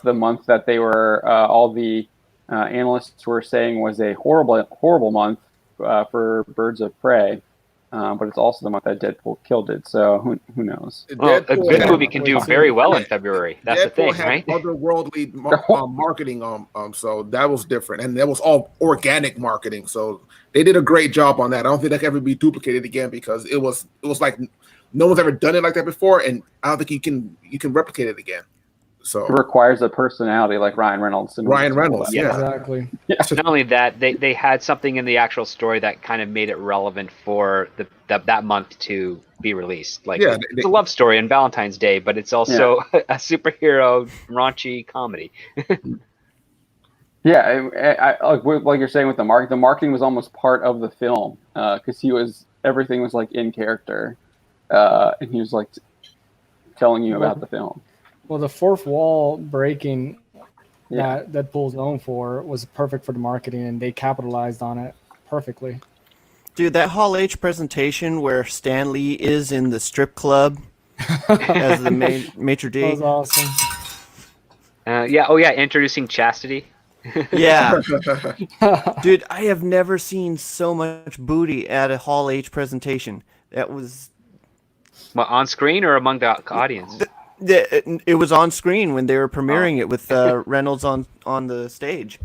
[SPEAKER 2] month that they were. All the analysts were saying was a horrible month for Birds of Prey. But it's also the month that Deadpool killed it. So who knows?
[SPEAKER 8] Well, a good movie can do very well in February. That's
[SPEAKER 6] Deadpool
[SPEAKER 8] the thing,
[SPEAKER 6] had
[SPEAKER 8] right?
[SPEAKER 6] Otherworldly marketing, so that was different, and that was all organic marketing. So they did a great job on that. I don't think that can ever be duplicated again, because it was like no one's ever done it like that before, and I don't think you can replicate it again. So
[SPEAKER 2] it requires a personality like Ryan Reynolds.
[SPEAKER 6] Yeah,
[SPEAKER 5] exactly.
[SPEAKER 2] Yeah.
[SPEAKER 8] Not only that, they had something in the actual story that kind of made it relevant for that month to be released. Like it's a love story on Valentine's Day, but it's also a superhero raunchy comedy.
[SPEAKER 2] Yeah, like you're saying with the marketing was almost part of the film, because everything was like in character, and he was like telling you about the film.
[SPEAKER 5] Well, the fourth wall breaking that Deadpool's known for was perfect for the marketing, and they capitalized on it perfectly.
[SPEAKER 1] Dude, that Hall H presentation where Stan Lee is in the strip club as the maitre d'.
[SPEAKER 5] That was awesome.
[SPEAKER 8] Introducing Chastity.
[SPEAKER 1] Yeah. Dude, I have never seen so much booty at a Hall H presentation. That was...
[SPEAKER 8] Well, on screen or among the audience?
[SPEAKER 1] It was on screen when they were premiering it with Reynolds on the stage.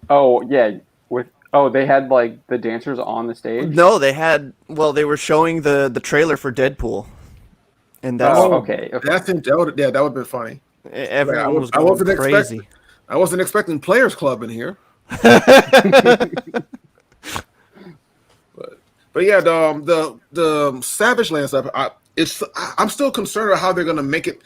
[SPEAKER 2] Oh yeah, they had like the dancers on the stage.
[SPEAKER 1] No, they were showing the trailer for Deadpool, and that's
[SPEAKER 2] okay.
[SPEAKER 6] That would have been funny.
[SPEAKER 1] Everyone was going crazy.
[SPEAKER 6] I wasn't expecting Players Club in here. But yeah, the Savage Land stuff. I'm still concerned about how they're going to make it.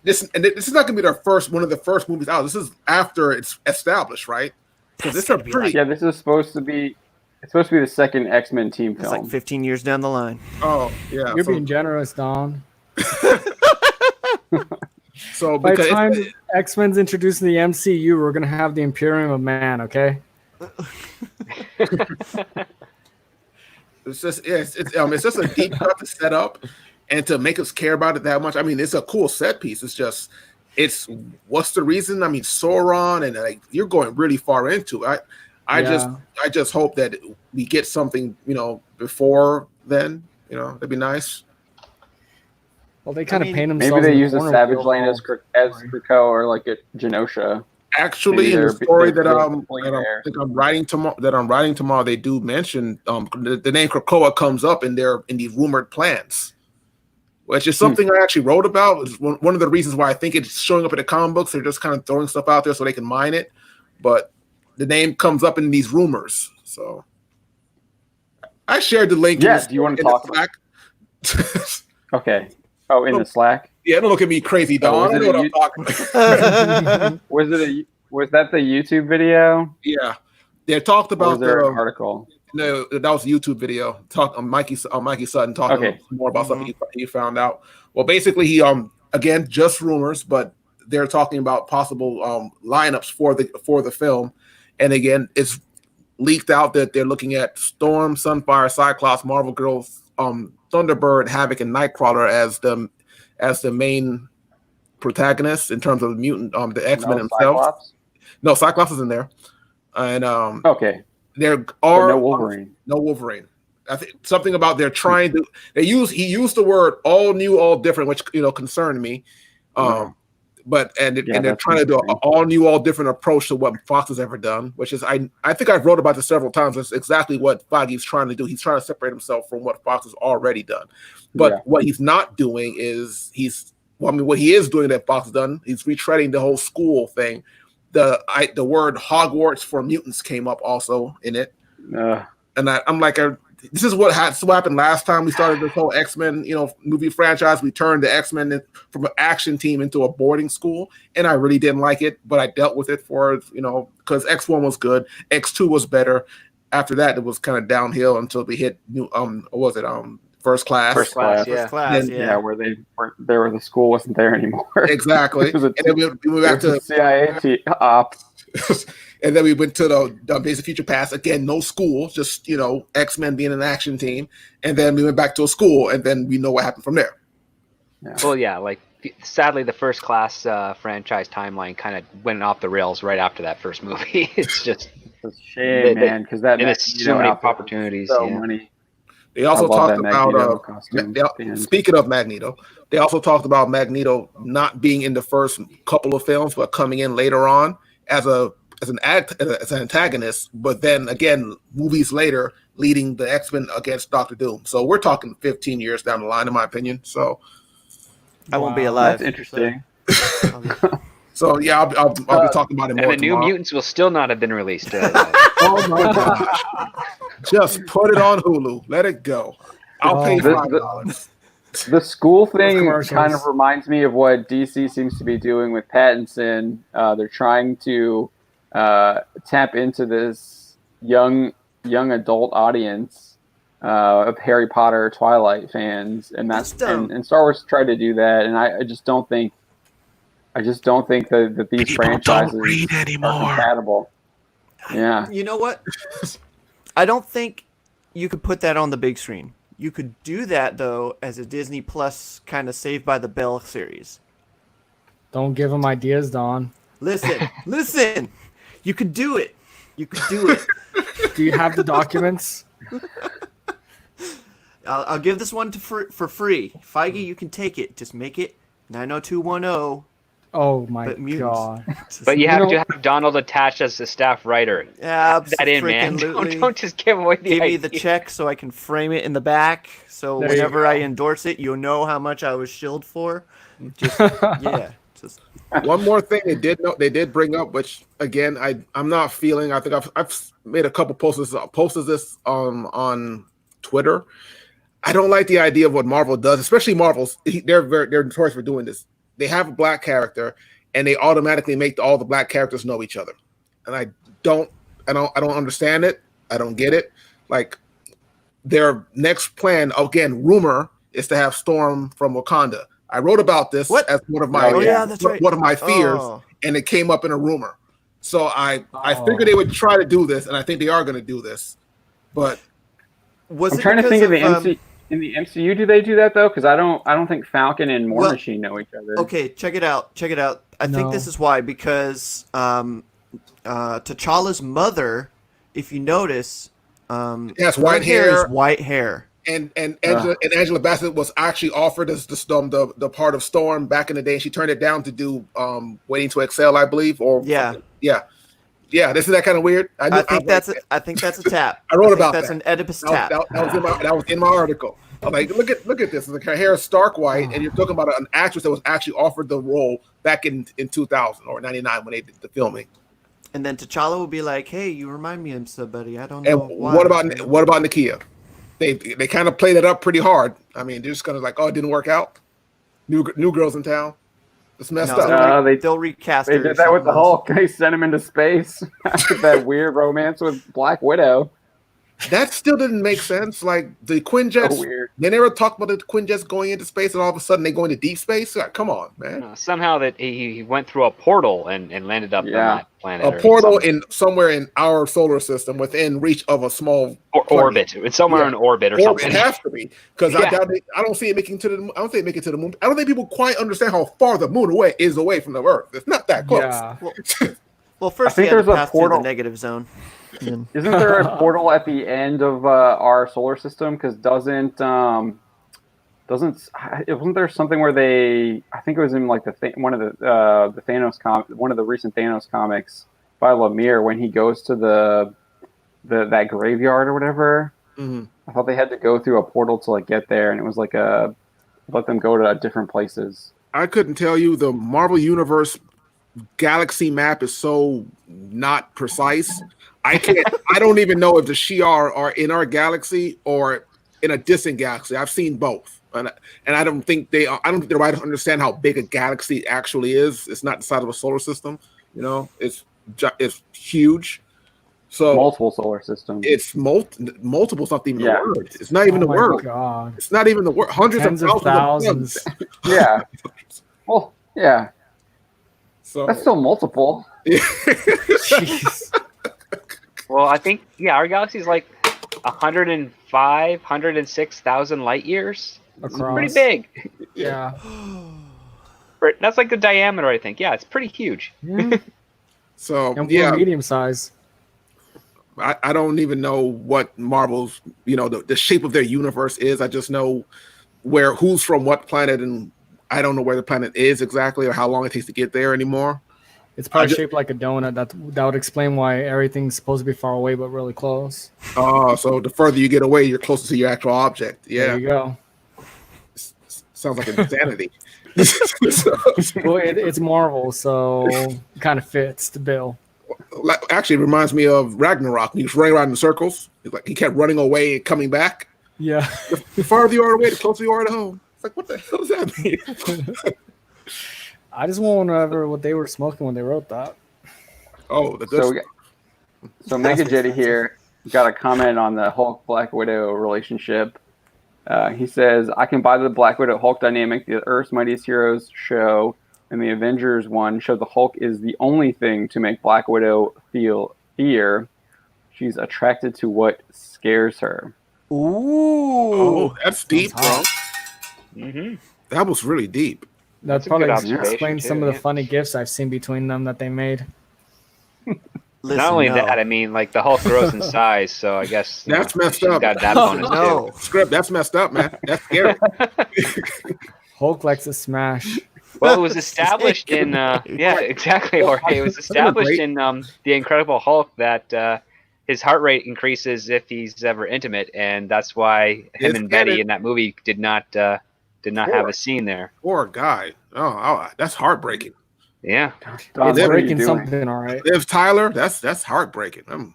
[SPEAKER 6] This is not going to be one of the first movies out. This is after it's established, right? Because it's a pretty.
[SPEAKER 2] This is supposed to be. It's supposed to be the second X-Men team film.
[SPEAKER 1] It's like 15 years down the line.
[SPEAKER 6] Oh yeah,
[SPEAKER 5] You're being generous, Don.
[SPEAKER 6] So
[SPEAKER 5] by the time X-Men's introduced in the MCU, we're gonna have the Imperium of Man. Okay.
[SPEAKER 6] It's just a deep cut to set up and to make us care about it that much. I mean, it's a cool set piece. It's what's the reason? I mean, Sauron, and like you're going really far into it. I just hope that we get something, before then. That'd be nice.
[SPEAKER 5] Well, they kind of paint themselves.
[SPEAKER 2] Maybe they use a Savage Land as Krakoa or like a Genosha.
[SPEAKER 6] Actually, in the story that I'm writing tomorrow, they do mention the name Krakoa comes up in these rumored plans, which is something I actually wrote about. It's one of the reasons why I think it's showing up in the comic books. They're just kind of throwing stuff out there so they can mine it, but the name comes up in these rumors. So I shared the link.
[SPEAKER 2] Yeah, do you want to talk about it? Okay. Oh, in the Slack?
[SPEAKER 6] Yeah, don't look at me crazy, Don. I know what I'm talking about.
[SPEAKER 2] Was that the YouTube video?
[SPEAKER 6] Yeah. They talked about
[SPEAKER 2] an article.
[SPEAKER 6] No, that was a YouTube video. Mikey Sutton talking more about something he found out. Well, basically he again, just rumors, but they're talking about possible lineups for the film. And again, it's leaked out that they're looking at Storm, Sunfire, Cyclops, Marvel Girl, Thunderbird, Havoc, and Nightcrawler as the main protagonists in terms of the mutant, the X-Men themselves.
[SPEAKER 2] Cyclops?
[SPEAKER 6] No, Cyclops is in there, and there are
[SPEAKER 2] no Wolverine.
[SPEAKER 6] No Wolverine. I think something about they're trying to. He used the word all new, all different, which concerned me. But they're trying to do an all new, all different approach to what Fox has ever done, which is I think I've wrote about this several times. That's exactly what Feige's trying to do. He's trying to separate himself from what Fox has already done. But what he's not doing is what he is doing that Fox has done. He's retreading the whole school thing. The word Hogwarts for mutants came up also in it, and I'm like, this is what happened last time we started this whole X-Men, movie franchise. We turned the X-Men from an action team into a boarding school, and I really didn't like it, but I dealt with it because X1 was good, X2 was better. After that, it was kind of downhill until we hit First Class.
[SPEAKER 2] First class, where the school wasn't there anymore.
[SPEAKER 6] Exactly. And then we went back to the
[SPEAKER 2] CIA op.
[SPEAKER 6] And then we went to the Days of Future Past. Again, no school, just, X-Men being an action team. And then we went back to a school, and then we know what happened from there.
[SPEAKER 8] Yeah. Well, yeah, like, sadly, the First Class franchise timeline kind of went off the rails right after that first movie. It's just
[SPEAKER 2] a shame, man, because that
[SPEAKER 8] missed so many opportunities.
[SPEAKER 2] So many.
[SPEAKER 6] They also talked about, speaking of Magneto, they also talked about Magneto not being in the first couple of films, but coming in later on as an antagonist, but then again, movies later leading the X-Men against Dr. Doom. So we're talking 15 years down the line, in my opinion. So
[SPEAKER 1] I won't be alive.
[SPEAKER 2] That's interesting.
[SPEAKER 6] So yeah, I'll be talking about it more.
[SPEAKER 8] And the New Mutants will still not have been released.
[SPEAKER 6] Oh my gosh! Just put it on Hulu. Let it go. I'll pay $5.
[SPEAKER 2] The school thing kind of reminds me of what DC seems to be doing with Pattinson. They're trying to tap into this young adult audience of Harry Potter, Twilight fans, and and Star Wars tried to do that, and I just don't think that these franchises are compatible. Yeah.
[SPEAKER 1] You know what? I don't think you could put that on the big screen. You could do that, though, as a Disney Plus kind of Saved by the Bell series.
[SPEAKER 5] Don't give them ideas, Don.
[SPEAKER 1] Listen. You could do it.
[SPEAKER 5] Do you have the documents?
[SPEAKER 1] I'll give this one for free. Feige, you can take it. Just make it 90210.
[SPEAKER 5] Oh my god!
[SPEAKER 8] But you have to have Donald attached as the staff writer.
[SPEAKER 1] Yeah,
[SPEAKER 8] that in, man. Don't just give away the
[SPEAKER 1] Give
[SPEAKER 8] idea.
[SPEAKER 1] me the check so I can frame it in the back. So whenever I endorse it, you'll know how much I was shilled for. Just Just
[SPEAKER 6] one more thing they did bring up, which again I'm not feeling. I think I've made a couple posted this on Twitter. I don't like the idea of what Marvel does, especially Marvel's. They're notorious for doing this. They have a black character, and they automatically make all the black characters know each other, and I don't understand it. I don't get it. Like their next plan, again, rumor is to have Storm from Wakanda. I wrote about this as one of my one of my fears, and it came up in a rumor. So I figured they would try to do this, and I think they are going to do this. But
[SPEAKER 2] I'm trying to think of the in the MCU. Do they do that though? Because I don't think Falcon and War Machine know each other.
[SPEAKER 1] Okay, check it out. I think this is why, because T'Challa's mother, if you notice,
[SPEAKER 6] has white hair.
[SPEAKER 1] Is white hair.
[SPEAKER 6] And Angela Bassett was actually offered as the part of Storm back in the day. And she turned it down to do Waiting to Exhale, I believe. Or yeah. This is that kind of weird.
[SPEAKER 1] I think that's a tap.
[SPEAKER 6] I wrote about
[SPEAKER 1] that's
[SPEAKER 6] that.
[SPEAKER 1] An Oedipus tap.
[SPEAKER 6] That was in my article. I'm like, look at this. Like, her hair is stark white, and you're talking about an actress that was actually offered the role back in 2000 or 99 when they did the filming.
[SPEAKER 1] And then T'Challa will be like, "Hey, you remind me of somebody. I don't know why."
[SPEAKER 6] What about Nakia? They kind of played it up pretty hard. I mean, they're just gonna like, oh, it didn't work out. New girls in town. It's messed up.
[SPEAKER 1] They'll recast.
[SPEAKER 2] They did that with the Hulk. They sent him into space. That weird romance with Black Widow.
[SPEAKER 6] That still didn't make sense. Like the Quinjets, they never talked about the Quinjets going into space, and all of a sudden they go into deep space. Like, come on, man!
[SPEAKER 8] Somehow that he went through a portal and landed up on that planet.
[SPEAKER 6] A portal somewhere in our solar system, within reach of a small
[SPEAKER 8] orbit. It's somewhere in orbit or something.
[SPEAKER 6] It has to be, because I don't see it making to the. I don't think it making to the moon. I don't think people quite understand how far the moon is away from the Earth. It's not that close.
[SPEAKER 5] Yeah.
[SPEAKER 1] Well, first I think there's a portal. The negative zone.
[SPEAKER 2] Isn't there a portal at the end of our solar system? Because wasn't there something where I think it was in like one of the Thanos one of the recent Thanos comics by Lemire, when he goes to that graveyard or whatever.
[SPEAKER 6] Mm-hmm.
[SPEAKER 2] I thought they had to go through a portal to like get there, and it was like let them go to different places.
[SPEAKER 6] I couldn't tell you. The Marvel Universe galaxy map is so not precise. I don't even know if the Shi'ar are in our galaxy or in a distant galaxy. I've seen both, and I don't think they're right to understand how big a galaxy actually is. It's not the size of a solar system. You know, it's huge. So
[SPEAKER 2] multiple solar systems.
[SPEAKER 6] It's multiple. It's not even the word. It's not even the word.
[SPEAKER 5] God.
[SPEAKER 6] It's not even the word. Hundreds of thousands.
[SPEAKER 2] Yeah. Well, yeah.
[SPEAKER 6] So
[SPEAKER 2] that's still multiple.
[SPEAKER 5] Jeez.
[SPEAKER 8] Well, I think our galaxy is like 106,000 light years. It's pretty big.
[SPEAKER 5] Yeah.
[SPEAKER 8] That's like the diameter, I think. Yeah, it's pretty huge.
[SPEAKER 6] So
[SPEAKER 5] and we're medium size.
[SPEAKER 6] I don't even know what Marvel's, the shape of their universe is. I just know who's from what planet, and I don't know where the planet is exactly or how long it takes to get there anymore.
[SPEAKER 5] It's probably shaped like a donut. That would explain why everything's supposed to be far away but really close.
[SPEAKER 6] Oh, so the further you get away, you're closer to your actual object. Yeah.
[SPEAKER 5] There you go.
[SPEAKER 6] Sounds like insanity.
[SPEAKER 5] Well, it's Marvel, so it kind of fits the bill.
[SPEAKER 6] Actually, it reminds me of Ragnarok. He was running around in circles. He kept running away and coming back.
[SPEAKER 5] Yeah.
[SPEAKER 6] The farther you are away, the closer you are to home. It's like, what the hell does that mean?
[SPEAKER 5] I just wonder what they were smoking when they wrote that.
[SPEAKER 6] Oh,
[SPEAKER 2] so Mega Jetty here got a comment on the Hulk Black Widow relationship. He says, "I can buy the Black Widow Hulk dynamic. The Earth's Mightiest Heroes show and the Avengers one showed the Hulk is the only thing to make Black Widow feel fear. She's attracted to what scares her."
[SPEAKER 1] Ooh,
[SPEAKER 6] that's deep, bro.
[SPEAKER 8] Mm-hmm.
[SPEAKER 6] That was really deep.
[SPEAKER 5] That probably explains some of the funny gifts I've seen between them that they made.
[SPEAKER 8] Not only that, I mean, like the Hulk grows in size, so I guess
[SPEAKER 6] that's messed up.
[SPEAKER 8] Got that bonus too.
[SPEAKER 6] Script, that's messed up, man. That's scary.
[SPEAKER 5] Hulk likes to smash.
[SPEAKER 8] Well, it was established in exactly, Jorge. It was established in the Incredible Hulk that his heart rate increases if he's ever intimate, and that's why him and Betty in that movie did not did not have a scene there.
[SPEAKER 6] Poor guy. Oh, that's heartbreaking.
[SPEAKER 8] Yeah.
[SPEAKER 2] Don,
[SPEAKER 5] It's
[SPEAKER 2] what are you
[SPEAKER 5] breaking
[SPEAKER 2] doing?
[SPEAKER 5] something, all right.
[SPEAKER 6] Liv Tyler, that's heartbreaking.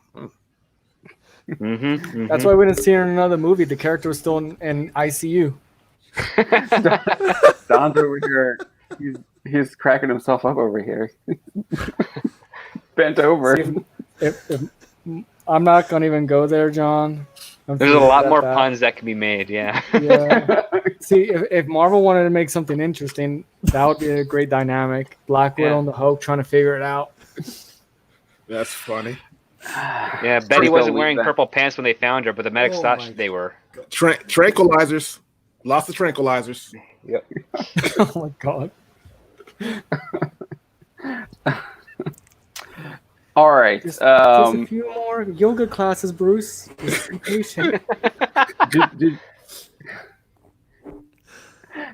[SPEAKER 5] That's why we didn't see her in another movie. The character was still in ICU.
[SPEAKER 2] Don's over here. He's cracking himself up over here. Bent over.
[SPEAKER 5] See, if I'm not gonna even go there, John.
[SPEAKER 8] There's a lot more puns that can be made. Yeah.
[SPEAKER 5] Yeah. See, if Marvel wanted to make something interesting, that would be a great dynamic. Black Widow and the Hulk trying to figure it out.
[SPEAKER 6] That's funny.
[SPEAKER 8] Yeah, Betty wasn't wearing purple pants when they found her, but the medics thought they were.
[SPEAKER 6] Tranquilizers. Lots of tranquilizers.
[SPEAKER 8] Yep.
[SPEAKER 5] Oh my god.
[SPEAKER 2] All right.
[SPEAKER 5] Just a few more yoga classes, Bruce. Just be patient.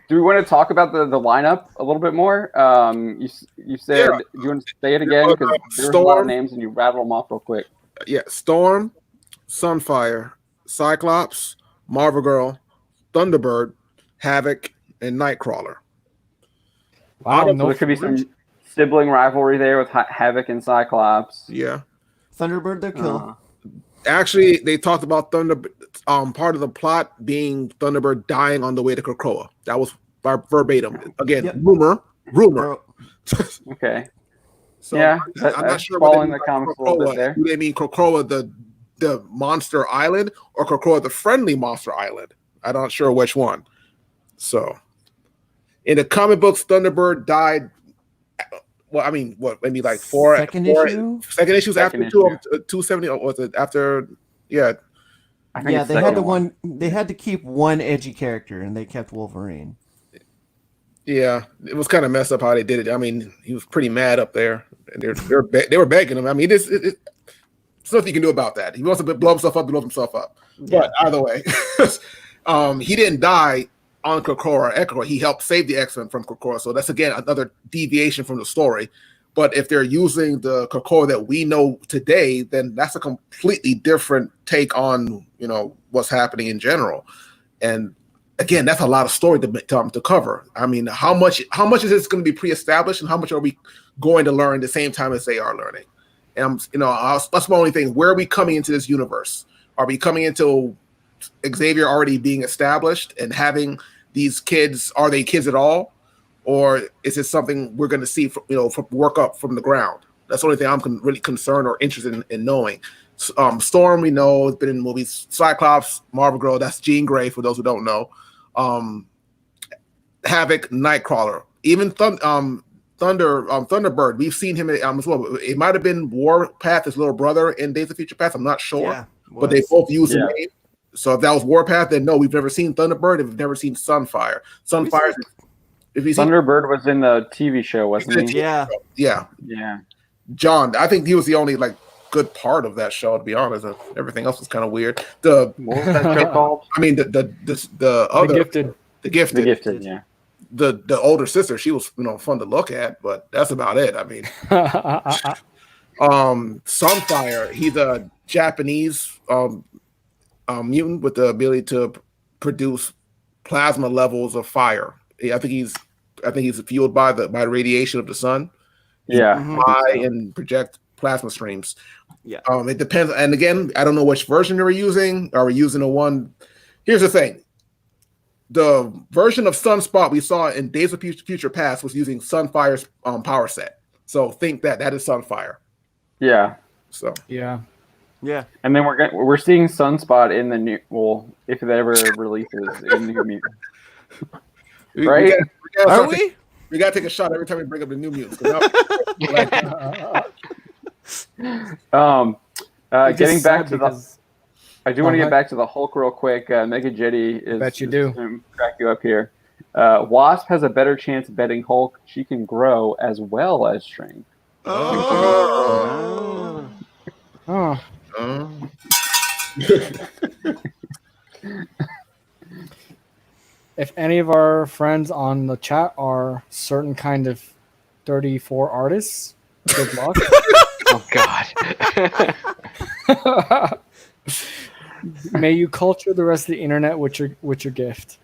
[SPEAKER 2] Do we want to talk about the lineup a little bit more? You said, do you want to say it again? Because there's a lot of names and you rattle them off real quick.
[SPEAKER 6] Yeah, Storm, Sunfire, Cyclops, Marvel Girl, Thunderbird, Havoc, and Nightcrawler.
[SPEAKER 5] Wow,
[SPEAKER 2] So there could be some sibling rivalry there with Havoc and Cyclops.
[SPEAKER 6] Yeah.
[SPEAKER 7] Thunderbird, they'll kill.
[SPEAKER 6] Actually, they talked about part of the plot being Thunderbird dying on the way to Krakoa. That was verbatim. Again, rumor.
[SPEAKER 2] Okay.
[SPEAKER 6] So
[SPEAKER 2] yeah,
[SPEAKER 6] I'm not sure
[SPEAKER 2] following the comics a little bit there.
[SPEAKER 6] Do they mean Krakoa, the monster island, or Krakoa, the friendly monster island? I'm not sure which one. So, in the comic books, Thunderbird died. Well, I mean, what? Maybe like second issues after 270, or was it after? Yeah.
[SPEAKER 7] Yeah, they had They had to keep one edgy character, and they kept Wolverine.
[SPEAKER 6] Yeah, it was kind of messed up how they did it. I mean, he was pretty mad up there, and they were begging him. I mean, there's nothing you can do about that. He wants to blow himself up, he blows himself up. Yeah. But either way, he didn't die on Krakoa. He helped save the X-Men from Krakoa. So that's again another deviation from the story. But if they're using the Krakoa that we know today, then that's a completely different take on what's happening in general. And again, that's a lot of story to cover. I mean, how much is this going to be pre-established, and how much are we going to learn the same time as they are learning? And that's my only thing. Where are we coming into this universe? Are we coming into Xavier already being established and having these kids? Are they kids at all, or is it something we're going to see work up from the ground? That's the only thing I'm really concerned or interested in knowing. Storm, we know, has been in movies. Cyclops, Marvel Girl, that's Jean Grey for those who don't know. Havoc, Nightcrawler, even Thunderbird. We've seen him as well. It might have been Warpath, his little brother in Days of Future Past. I'm not sure, but they both use the name. So if that was Warpath, then no, we've never seen Thunderbird. And we've never seen Sunfire.
[SPEAKER 2] Thunderbird was in the TV show, wasn't he?
[SPEAKER 6] Yeah. John, I think he was the only good part of that show, to be honest. Everything else was kind of weird. What was that show called? I mean, the Gifted. Yeah. The older sister, she was fun to look at, but that's about it. I mean, Sunfire, he's a Japanese mutant with the ability to produce plasma levels of fire. I think he's fueled by the radiation of the sun. And project plasma streams. Yeah. It depends. And again, I don't know which version they were using. Are we using the one? Here's the thing. The version of Sunspot we saw in Days of Future Past was using Sunfire's power set. So think that is Sunfire. Yeah. So.
[SPEAKER 5] Yeah.
[SPEAKER 2] Yeah. And then we're seeing Sunspot in the new, if it ever releases in New Mutants. Right?
[SPEAKER 6] We got to take a shot every time we bring up the New Mutants. Getting back to I do want to get back to the Hulk real quick. Mega Jetty is.
[SPEAKER 5] Bet you do.
[SPEAKER 2] To crack you up here. Wasp has a better chance of betting Hulk. She can grow as well as shrink.
[SPEAKER 5] If any of our friends on the chat are certain kind of 34 artists, good luck.
[SPEAKER 8] Oh God.
[SPEAKER 5] May you culture the rest of the internet with your gift.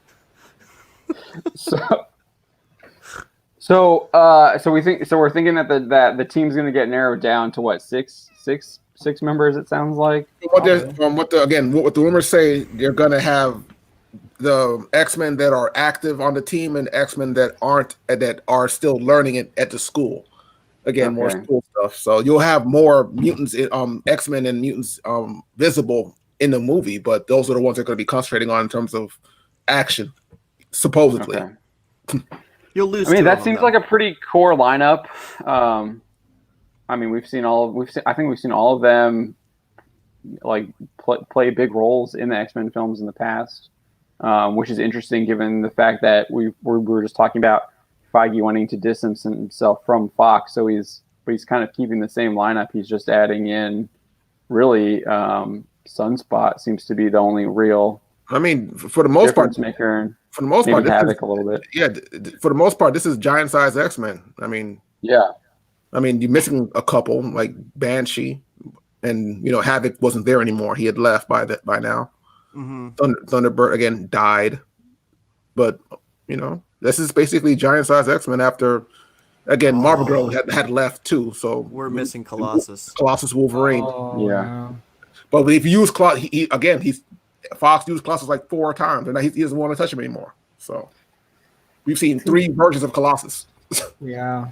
[SPEAKER 2] So we're thinking that the team's going to get narrowed down to what, six members? It sounds like.
[SPEAKER 6] What the rumors say, they're going to have the X-Men that are active on the team and X-Men that aren't, that are still learning it at the school. Again, more school stuff. So you'll have more mutants, X-Men and mutants visible in the movie, but those are the ones they're going to be concentrating on in terms of action, supposedly.
[SPEAKER 2] Okay.
[SPEAKER 1] You'll lose.
[SPEAKER 2] I mean, that seems like a pretty core lineup. I mean, we've seen all of them like play big roles in the X-Men films in the past, which is interesting given the fact that we were just talking about Feige wanting to distance himself from Fox, so he's kind of keeping the same lineup. He's just adding in really Sunspot seems to be the only real.
[SPEAKER 6] I mean, for the most part,
[SPEAKER 2] maker.
[SPEAKER 6] For the most part,
[SPEAKER 2] Havoc a little bit.
[SPEAKER 6] Yeah, for the most part, this is giant-sized X-Men. I mean,
[SPEAKER 2] yeah.
[SPEAKER 6] I mean, you're missing a couple like Banshee, and Havoc wasn't there anymore. He had left by now. Mm-hmm. Thunderbird again died, but this is basically giant-sized X-Men after. Again, Marvel Girl had left too, so
[SPEAKER 1] we're missing Colossus.
[SPEAKER 6] Wolverine.
[SPEAKER 2] Yeah.
[SPEAKER 6] But if you use Fox used Colossus like 4 times, and he doesn't want to touch him anymore. So we've seen 3 versions of Colossus.
[SPEAKER 5] Yeah,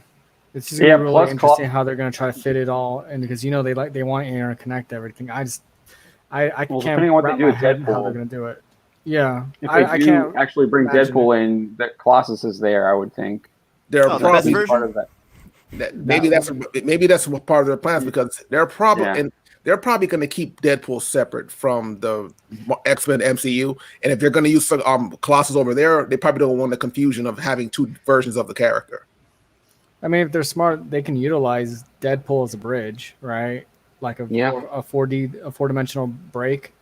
[SPEAKER 5] it's just gonna be really interesting how they're gonna try to fit it all, and because they want to interconnect everything. I can't
[SPEAKER 2] depending on what they do with
[SPEAKER 5] Deadpool, how they're gonna do it. Yeah, I can't
[SPEAKER 2] actually bring Deadpool in. That Colossus is there, I would think.
[SPEAKER 6] They're
[SPEAKER 1] the best version?
[SPEAKER 6] part of that. Maybe that's part of their plans because they're probably they're probably going to keep Deadpool separate from the X-Men MCU, and if they're going to use Colossus over there, they probably don't want the confusion of having 2 versions of the character.
[SPEAKER 5] I mean, if they're smart, they can utilize Deadpool as a bridge, right? Like a 4-dimensional break.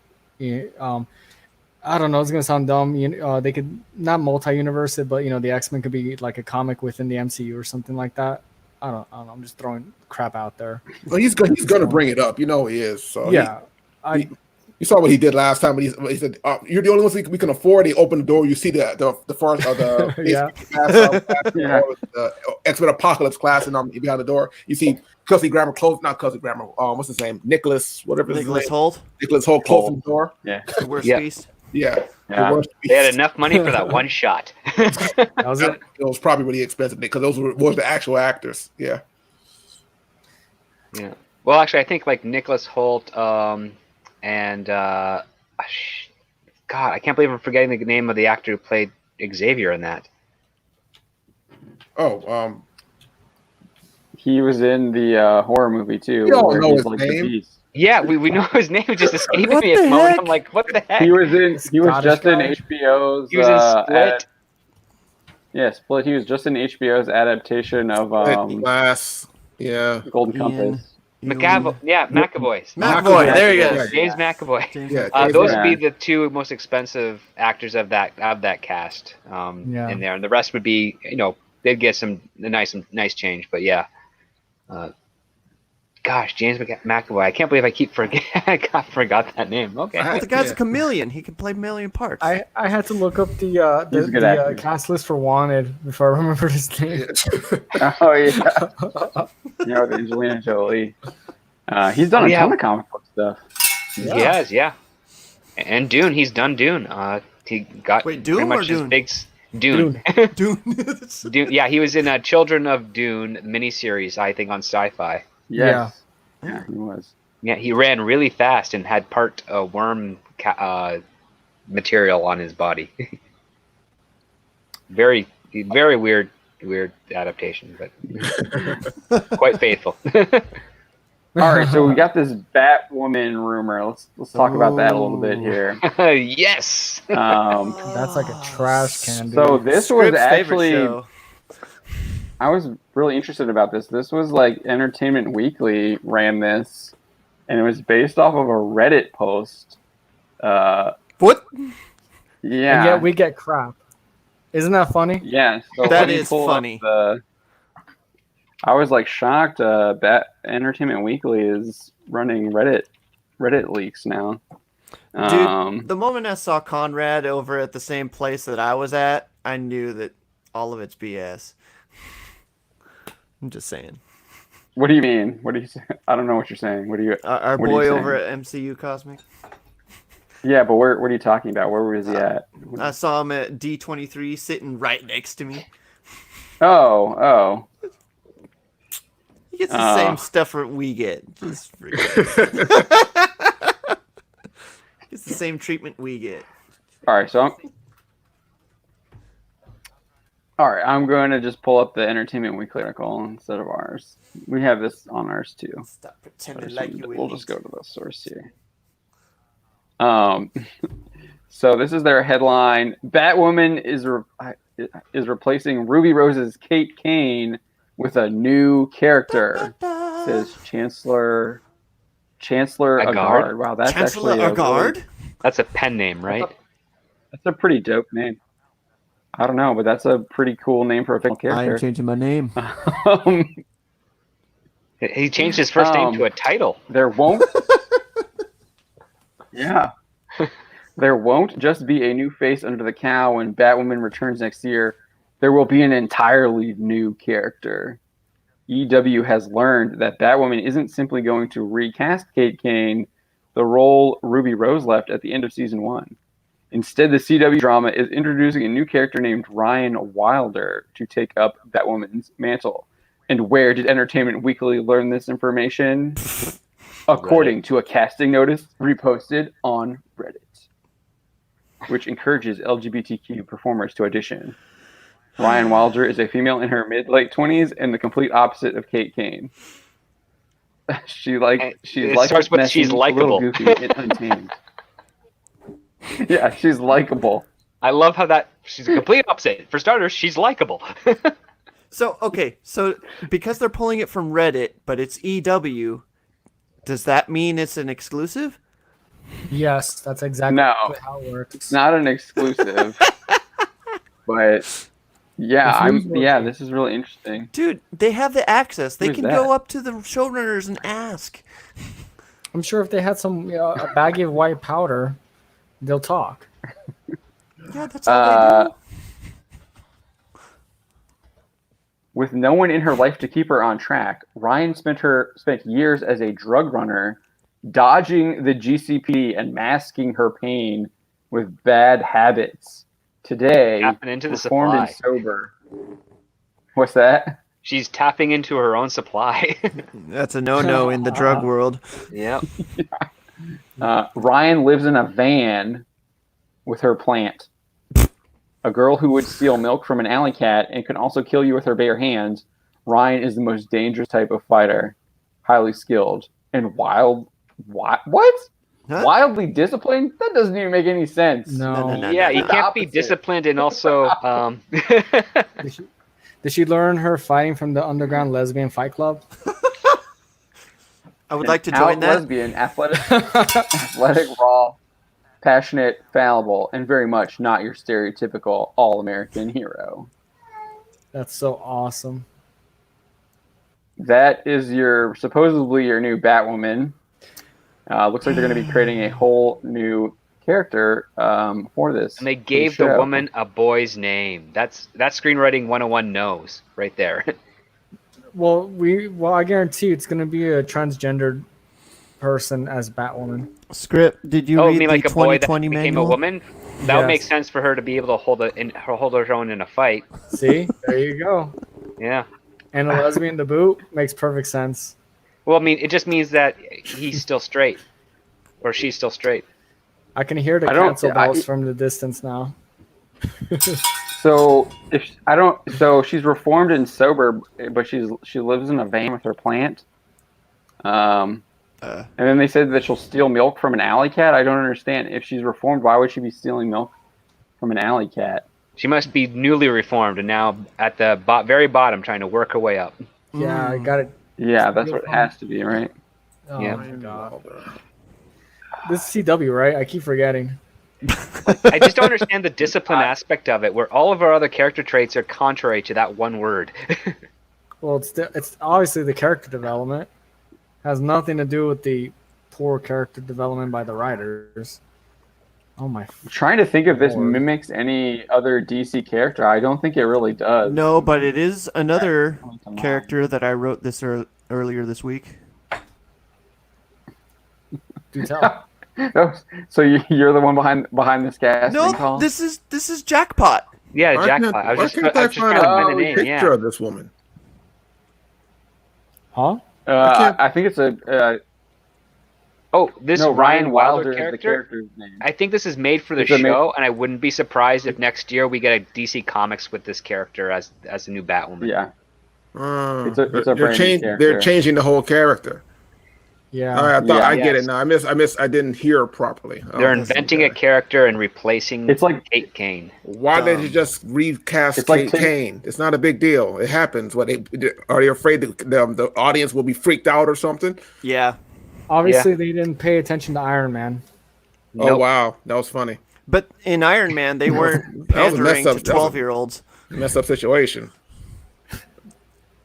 [SPEAKER 5] I don't know. It's gonna sound dumb. They could not multi-universe it, but the X-Men could be like a comic within the MCU or something like that. I don't know. I'm just throwing crap out there.
[SPEAKER 6] Well, he's gonna bring it up. He is. So
[SPEAKER 5] yeah.
[SPEAKER 6] You saw what he did last time when he said, "You're the only ones we can afford." He opened the door. You see the first of the X-Men Apocalypse class, and behind the door, you see Kelsey Grammer close. Not Kelsey Grammer. What's his name? Nicholas. Whatever.
[SPEAKER 1] Nicholas Hoult.
[SPEAKER 6] Nicholas Hoult closing the door.
[SPEAKER 2] Yeah.
[SPEAKER 1] The worst beast.
[SPEAKER 6] Yeah.
[SPEAKER 8] They had enough money for that one shot.
[SPEAKER 5] That was it.
[SPEAKER 6] It was probably really expensive because those was the actual actors. Yeah.
[SPEAKER 8] Yeah. Well, actually, I think like Nicholas Hoult, and God, I can't believe I'm forgetting the name of the actor who played Xavier in that.
[SPEAKER 2] He was in the horror movie too.
[SPEAKER 6] You don't know his name.
[SPEAKER 8] Yeah, we know his name. Just escaping me at the moment. I'm like, what the heck?
[SPEAKER 2] He was just in HBO's.
[SPEAKER 8] He was in Split.
[SPEAKER 2] Split. He was just in HBO's adaptation of
[SPEAKER 6] Glass. Yeah.
[SPEAKER 2] Golden Compass.
[SPEAKER 8] McAvoy.
[SPEAKER 1] McAvoy, there you go.
[SPEAKER 8] James McAvoy. Those would be the 2 most expensive actors of that cast in there, and the rest would be they'd get some nice change, but yeah. Gosh, James McAvoy. I can't believe I keep forgot that name. Okay.
[SPEAKER 1] Well, the guy's a chameleon. He can play a million parts.
[SPEAKER 5] I had to look up the cast list for Wanted before I remembered his name.
[SPEAKER 2] Oh yeah. With Angelina Jolie. He's done a ton of comic book stuff.
[SPEAKER 8] He has, yeah. And Dune. He's done Dune. He got
[SPEAKER 1] Dune or Dune?
[SPEAKER 8] Dune.
[SPEAKER 1] Dune.
[SPEAKER 8] Yeah, he was in Children of Dune miniseries, I think, on Sci-Fi.
[SPEAKER 2] Yes. Yeah, he was.
[SPEAKER 8] Yeah, he ran really fast and had part worm material on his body. Very weird adaptation, but quite faithful.
[SPEAKER 2] All right, so we got this Batwoman rumor. Let's talk about that a little bit here.
[SPEAKER 8] Yes.
[SPEAKER 5] That's like a trash can.
[SPEAKER 2] So this was actually. I was really interested about this. This was like Entertainment Weekly ran this, and it was based off of a Reddit post.
[SPEAKER 1] What?
[SPEAKER 2] Yeah.
[SPEAKER 5] And yet we get crap. Isn't that funny?
[SPEAKER 2] Yeah. So
[SPEAKER 1] that is funny.
[SPEAKER 2] I was like shocked. Entertainment Weekly is running Reddit leaks now.
[SPEAKER 1] Dude, the moment I saw Conrad over at the same place that I was at, I knew that all of it's BS. I'm just saying.
[SPEAKER 2] What do you mean? What do you say? I don't know what you're saying. What do you?
[SPEAKER 1] Our boy over at MCU Cosmic.
[SPEAKER 2] Yeah, but what are you talking about? Where was he at?
[SPEAKER 1] I saw him at D23 sitting right next to me.
[SPEAKER 2] Oh.
[SPEAKER 1] He gets the same stuff that we get. Just it's the same treatment we get.
[SPEAKER 2] All right, I'm going to just pull up the Entertainment Weekly article instead of ours. We have this on ours too.
[SPEAKER 1] Stop pretending like you
[SPEAKER 2] We'll just go to the source here. So this is their headline: Batwoman is replacing Ruby Rose's Kate Kane with a new character. Says Chancellor Agard. Wow, that's
[SPEAKER 1] Chancellor
[SPEAKER 2] actually
[SPEAKER 1] Agard?
[SPEAKER 8] That's a pen name, right?
[SPEAKER 2] That's a pretty dope name. I don't know, but that's a pretty cool name for a fictional character.
[SPEAKER 7] I'm changing my name.
[SPEAKER 8] He changed his first name to a title.
[SPEAKER 2] There won't. Yeah. There won't just be a new face under the cowl when Batwoman returns next year. There will be an entirely new character. EW has learned that Batwoman isn't simply going to recast Kate Kane, the role Ruby Rose left at the end of season 1. Instead, the CW drama is introducing a new character named Ryan Wilder to take up Batwoman's mantle. And where did Entertainment Weekly learn this information? According to a casting notice reposted on Reddit, which encourages LGBTQ performers to audition. Ryan Wilder is a female in her mid-late 20s and the complete opposite of Kate Kane. She's like
[SPEAKER 8] she's likable,
[SPEAKER 2] goofy, and untamed. Yeah, she's likable.
[SPEAKER 8] I love how she's a complete opposite. For starters, she's likable.
[SPEAKER 1] So because they're pulling it from Reddit, but it's EW, does that mean it's an exclusive?
[SPEAKER 5] Yes, that's exactly how it works.
[SPEAKER 2] It's not an exclusive. But this is really interesting.
[SPEAKER 1] Dude, they have the access. They can go up to the showrunners and ask.
[SPEAKER 5] I'm sure if they had some a baggie of white powder, they'll talk.
[SPEAKER 1] Yeah, that's all they do.
[SPEAKER 2] With no one in her life to keep her on track, Ryan spent years as a drug runner, dodging the GCPD and masking her pain with bad habits. Today,
[SPEAKER 8] tapping into the
[SPEAKER 2] reformed
[SPEAKER 8] supply.
[SPEAKER 2] and sober. What's that?
[SPEAKER 8] She's tapping into her own supply.
[SPEAKER 1] That's a no-no in the drug world.
[SPEAKER 8] Yep.
[SPEAKER 2] Ryan lives in a van with her plant. A girl who would steal milk from an alley cat and can also kill you with her bare hands. Ryan is the most dangerous type of fighter, highly skilled and wild. What? Huh? Wildly disciplined? That doesn't even make any sense.
[SPEAKER 5] No.
[SPEAKER 8] You can't be disciplined and also.
[SPEAKER 5] Did she learn her fighting from the underground lesbian fight club?
[SPEAKER 1] I would like to join that.
[SPEAKER 2] Lesbian, athletic, raw, passionate, fallible, and very much not your stereotypical all-American hero.
[SPEAKER 5] That's so awesome.
[SPEAKER 2] That is supposedly your new Batwoman. Looks like they're going to be creating a whole new character for this.
[SPEAKER 8] And they gave the woman a boy's name. That's screenwriting 101 knows right there.
[SPEAKER 5] Well, I guarantee it's going to be a transgendered person as Batwoman.
[SPEAKER 7] Script, did you read
[SPEAKER 8] like
[SPEAKER 7] the
[SPEAKER 8] a boy
[SPEAKER 7] 2020
[SPEAKER 8] that became
[SPEAKER 7] manual?
[SPEAKER 8] a woman? That would make sense for her to be able to hold her own in a fight.
[SPEAKER 5] See? There you go.
[SPEAKER 8] Yeah.
[SPEAKER 5] And a lesbian to boot makes perfect sense.
[SPEAKER 8] Well, I mean, it just means that he's still straight. Or she's still straight.
[SPEAKER 5] I can hear the cancel bells from the distance now.
[SPEAKER 2] So she's reformed and sober, but she lives in a van with her plant. And then they said that she'll steal milk from an alley cat. I don't understand. If she's reformed, why would she be stealing milk from an alley cat?
[SPEAKER 8] She must be newly reformed and now at the very bottom trying to work her way up.
[SPEAKER 5] Yeah, I got it.
[SPEAKER 2] Yeah, that's what it has to be, right?
[SPEAKER 5] Oh
[SPEAKER 8] yeah.
[SPEAKER 5] My God. This is CW, right? I keep forgetting.
[SPEAKER 8] I just don't understand the discipline aspect of it, where all of our other character traits are contrary to that one word.
[SPEAKER 5] Well, it's obviously the character development. Has nothing to do with the poor character development by the writers. Oh my!
[SPEAKER 2] I'm trying to think if this
[SPEAKER 5] Lord.
[SPEAKER 2] mimics any other DC character. I don't think it really does.
[SPEAKER 7] No, but it is another character that I wrote this earlier this week.
[SPEAKER 5] Do tell.
[SPEAKER 2] So you're the one behind this casting call?
[SPEAKER 1] this is Jackpot.
[SPEAKER 8] Yeah, Jackpot. I was just trying to find a name.
[SPEAKER 6] picture
[SPEAKER 8] Yeah.
[SPEAKER 6] of this woman.
[SPEAKER 5] Huh?
[SPEAKER 2] I think it's a.
[SPEAKER 8] This
[SPEAKER 2] No,
[SPEAKER 8] Ryan Wilder
[SPEAKER 2] is the
[SPEAKER 8] character.
[SPEAKER 2] character's name.
[SPEAKER 8] I think this is made for the
[SPEAKER 2] It's a
[SPEAKER 8] show, and I wouldn't be surprised if next year we get a DC Comics with this character as a new Batwoman.
[SPEAKER 2] Yeah. It's a
[SPEAKER 6] They're
[SPEAKER 2] brand new character.
[SPEAKER 6] They're changing the whole character.
[SPEAKER 5] Yeah.
[SPEAKER 6] I thought I get
[SPEAKER 8] Yes.
[SPEAKER 6] it now. I didn't hear properly.
[SPEAKER 8] They're inventing a character and replacing
[SPEAKER 2] It's like-
[SPEAKER 8] Kate Kane.
[SPEAKER 6] Why did you just recast
[SPEAKER 2] It's like
[SPEAKER 6] Kate Kane? It's not a big deal. It happens. Are they afraid the audience will be freaked out or something?
[SPEAKER 1] Yeah.
[SPEAKER 5] Obviously, they didn't pay attention to Iron Man.
[SPEAKER 6] Oh
[SPEAKER 8] Nope.
[SPEAKER 6] wow, that was funny.
[SPEAKER 1] But in Iron Man, they weren't
[SPEAKER 6] That was a
[SPEAKER 1] pandering
[SPEAKER 6] mess up.
[SPEAKER 1] to
[SPEAKER 6] That was a-
[SPEAKER 1] 12-year-olds.
[SPEAKER 6] Messed up situation.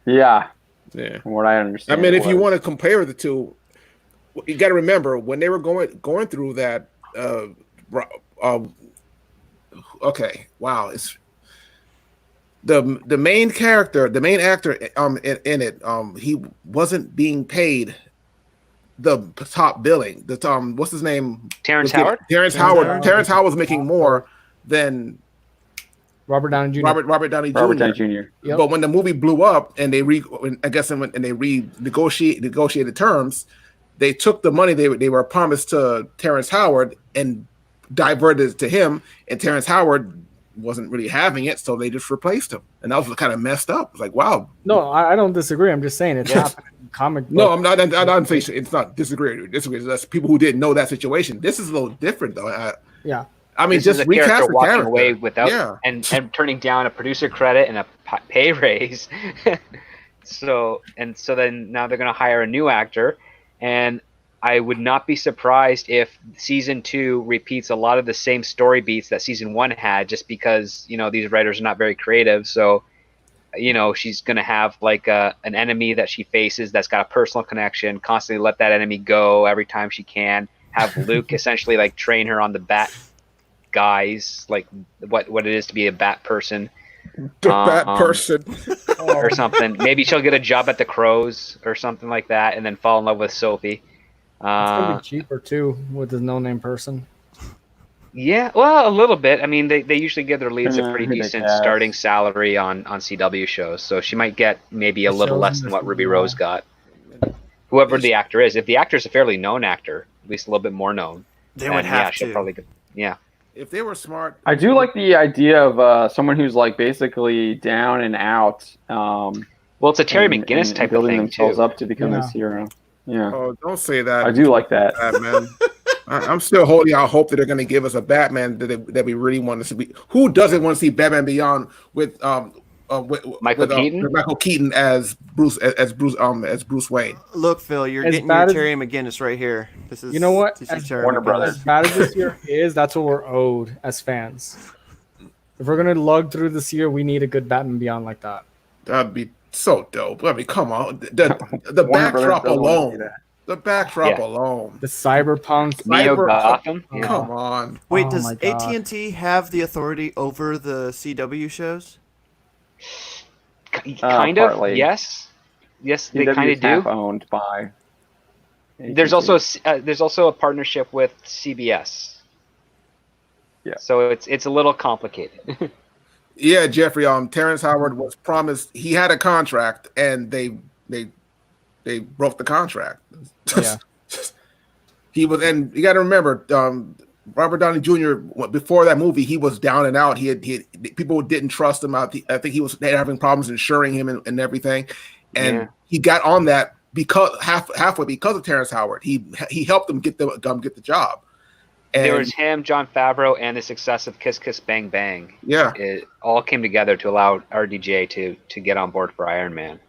[SPEAKER 2] Yeah.
[SPEAKER 6] Yeah.
[SPEAKER 2] From what I understand.
[SPEAKER 6] I mean,
[SPEAKER 2] it
[SPEAKER 6] if you
[SPEAKER 2] was.
[SPEAKER 6] want to compare the two, you got to remember when they were going through that. Okay, wow, it's the main character, the main actor in it. He wasn't being paid the top billing. The what's his name?
[SPEAKER 8] Terrence Howard?
[SPEAKER 6] Terrence Howard. Terrence Howard was making more than
[SPEAKER 5] Robert Downey Jr.
[SPEAKER 6] Robert Downey Jr.
[SPEAKER 2] Robert Downey Jr.
[SPEAKER 5] Yep.
[SPEAKER 6] But when the movie blew up and they renegotiated terms, they took the money they were promised to Terrence Howard and diverted it to him, and Terrence Howard wasn't really having it, so they just replaced him, and that was kind of messed up. It's like, wow.
[SPEAKER 5] No, I don't disagree. I'm just saying it's happening in comic book.
[SPEAKER 6] No, I'm not. I'm saying it's not disagree. That's people who didn't know that situation. This is a little different, though.
[SPEAKER 5] Yeah.
[SPEAKER 6] I mean,
[SPEAKER 8] This
[SPEAKER 6] just
[SPEAKER 8] is a
[SPEAKER 6] recast
[SPEAKER 8] character
[SPEAKER 6] the
[SPEAKER 8] walking
[SPEAKER 6] character.
[SPEAKER 8] away without
[SPEAKER 6] Yeah.
[SPEAKER 8] and turning down a producer credit and a pay raise. so then now they're going to hire a new actor, and I would not be surprised if season 2 repeats a lot of the same story beats that season 1 had, just because these writers are not very creative. So she's going to have like an enemy that she faces that's got a personal connection, constantly let that enemy go every time she can, have Luke essentially like train her on the bat guys, like what it is to be a bat person.
[SPEAKER 6] The bat person.
[SPEAKER 8] Or something. Maybe she'll get a job at the Crows or something like that, and then fall in love with Sophie.
[SPEAKER 5] It's gonna be cheaper too with the no-name person.
[SPEAKER 8] Yeah, well, a little bit. I mean, they usually give their leads a pretty
[SPEAKER 2] Who they
[SPEAKER 8] decent
[SPEAKER 2] cast.
[SPEAKER 8] starting salary on CW shows, so she might get maybe a little less than what Ruby Rose got. Whoever the actor is, if the actor's a fairly known actor, at least a little bit more known,
[SPEAKER 1] They would
[SPEAKER 8] then,
[SPEAKER 1] have
[SPEAKER 8] she'll
[SPEAKER 1] to.
[SPEAKER 8] probably get, yeah.
[SPEAKER 6] If they were smart,
[SPEAKER 2] I do like the idea of someone who's like basically down and out.
[SPEAKER 8] Well, it's a Terry McGinnis type of
[SPEAKER 2] building
[SPEAKER 8] thing
[SPEAKER 2] themselves
[SPEAKER 8] too.
[SPEAKER 2] up to become this hero. Yeah,
[SPEAKER 6] oh, don't say that.
[SPEAKER 2] I do like that.
[SPEAKER 6] Batman. I'm still holding out hope that they're going to give us a Batman that we really want to see. Who doesn't want to see Batman Beyond with
[SPEAKER 8] Michael Keaton?
[SPEAKER 6] with Michael Keaton as Bruce Wayne?
[SPEAKER 1] Look, Phil, you're
[SPEAKER 5] As
[SPEAKER 1] getting
[SPEAKER 5] bad
[SPEAKER 1] your
[SPEAKER 5] as-
[SPEAKER 1] Terry McGinnis right here. This is
[SPEAKER 5] You know what?
[SPEAKER 1] This is
[SPEAKER 5] As
[SPEAKER 1] Terry
[SPEAKER 2] Warner
[SPEAKER 1] McGinnis.
[SPEAKER 2] Brothers.
[SPEAKER 5] As bad as this year is, that's what we're owed as fans. If we're gonna lug through this year, we need a good Batman Beyond like that.
[SPEAKER 6] That'd be so dope. I mean, come on, the
[SPEAKER 2] Warner Brothers
[SPEAKER 6] backdrop
[SPEAKER 2] doesn't want to see
[SPEAKER 6] alone.
[SPEAKER 2] that.
[SPEAKER 6] The backdrop
[SPEAKER 8] Yeah.
[SPEAKER 6] alone.
[SPEAKER 5] The cyberpunk.
[SPEAKER 8] Neo
[SPEAKER 6] Cyber-
[SPEAKER 8] Gotham. Yeah.
[SPEAKER 6] Come on.
[SPEAKER 1] Wait,
[SPEAKER 5] Oh
[SPEAKER 1] does
[SPEAKER 5] my God.
[SPEAKER 1] AT&T have the authority over the CW shows?
[SPEAKER 8] Kind of.
[SPEAKER 2] partly.
[SPEAKER 8] Yes, they
[SPEAKER 2] CW
[SPEAKER 8] kind
[SPEAKER 2] is
[SPEAKER 8] of do.
[SPEAKER 2] half owned by.
[SPEAKER 8] There's also a partnership with CBS.
[SPEAKER 2] Yeah.
[SPEAKER 8] So it's a little complicated.
[SPEAKER 6] Yeah, Jeffrey. Terrence Howard was promised. He had a contract, and they broke the contract.
[SPEAKER 5] Yeah.
[SPEAKER 6] He was, and you got to remember, Robert Downey Jr. Before that movie, he was down and out. He had people didn't trust him. I think he was having problems insuring him and everything, and he got on that because halfway because of Terrence Howard. He helped him get the job. And
[SPEAKER 8] There was him, Jon Favreau, and the success of Kiss Kiss Bang Bang.
[SPEAKER 6] yeah,
[SPEAKER 8] It all came together to allow RDJ to get on board for Iron Man.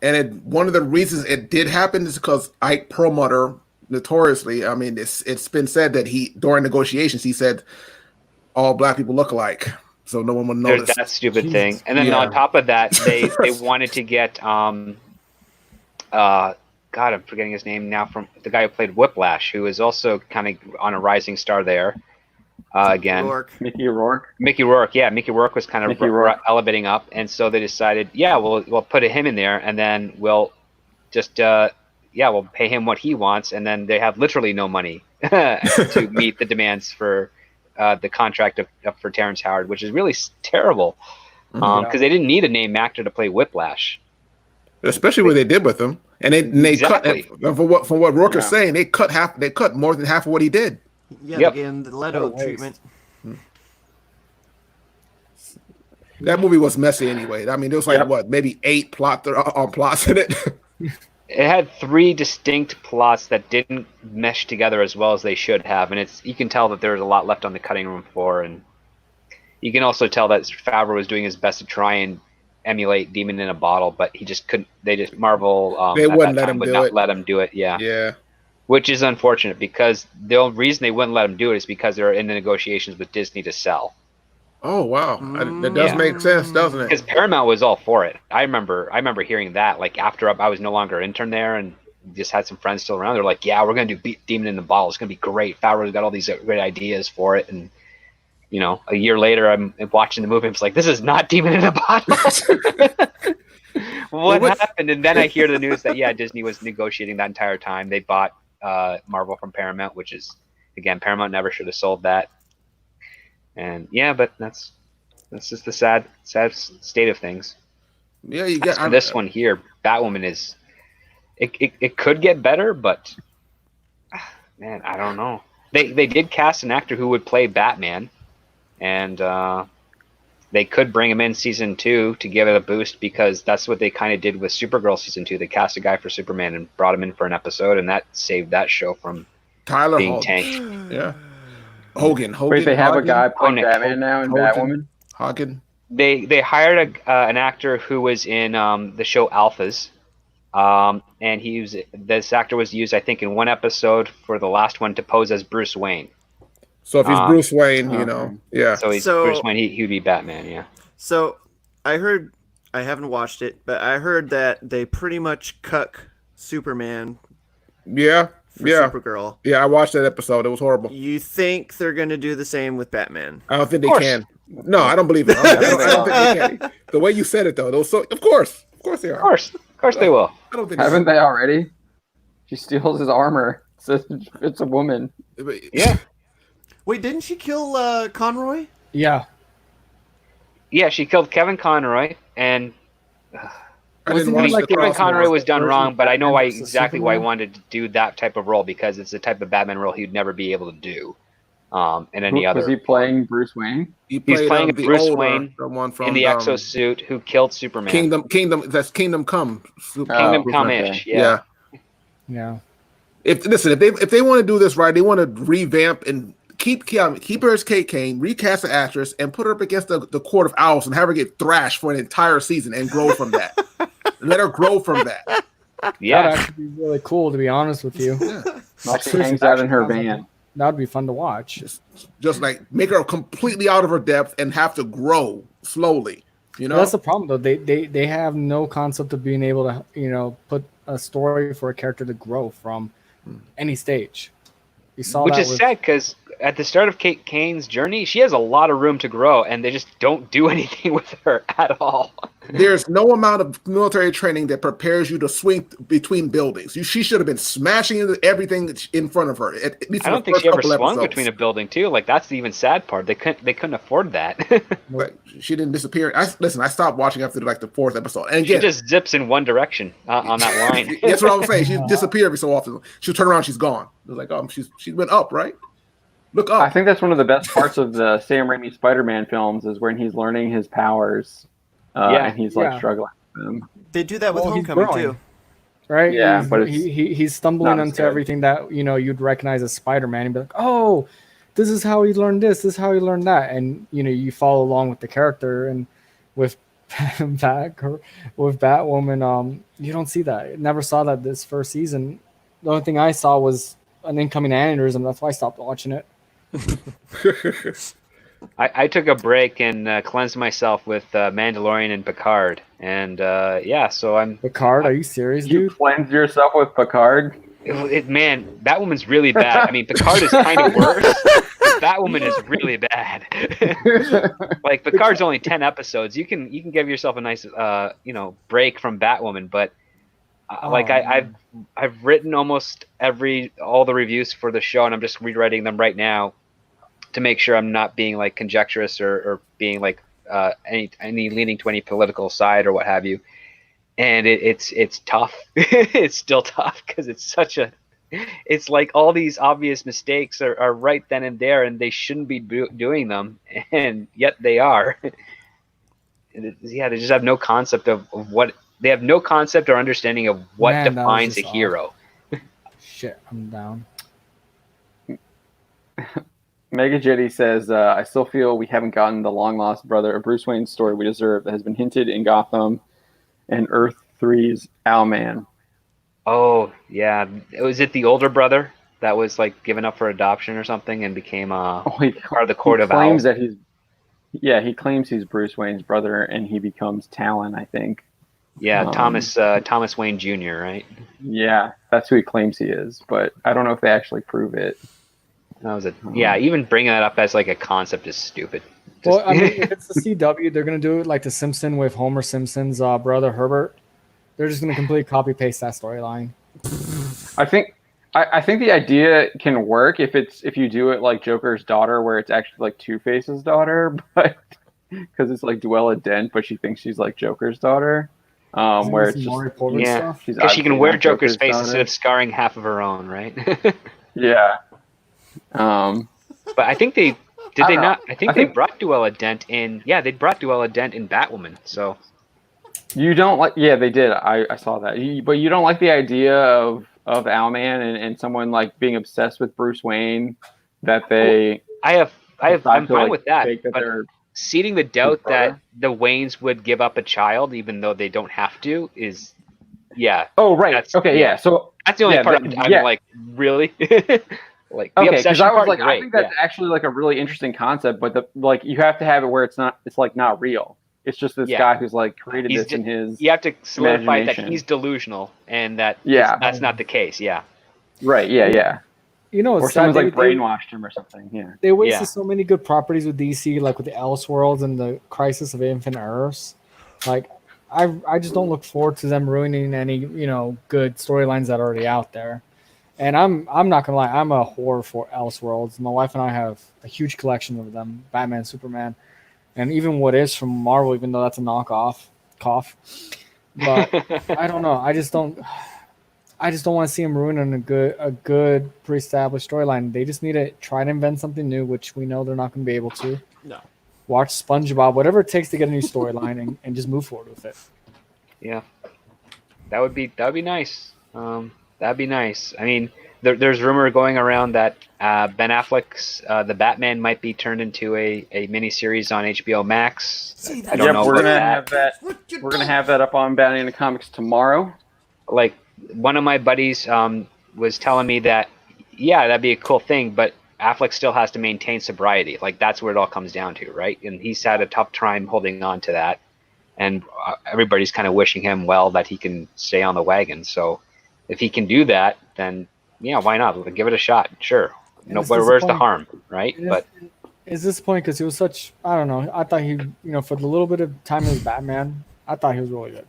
[SPEAKER 6] and one of the reasons it did happen is because Ike Perlmutter, notoriously, I mean, it's been said that he during negotiations he said all black people look alike, so no one would
[SPEAKER 8] There's
[SPEAKER 6] notice.
[SPEAKER 8] that stupid
[SPEAKER 5] Jesus.
[SPEAKER 8] thing. And then
[SPEAKER 6] Yeah.
[SPEAKER 8] on top of that, they wanted to get God, I'm forgetting his name now, from the guy who played Whiplash, who is also kind of on a rising star there. Again,
[SPEAKER 2] Mickey Rourke.
[SPEAKER 8] Mickey Rourke was kind of elevating up, and so they decided, we'll put him in there, and then we'll just we'll pay him what he wants, and then they have literally no money to meet the demands for the contract for Terrence Howard, which is really terrible, because they didn't need a name actor to play Whiplash,
[SPEAKER 6] especially what they did with him, and they cut from what Rourke is saying, they cut more than half of what he did.
[SPEAKER 1] Yeah, again, the Leto treatment.
[SPEAKER 6] That movie was messy anyway. I mean, there was maybe 8 plots in it.
[SPEAKER 8] It had 3 distinct plots that didn't mesh together as well as they should have, and you can tell that there was a lot left on the cutting room floor, and you can also tell that Favreau was doing his best to try and emulate Demon in a Bottle, but he just couldn't. Marvel
[SPEAKER 6] they wouldn't let
[SPEAKER 8] him do it.
[SPEAKER 6] Yeah.
[SPEAKER 8] Which is unfortunate, because the only reason they wouldn't let him do it is because they're in the negotiations with Disney to sell.
[SPEAKER 6] Oh wow, that does make sense, doesn't it?
[SPEAKER 8] Because Paramount was all for it. I remember hearing that after I was no longer intern there and just had some friends still around. They're like, "Yeah, we're gonna do Demon in the Bottle. It's gonna be great. Favreau's got all these great ideas for it." And a year later, I'm watching the movie. I'm like, "This is not Demon in a Bottle." What happened? And then I hear the news that Disney was negotiating that entire time. They bought Marvel from Paramount, which is, again, Paramount never should have sold that. And but that's just the sad state of things.
[SPEAKER 6] Yeah, you get
[SPEAKER 8] this one here. Batwoman is it could get better, but man, I don't know. They did cast an actor who would play Batman, and they could bring him in season 2 to give it a boost, because that's what they kind of did with Supergirl season 2. They cast a guy for Superman and brought him in for an episode, and that saved that show from being tanked.
[SPEAKER 6] Yeah. Hogan.
[SPEAKER 2] Wait, they have a guy playing Batman now in Batwoman?
[SPEAKER 6] Hogan.
[SPEAKER 8] They hired an actor who was in the show Alphas, and this actor was used, I think, in one episode for the last one to pose as Bruce Wayne.
[SPEAKER 6] So if he's Bruce Wayne,
[SPEAKER 8] So he's Bruce Wayne, he would be Batman, yeah.
[SPEAKER 1] So I heard, I haven't watched it, but I heard that they pretty much cuck Superman.
[SPEAKER 6] Yeah.
[SPEAKER 1] Supergirl.
[SPEAKER 6] Yeah, I watched that episode. It was horrible.
[SPEAKER 1] You think they're going to do the same with Batman?
[SPEAKER 6] I don't think they can. No, I don't believe it. I don't think they can. The way you said it, though, of course they are.
[SPEAKER 8] Of course they will.
[SPEAKER 6] I don't think
[SPEAKER 2] haven't they already? She steals his armor. It's a woman.
[SPEAKER 8] Yeah.
[SPEAKER 1] Wait, didn't she kill Conroy?
[SPEAKER 5] Yeah.
[SPEAKER 8] Yeah, she killed Kevin Conroy, and
[SPEAKER 6] Kevin
[SPEAKER 8] Conroy was done wrong, but I know exactly why he wanted to do that type of role, because it's the type of Batman role he'd never be able to do in any other.
[SPEAKER 2] Was he playing Bruce Wayne?
[SPEAKER 8] He's playing Bruce Wayne in the exosuit who killed Superman.
[SPEAKER 6] That's Kingdom Come.
[SPEAKER 8] Kingdom Come-ish, yeah.
[SPEAKER 6] If they want to do this right, they want to revamp and keep her as Kate Kane, recast the actress, and put her up against the Court of Owls and have her get thrashed for an entire season and grow from that. Let her grow from that.
[SPEAKER 8] Yeah,
[SPEAKER 5] that'd actually be really cool, to be honest with you.
[SPEAKER 2] She hangs out in her van.
[SPEAKER 5] That'd be fun to watch.
[SPEAKER 6] Just make her completely out of her depth and have to grow slowly.
[SPEAKER 5] That's the problem, though. They have no concept of being able to put a story for a character to grow from any stage.
[SPEAKER 8] Which is sad, because at the start of Kate Kane's journey, she has a lot of room to grow, and they just don't do anything with her at all.
[SPEAKER 6] There's no amount of military training that prepares you to swing between buildings. She should have been smashing into everything in front of her. At least
[SPEAKER 8] I don't think she ever swung between a building too. That's the even sad part. They couldn't afford that.
[SPEAKER 6] But she didn't disappear. I stopped watching after the 4th episode. And again,
[SPEAKER 8] she just zips in one direction on that line.
[SPEAKER 6] That's what I was saying. She disappeared every so often. She'll turn around, she's gone. It was like, she went up, right? Look up.
[SPEAKER 2] I think that's one of the best parts of the Sam Raimi Spider-Man films is when he's learning his powers. And he's struggling with them.
[SPEAKER 1] They do that with Homecoming too,
[SPEAKER 5] right?
[SPEAKER 2] Yeah, but
[SPEAKER 5] he's stumbling into everything that you'd recognize as Spider-Man and be like, oh, this is how he learned this is how he learned that, and you follow along with the character. And with Batwoman, you don't see that. I never saw that this first season. The only thing I saw was an incoming aneurysm. That's why I stopped watching it.
[SPEAKER 8] I took a break and cleansed myself with Mandalorian and Picard, and so I'm.
[SPEAKER 5] Picard, are you serious,
[SPEAKER 2] You
[SPEAKER 5] dude?
[SPEAKER 2] cleanse yourself with Picard?
[SPEAKER 8] Man, Batwoman's really bad. I mean, Picard is kind of worse. But Batwoman is really bad. Like Picard's only 10 episodes. You can give yourself a nice break from Batwoman, but I've written almost all the reviews for the show, and I'm just rewriting them right now to make sure I'm not being like conjecturous or being like any leaning to any political side or what have you. And it's tough. It's still tough because it's like all these obvious mistakes are right then and there, and they shouldn't be doing them, and yet they are. They just have no concept of what they have no concept or understanding of what defines a hero.
[SPEAKER 5] Shit, I'm down.
[SPEAKER 2] Mega Jetty says, I still feel we haven't gotten the long lost brother of Bruce Wayne's story we deserve that has been hinted in Gotham and Earth 3's Owlman.
[SPEAKER 8] Oh, yeah. Was it the older brother that was like given up for adoption or something and became part of the Court of Owls?
[SPEAKER 2] He claims he's Bruce Wayne's brother and he becomes Talon, I think.
[SPEAKER 8] Yeah, Thomas Wayne Jr., right?
[SPEAKER 2] Yeah, that's who he claims he is, but I don't know if they actually prove it.
[SPEAKER 8] Even bringing that up as like a concept is stupid.
[SPEAKER 5] Well, I mean, if it's the CW, they're gonna do it like the Simpson with Homer Simpson's brother Herbert. They're just gonna completely copy paste that storyline.
[SPEAKER 2] I think the idea can work if you do it like Joker's daughter, where it's actually like Two-Face's daughter, but because it's like Duella Dent, but she thinks she's like Joker's daughter. Where it's just
[SPEAKER 8] because she can wear Joker's face instead of scarring half of her own, right?
[SPEAKER 2] Yeah.
[SPEAKER 8] But I think they brought Duella Dent in. Yeah, they brought Duella Dent in Batwoman. So
[SPEAKER 2] you don't like? Yeah, they did. I saw that. But you don't like the idea of Owlman and someone like being obsessed with Bruce Wayne. I'm
[SPEAKER 8] fine with that. But seeding the doubt that the Waynes would give up a child, even though they don't have to, is
[SPEAKER 2] Oh right. Okay. Yeah. So
[SPEAKER 8] that's the only part I'm like, really. Like the
[SPEAKER 2] because I was like,
[SPEAKER 8] part,
[SPEAKER 2] I think that's actually like a really interesting concept, but you have to have it where it's like not real. It's just this guy who's like created this in his.
[SPEAKER 8] You have to solidify that he's delusional and that that's not the case. Yeah.
[SPEAKER 2] Right. Yeah.
[SPEAKER 5] You know,
[SPEAKER 2] or someone's like brainwashed him or something. Yeah.
[SPEAKER 5] They wasted so many good properties with DC, like with the Elseworlds and the Crisis of Infinite Earths. Like, I just don't look forward to them ruining any good storylines that are already out there. And I'm not gonna lie, I'm a whore for Elseworlds. My wife and I have a huge collection of them: Batman, Superman, and even What Is from Marvel, even though that's a knockoff. But I don't know. I just don't want to see them ruining a good pre-established storyline. They just need to try to invent something new, which we know they're not going to be able to.
[SPEAKER 7] No.
[SPEAKER 5] Watch SpongeBob, whatever it takes to get a new storyline, and just move forward with it.
[SPEAKER 8] Yeah, that would be nice. That'd be nice. I mean, there's rumor going around that Ben Affleck's The Batman might be turned into a miniseries on HBO Max. I don't know.
[SPEAKER 2] We're gonna have that. We're gonna have that up on Batman in the Comics tomorrow.
[SPEAKER 8] Like one of my buddies was telling me that that'd be a cool thing, but Affleck still has to maintain sobriety. Like that's where it all comes down to, right? And he's had a tough time holding on to that, and everybody's kind of wishing him well that he can stay on the wagon. So. If he can do that, then why not? Give it a shot. Sure. Where's the harm, right? But
[SPEAKER 5] it's disappointing because he was such. I don't know. I thought he, for the little bit of time he was Batman, I thought he was really good.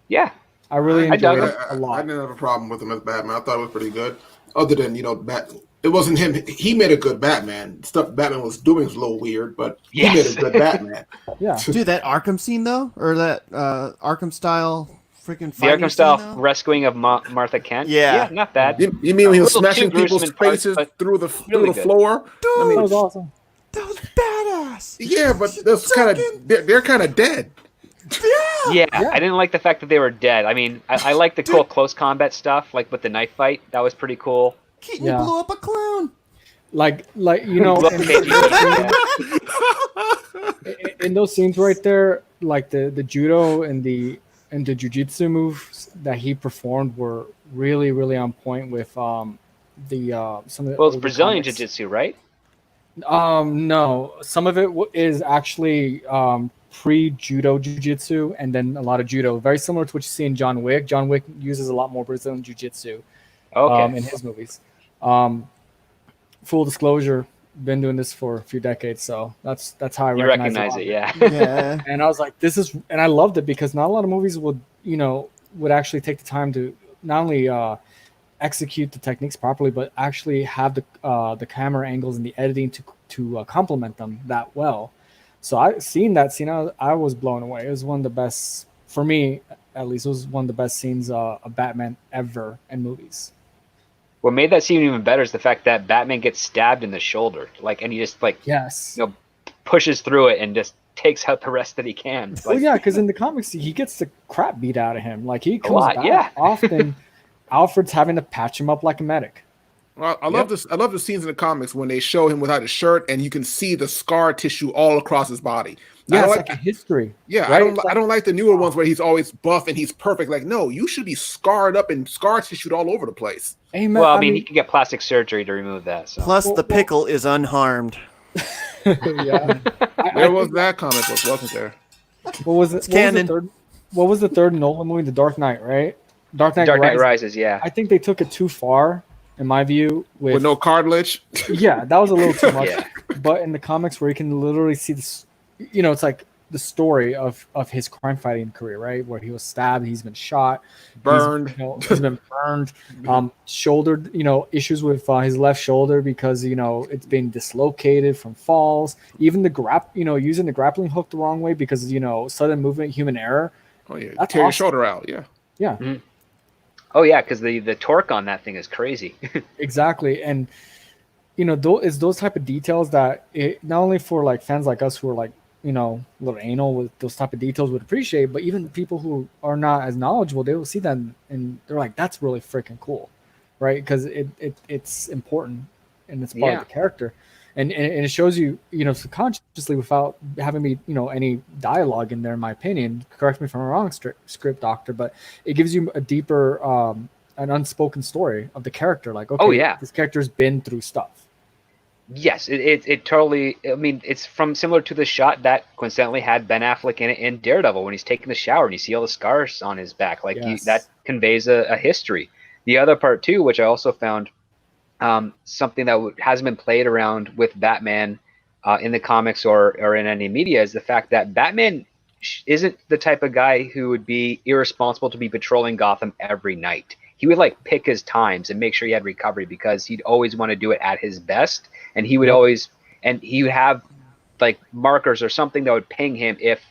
[SPEAKER 8] Yeah,
[SPEAKER 5] I really enjoyed it a lot.
[SPEAKER 6] I didn't have a problem with him as Batman. I thought it was pretty good. Other than it wasn't him. He made a good Batman. Stuff Batman was doing was a little weird, but he made a good Batman.
[SPEAKER 5] Yeah.
[SPEAKER 7] Dude, that Arkham scene though, or that Arkham style. Freaking
[SPEAKER 8] the Arkham style rescuing of Martha Kent.
[SPEAKER 7] Yeah,
[SPEAKER 8] not bad.
[SPEAKER 6] You mean when he was smashing people's faces through the floor?
[SPEAKER 5] Dude, that was awesome.
[SPEAKER 7] That was badass.
[SPEAKER 6] Yeah, but they're kind of dead.
[SPEAKER 8] Yeah, I didn't like the fact that they were dead. I mean, I like the cool close combat stuff, like with the knife fight. That was pretty cool.
[SPEAKER 7] Keaton blew up a clown.
[SPEAKER 5] Like in those scenes right there, like the judo and the jiu-jitsu moves that he performed were really, really on point with some of the.
[SPEAKER 8] Well, it's Brazilian jiu-jitsu, right?
[SPEAKER 5] No, some of it is actually pre-judo jiu-jitsu, and then a lot of judo, very similar to what you see in John Wick. John Wick uses a lot more Brazilian jiu-jitsu in his movies. Full disclosure, been doing this for a few decades, so that's how I recognize it.
[SPEAKER 7] Yeah.
[SPEAKER 5] And I was like, and I loved it because not a lot of movies would actually take the time to not only execute the techniques properly, but actually have the camera angles and the editing to complement them that well. So seeing that scene, I was blown away. It was one of the best, for me at least, it was one of the best scenes of Batman ever in movies.
[SPEAKER 8] What made that scene even better is the fact that Batman gets stabbed in the shoulder, and he just pushes through it and just takes out the rest that he can.
[SPEAKER 5] Well, yeah, because in the comics he gets the crap beat out of him. Like he comes back often. Alfred's having to patch him up like a medic.
[SPEAKER 6] Well, I love this. I love the scenes in the comics when they show him without his shirt, and you can see the scar tissue all across his body.
[SPEAKER 5] Yeah, it's like a history.
[SPEAKER 6] Yeah, right? I don't like the newer ones where he's always buff and he's perfect. Like, no, you should be scarred up and scar tissued all over the place.
[SPEAKER 5] Amen.
[SPEAKER 8] Well, I mean, he can get plastic surgery to remove that. So.
[SPEAKER 1] Plus, the pickle is unharmed.
[SPEAKER 5] Yeah,
[SPEAKER 6] there was that comic book, wasn't there?
[SPEAKER 5] What was it?
[SPEAKER 1] It's canon.
[SPEAKER 5] What was the third Nolan movie? The Dark Knight, right? Dark Knight
[SPEAKER 8] Rises. Yeah.
[SPEAKER 5] I think they took it too far, in my view.
[SPEAKER 6] With no cartilage.
[SPEAKER 5] Yeah, that was a little too much. Yeah. But in the comics, where you can literally see this, it's like the story of his crime fighting career, right? Where he was stabbed, he's been shot,
[SPEAKER 6] burned,
[SPEAKER 5] he's been burned, shouldered, issues with his left shoulder because it's been dislocated from falls. Even the using the grappling hook the wrong way because sudden movement, human error.
[SPEAKER 6] Oh yeah, tear your shoulder out. Yeah.
[SPEAKER 5] Yeah.
[SPEAKER 8] Mm-hmm. Oh yeah, because the torque on that thing is crazy.
[SPEAKER 5] Exactly, and it's those type of details that not only for like fans like us who are like a little anal with those type of details would appreciate, but even people who are not as knowledgeable, they will see that and they're like, that's really freaking cool, right? Because it's important and it's part of the character. And it shows you, subconsciously without having me, any dialogue in there, in my opinion. Correct me if I'm wrong, script doctor, but it gives you a deeper, an unspoken story of the character. Like, okay, this character's been through stuff.
[SPEAKER 8] Yes, it totally. I mean, it's similar to the shot that coincidentally had Ben Affleck in it in Daredevil when he's taking the shower and you see all the scars on his back. Like that conveys a history. The other part too, which I also found. Something that hasn't been played around with Batman in the comics or in any media is the fact that Batman isn't the type of guy who would be irresponsible to be patrolling Gotham every night. He would pick his times and make sure he had recovery because he'd always want to do it at his best. And he would he would have markers or something that would ping him if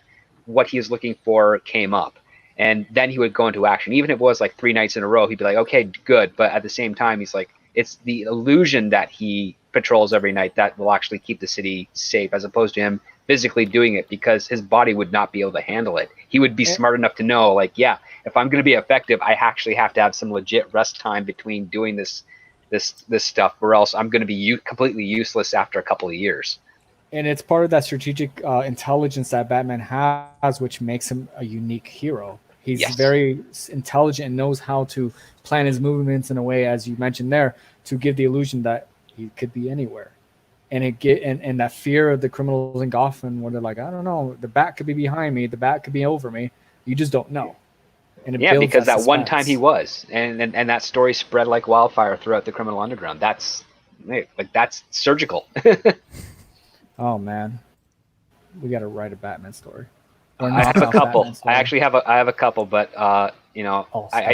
[SPEAKER 8] what he was looking for came up. And then he would go into action. Even if it was 3 nights in a row, he'd be like, okay, good. But at the same time, he's like, it's the illusion that he patrols every night that will actually keep the city safe, as opposed to him physically doing it because his body would not be able to handle it. He would be smart enough to know, if I'm going to be effective, I actually have to have some legit rest time between doing this stuff, or else I'm going to be completely useless after a couple of years.
[SPEAKER 5] And it's part of that strategic intelligence that Batman has, which makes him a unique hero. He's very intelligent and knows how to plan his movements in a way, as you mentioned there, to give the illusion that he could be anywhere. And and that fear of the criminals in Gotham where they're like, I don't know, the bat could be behind me, the bat could be over me. You just don't know. And
[SPEAKER 8] because that one time he was, and that story spread like wildfire throughout the criminal underground. That's surgical.
[SPEAKER 5] Oh man, we got to write a Batman story.
[SPEAKER 8] I have a couple. I actually have a couple, but I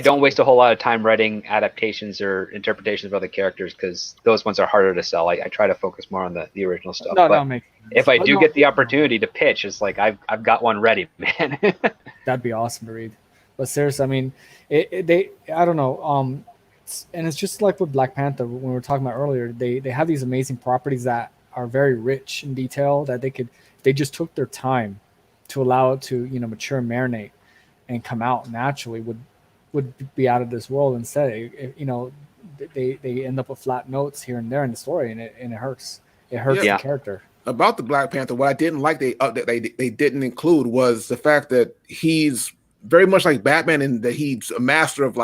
[SPEAKER 8] don't waste a whole lot of time writing adaptations or interpretations of other characters because those ones are harder to sell. I try to focus more on the original stuff. If I do get the opportunity to pitch, it's like I've got one ready, man.
[SPEAKER 5] That'd be awesome to read. But seriously, I mean, I don't know. And it's just like with Black Panther when we were talking about earlier. They have these amazing properties that are very rich in detail that they just took their time to allow it to mature and marinate and come out naturally would be out of this world. Instead, they end up with flat notes here and there in the story, and it hurts the character.
[SPEAKER 6] About the Black Panther, what I didn't like they didn't include was the fact that he's very much like Batman in that he's a master of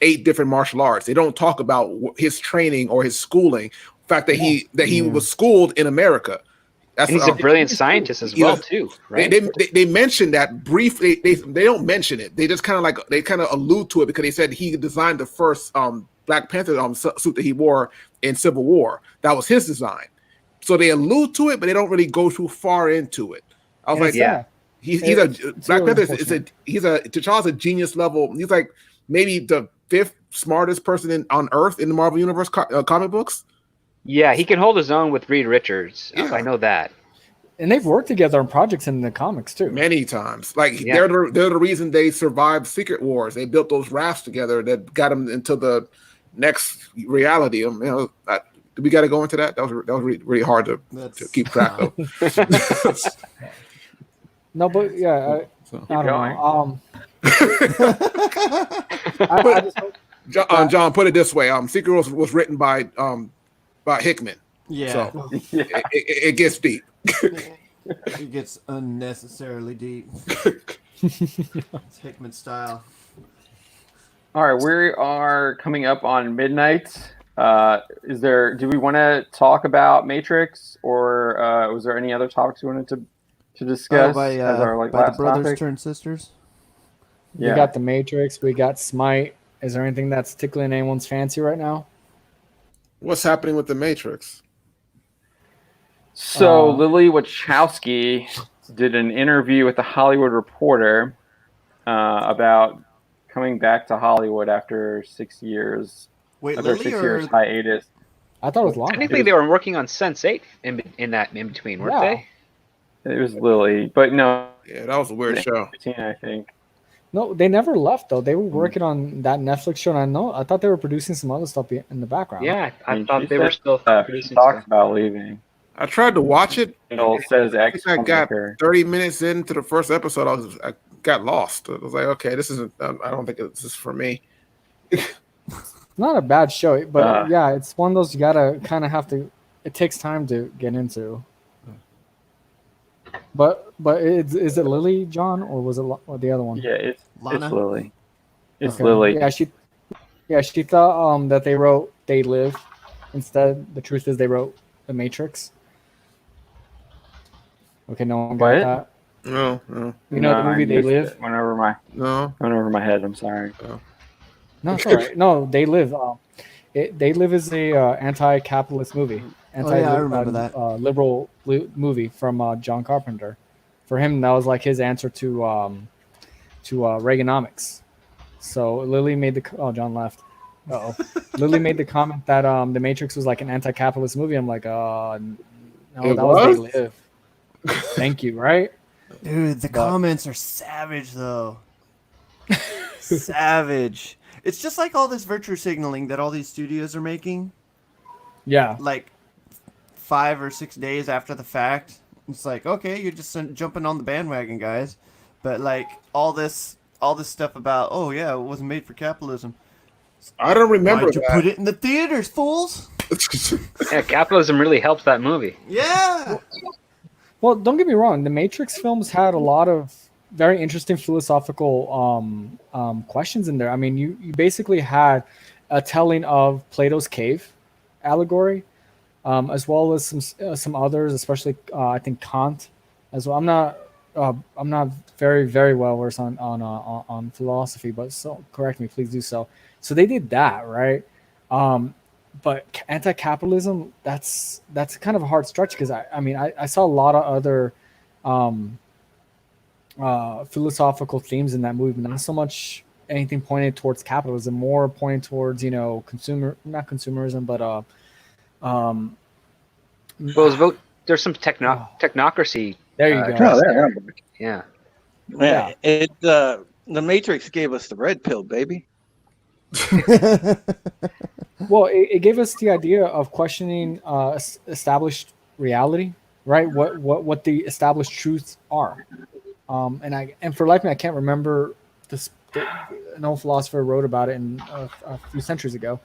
[SPEAKER 6] 8 different martial arts. They don't talk about his training or his schooling. fact that he was schooled in America.
[SPEAKER 8] And he's a brilliant scientist as well, too, right?
[SPEAKER 6] They mentioned that briefly. They don't mention it. They just kind of allude to it because they said he designed the first Black Panther suit that he wore in Civil War. That was his design. So they allude to it, but they don't really go too far into it. I was Black Panther T'Challa's a genius level. He's like maybe the 5th smartest person on Earth in the Marvel Universe comic books.
[SPEAKER 8] Yeah, he can hold his own with Reed Richards. Yeah. I know that.
[SPEAKER 5] And they've worked together on projects in the comics too.
[SPEAKER 6] Many times. They're the reason they survived Secret Wars. They built those rafts together that got them into the next reality. Do we got to go into that? That was really, really hard to keep track of.
[SPEAKER 5] No, but I don't know.
[SPEAKER 6] John, put it this way: Secret Wars was written by Hickman.
[SPEAKER 7] Yeah.
[SPEAKER 6] So it gets deep.
[SPEAKER 7] It gets unnecessarily deep. It's Hickman style.
[SPEAKER 2] All right, we are coming up on midnight. Do we want to talk about Matrix, or was there any other topics you wanted to discuss?
[SPEAKER 7] By the brothers turned sisters.
[SPEAKER 5] Yeah. We got the Matrix. We got Smite. Is there anything that's tickling anyone's fancy right now?
[SPEAKER 6] What's happening with the Matrix?
[SPEAKER 2] So Lily Wachowski did an interview with the Hollywood Reporter about coming back to Hollywood after 6 years.
[SPEAKER 7] Wait,
[SPEAKER 2] after
[SPEAKER 7] Lily
[SPEAKER 2] 6
[SPEAKER 7] or...
[SPEAKER 2] years hiatus.
[SPEAKER 5] I thought it was long.
[SPEAKER 8] Technically, they were working on Sense8 in between, weren't they?
[SPEAKER 2] It was Lily, but no.
[SPEAKER 6] Yeah, that was a weird show.
[SPEAKER 2] I think.
[SPEAKER 5] No, they never left though. They were working on that Netflix show, and I thought they were producing some other stuff in the background.
[SPEAKER 8] Yeah, I thought they were still producing
[SPEAKER 2] talks about leaving.
[SPEAKER 6] I tried to watch it.
[SPEAKER 2] It says X.
[SPEAKER 6] I got 30 minutes into the first episode. I got lost. I was like, okay, this isn't. I don't think this is for me.
[SPEAKER 5] Not a bad show, but it's one of those you gotta kind of have to. It takes time to get into. But is it Lily, John, or was it the other one?
[SPEAKER 2] Yeah, it's Lily. It's
[SPEAKER 5] okay.
[SPEAKER 2] Lily.
[SPEAKER 5] She thought that they wrote They Live instead. The truth is they wrote The Matrix. Okay, no one got that.
[SPEAKER 6] No.
[SPEAKER 5] You know the movie They Live?
[SPEAKER 2] Went over my head. I'm sorry.
[SPEAKER 6] Oh.
[SPEAKER 5] No, it's all right. No, They Live. They Live is a anti-capitalist movie.
[SPEAKER 7] I remember that.
[SPEAKER 5] Liberal movie from John Carpenter. For him, that was like his answer to Reaganomics. So Lily made John left. Lily made the comment that The Matrix was like an anti-capitalist movie. I'm like, no, that was They Live. Thank you, right?
[SPEAKER 7] Dude, the comments are savage though. Savage. It's just like all this virtue signaling that all these studios are making.
[SPEAKER 5] Yeah.
[SPEAKER 7] Like 5 or 6 days after the fact. It's like, okay, you're just jumping on the bandwagon, guys. But like all this stuff about, oh yeah, it wasn't made for capitalism.
[SPEAKER 6] I don't remember
[SPEAKER 7] Why'd you put it in the theaters, fools?
[SPEAKER 8] Yeah, capitalism really helps that movie.
[SPEAKER 7] Yeah.
[SPEAKER 5] Well, don't get me wrong. The Matrix films had a lot of very interesting philosophical questions in there. I mean, you basically had a telling of Plato's cave allegory, as well as some others, especially I think Kant as well. I'm not very, very well versed on philosophy, but so correct me, please do so. So they did that, right? But anti-capitalism, that's kind of a hard stretch because I saw a lot of other philosophical themes in that movie, not so much anything pointed towards capitalism, more pointed towards not consumerism, but
[SPEAKER 8] well, there's some technocracy.
[SPEAKER 5] There you go.
[SPEAKER 8] Yeah.
[SPEAKER 3] The Matrix gave us the red pill, baby.
[SPEAKER 5] Well, it gave us the idea of questioning established reality, right? What the established truths are, and for life of me, I can't remember this. An old philosopher wrote about it a few centuries ago,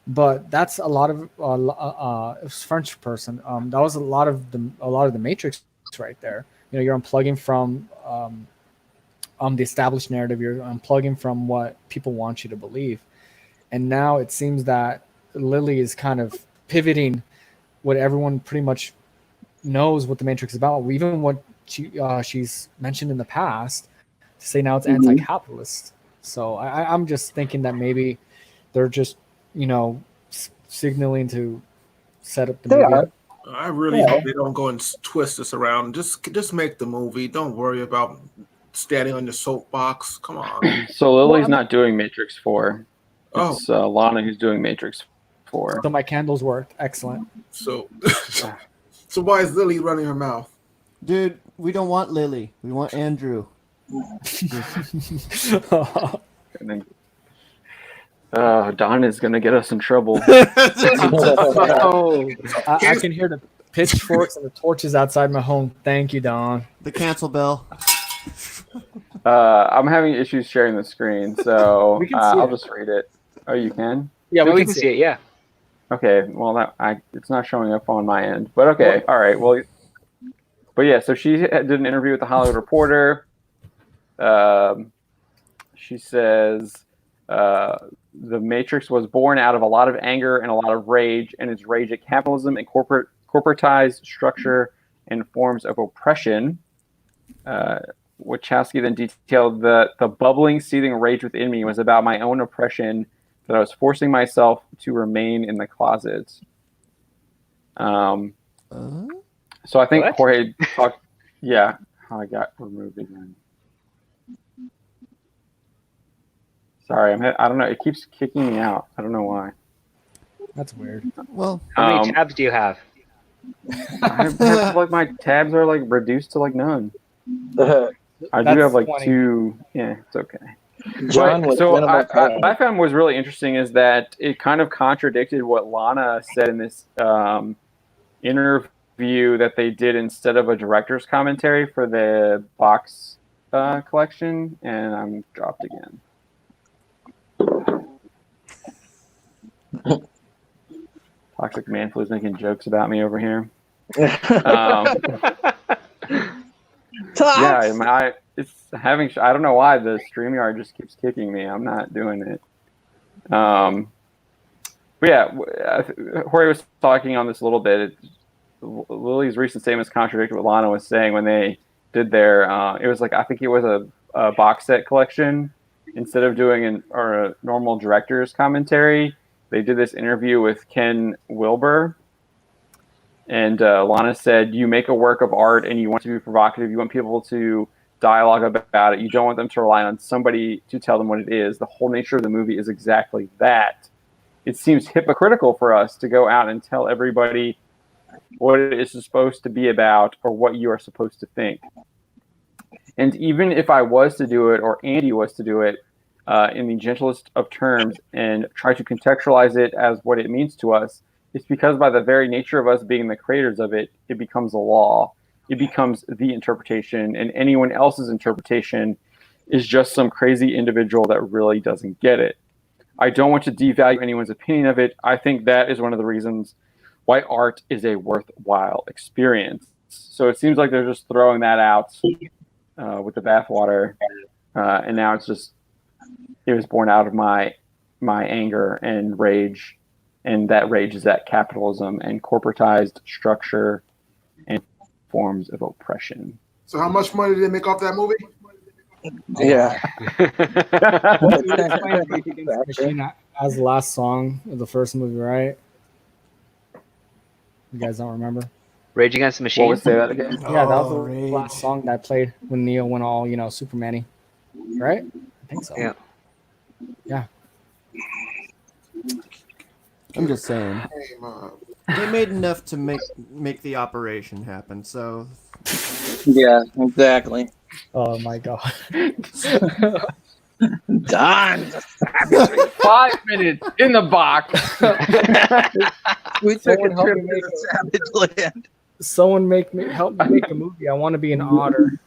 [SPEAKER 5] but that's a lot of it was a French person. That was a lot of the Matrix right there. You're unplugging from the established narrative. You're unplugging from what people want you to believe. And now it seems that Lily is kind of pivoting what everyone pretty much knows what the Matrix is about, even what she's mentioned in the past, to say now it's anti-capitalist. So I'm just thinking that maybe they're just, signaling to set up the movie.
[SPEAKER 6] I really hope they don't go and twist this around. Just make the movie. Don't worry about standing on your soapbox. Come on.
[SPEAKER 9] So Lily's not doing Matrix 4.
[SPEAKER 6] Oh.
[SPEAKER 9] It's Lana who's doing Matrix 4.
[SPEAKER 5] So my candles worked. Excellent.
[SPEAKER 6] So why is Lily running her mouth?
[SPEAKER 7] Dude, we don't want Lily. We want Andrew.
[SPEAKER 9] Don is going to get us in trouble.
[SPEAKER 5] I can hear the pitchforks and the torches outside my home. Thank you, Don.
[SPEAKER 7] The cancel bell.
[SPEAKER 9] I'm having issues sharing the screen, so I'll just read it. Oh, you can?
[SPEAKER 8] Yeah, we can see it. Yeah.
[SPEAKER 9] Okay. Well, it's not showing up on my end, but okay. All right. Well, but yeah. So she did an interview with the Hollywood Reporter. She says the Matrix was born out of a lot of anger and a lot of rage, and its rage at capitalism and corporatized structure and forms of oppression. Wachowski then detailed the bubbling, seething rage within me was about my own oppression, that I was forcing myself to remain in the closet. So I think Jorge talked. Yeah, how I got removed again. Sorry, I don't know. It keeps kicking me out. I don't know why.
[SPEAKER 5] That's weird.
[SPEAKER 7] Well,
[SPEAKER 8] how many tabs do you have?
[SPEAKER 9] My tabs are reduced to none. I do have
[SPEAKER 5] 20.
[SPEAKER 9] 2. Yeah, it's okay.
[SPEAKER 3] John was
[SPEAKER 9] so
[SPEAKER 3] one of my
[SPEAKER 9] what I found was really interesting is that it kind of contradicted what Lana said in this interview that they did instead of a director's commentary for the box collection, and I'm dropped again. Toxic Man Flu's making jokes about me over here. Yeah, it's having. I don't know why the StreamYard just keeps kicking me. I'm not doing it. But yeah, Jorge was talking on this a little bit. Lily's recent statements contradicted what Lana was saying when they did their. It was I think it was a box set collection. Instead of doing a normal director's commentary, they did this interview with Ken Wilber. And Lana said, you make a work of art and you want to be provocative. You want people to dialogue about it. You don't want them to rely on somebody to tell them what it is. The whole nature of the movie is exactly that. It seems hypocritical for us to go out and tell everybody what it is supposed to be about or what you are supposed to think. And even if I was to do it or Andy was to do it in the gentlest of terms and try to contextualize it as what it means to us, it's because by the very nature of us being the creators of it, it becomes a law. It becomes the interpretation, and anyone else's interpretation is just some crazy individual that really doesn't get it. I don't want to devalue anyone's opinion of it. I think that is one of the reasons why art is a worthwhile experience. So it seems like they're just throwing that out with the bathwater, and now it was born out of my anger and rage. And that rage is at capitalism and corporatized structure and forms of oppression.
[SPEAKER 6] So how much money did they make off that movie?
[SPEAKER 3] Yeah.
[SPEAKER 5] As the last song of the first movie, right? You guys don't remember?
[SPEAKER 8] Rage Against the Machine.
[SPEAKER 9] What was that again?
[SPEAKER 5] Yeah, that was the last song that I played when Neo went all, Superman-y. Right? I think so.
[SPEAKER 8] Yeah.
[SPEAKER 5] Yeah.
[SPEAKER 7] I'm just saying. They made enough to make the operation happen, so.
[SPEAKER 3] Yeah, exactly.
[SPEAKER 5] Oh my god.
[SPEAKER 3] Done.
[SPEAKER 9] 5 minutes in the box.
[SPEAKER 3] We took a
[SPEAKER 5] Someone help
[SPEAKER 3] trip
[SPEAKER 5] me
[SPEAKER 3] to
[SPEAKER 5] make
[SPEAKER 3] the Savage Land.
[SPEAKER 5] Someone help me make a movie. I want to be an otter.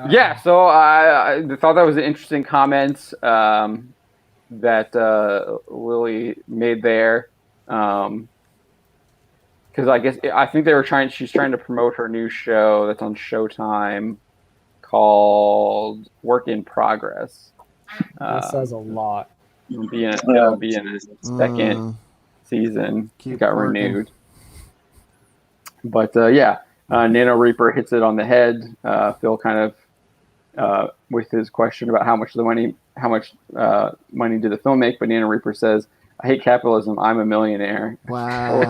[SPEAKER 9] Yeah, so I thought that was an interesting comment that Lily made there, because I think she's trying to promote her new show that's on Showtime called Work in Progress.
[SPEAKER 5] That says a lot.
[SPEAKER 9] It'll be in a second season. It got renewed. But Nano Reaper hits it on the head. Phil kind of with his question about how much money did the film make, but Nano Reaper says, "I hate capitalism. I'm a millionaire."
[SPEAKER 7] Wow.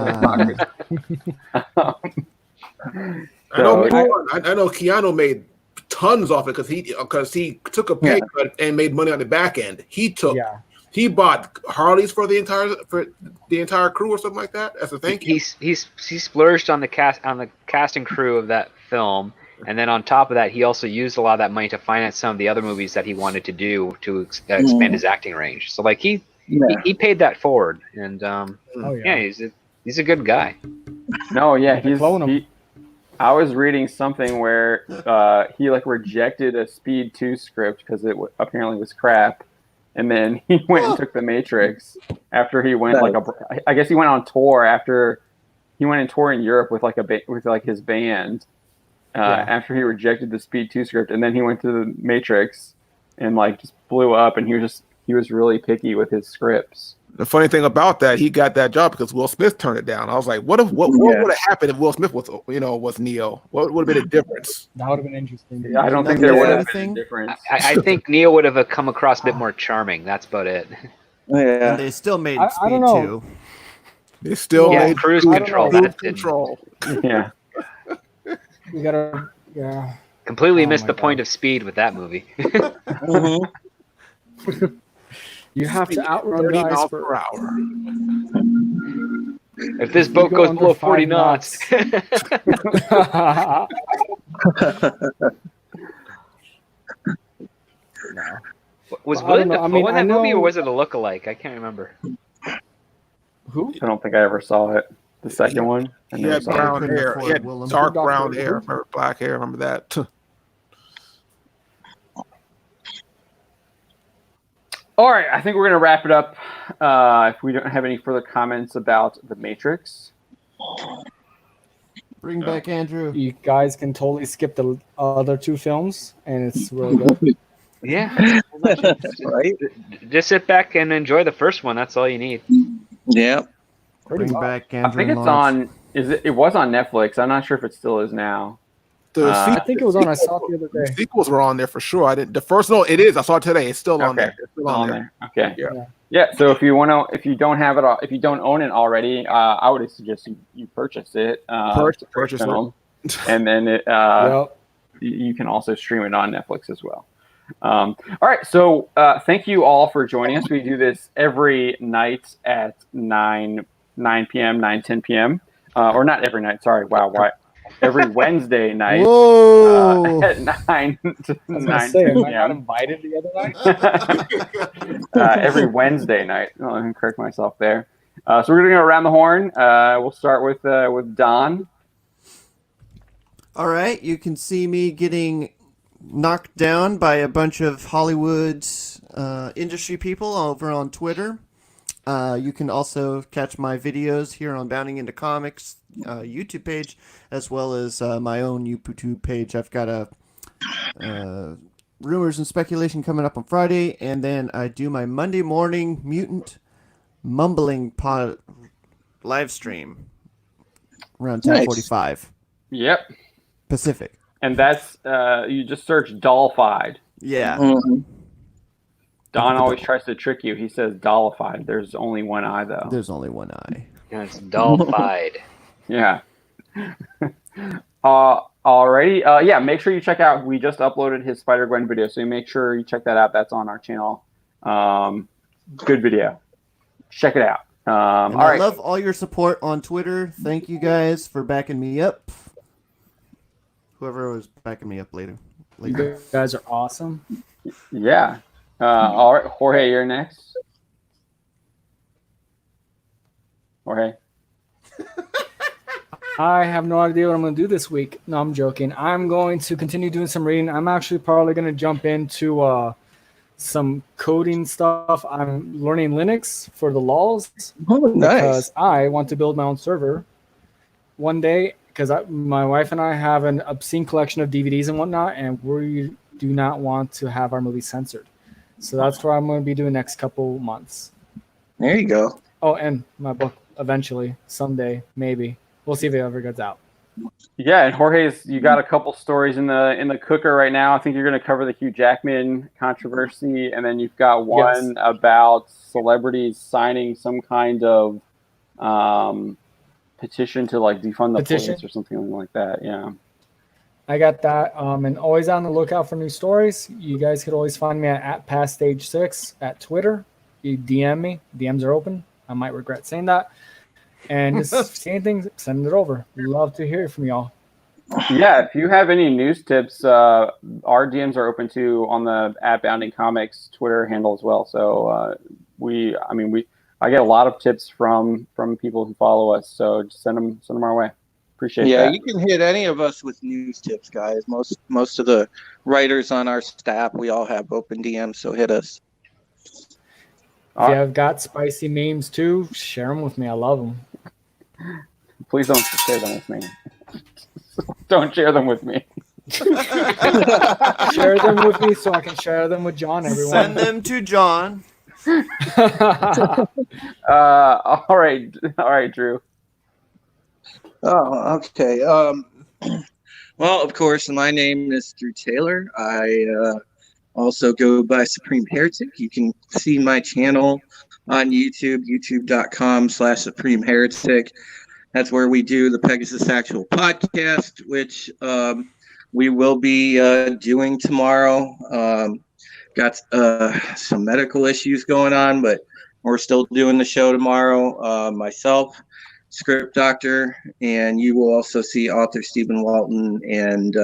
[SPEAKER 6] I know Keanu made tons off it because he took a pay cut and made money on the back end. He bought Harleys for the entire crew or something like that as a thank you.
[SPEAKER 8] He splurged on the cast and crew of that film, and then on top of that, he also used a lot of that money to finance some of the other movies that he wanted to do to expand his acting range. So like he paid that forward, and he's a good guy.
[SPEAKER 9] No, I was reading something where he like rejected a Speed 2 script because it apparently was crap, and then he went and took The Matrix after he went I guess he went on tour after he went on tour in Europe with with his band after he rejected the Speed 2 script, and then he went to The Matrix and like just blew up, and he was really picky with his scripts.
[SPEAKER 6] The funny thing about that, he got that job because Will Smith turned it down. I was like, what would have happened if Will Smith was Neo? What would have been a difference?
[SPEAKER 5] That would have been interesting.
[SPEAKER 9] Yeah, I don't think there would have been a difference.
[SPEAKER 8] I think Neo would have come across a bit more charming. That's about it.
[SPEAKER 7] And they still made Speed 2.
[SPEAKER 6] They still made
[SPEAKER 8] Cruise Control.
[SPEAKER 6] Cruise Control.
[SPEAKER 9] Yeah.
[SPEAKER 5] You gotta,
[SPEAKER 8] Completely missed the point of Speed with that movie.
[SPEAKER 5] You have to outrun
[SPEAKER 6] 30
[SPEAKER 5] guys
[SPEAKER 6] miles per hour.
[SPEAKER 8] If this boat goes below 40 knots. Was William Dafoe in that movie, or was it a lookalike? I can't remember.
[SPEAKER 9] Who? I don't think I ever saw it. The second one.
[SPEAKER 6] He had brown hair. He had dark brown hair. Remember black hair? Remember that?
[SPEAKER 9] All right, I think we're going to wrap it up if we don't have any further comments about The Matrix.
[SPEAKER 7] Bring back Andrew.
[SPEAKER 5] You guys can totally skip the other two films, and it's really good.
[SPEAKER 8] Yeah.
[SPEAKER 3] Right?
[SPEAKER 8] Just sit back and enjoy the first one. That's all you need.
[SPEAKER 3] Yeah.
[SPEAKER 7] Bring back Andrew.
[SPEAKER 9] I think it's on. It was on Netflix. I'm not sure if it still is now.
[SPEAKER 5] I think it was on. I saw it the other day.
[SPEAKER 6] The sequels were on there for sure. I didn't. The first one, it is. I saw it today. It's still on there. It's still on there.
[SPEAKER 9] Okay. Yeah. So if you don't have it, if you don't own it already, I would suggest you purchase it.
[SPEAKER 6] Purchase
[SPEAKER 9] it, and then you can also stream it on Netflix as well. All right. So thank you all for joining us. We do this every night at 9 p.m., 10 p.m. Or not every night. Sorry. Wow. Why? Every Wednesday night at 9 to 9 p.m.
[SPEAKER 5] Am I not invited the other night?
[SPEAKER 9] Every Wednesday night. Oh, let me correct myself there. So we're going to go around the horn. We'll start with Don.
[SPEAKER 7] All right. You can see me getting knocked down by a bunch of Hollywood industry people over on Twitter. You can also catch my videos here on Bounding Into Comics YouTube page, as well as my own YouTube page. I've got a Rumors and Speculation coming up on Friday, and then I do my Monday morning Mutant Mumbling Pod live stream around 10:45.
[SPEAKER 9] Yep.
[SPEAKER 7] Pacific.
[SPEAKER 9] And that's you just search Dollfied.
[SPEAKER 7] Yeah.
[SPEAKER 3] Mm-hmm.
[SPEAKER 9] Don always tries to trick you. He says Dollified. There's only one eye, though.
[SPEAKER 7] There's only one eye.
[SPEAKER 8] Yeah, it's Dollfied.
[SPEAKER 9] Yeah. Alrighty. Yeah, make sure you check out. We just uploaded his Spider-Gwen video, so make sure you check that out. That's on our channel. Good video. Check it out. All right.
[SPEAKER 7] I love all your support on Twitter. Thank you guys for backing me up. Whoever was backing me up later.
[SPEAKER 5] You guys are awesome.
[SPEAKER 9] Yeah. All right, Jorge, you're next. Jorge.
[SPEAKER 5] I have no idea what I'm going to do this week. No, I'm joking. I'm going to continue doing some reading. I'm actually probably going to jump into some coding stuff. I'm learning Linux for the lulz.
[SPEAKER 3] Oh, nice.
[SPEAKER 5] Because I want to build my own server one day, because my wife and I have an obscene collection of DVDs and whatnot, and we do not want to have our movies censored. So that's what I'm going to be doing next couple months.
[SPEAKER 3] There you go.
[SPEAKER 5] Oh, and my book eventually, someday, maybe. We'll see if it ever gets out.
[SPEAKER 9] Yeah, and Jorge's, you got a couple stories in the cooker right now. I think you're going to cover the Hugh Jackman controversy, and then you've got one about celebrities signing some kind of petition to like defund the police or something like that. Yeah.
[SPEAKER 5] I got that. And always on the lookout for new stories. You guys could always find me at past stage 6 at Twitter. You DM me. DMs are open. I might regret saying that. And just see anything, send it over. Love to hear from y'all.
[SPEAKER 9] Yeah, if you have any news tips, our DMs are open too on the @Bounding Comics Twitter handle as well. So I get a lot of tips from people who follow us. So just send them our way. Appreciate that.
[SPEAKER 3] Yeah, you can hit any of us with news tips, guys. Most of the writers on our staff, we all have open DMs, so hit us.
[SPEAKER 5] If you have got spicy memes too, share them with me. I love them.
[SPEAKER 9] Please don't share them with me. Don't share them with me.
[SPEAKER 5] Share them with me so I can share them with John. Everyone.
[SPEAKER 7] Send them to John.
[SPEAKER 9] All right, Drew.
[SPEAKER 3] Oh, okay. Well, of course, my name is Drew Taylor. I also go by Supreme Heretic. You can see my channel on YouTube, youtube.com/Supreme Heretic. That's where we do the Pegasus Actual podcast, which we will be doing tomorrow. Got some medical issues going on, but we're still doing the show tomorrow. Myself, Script Doctor, and you will also see author Stephen Walton and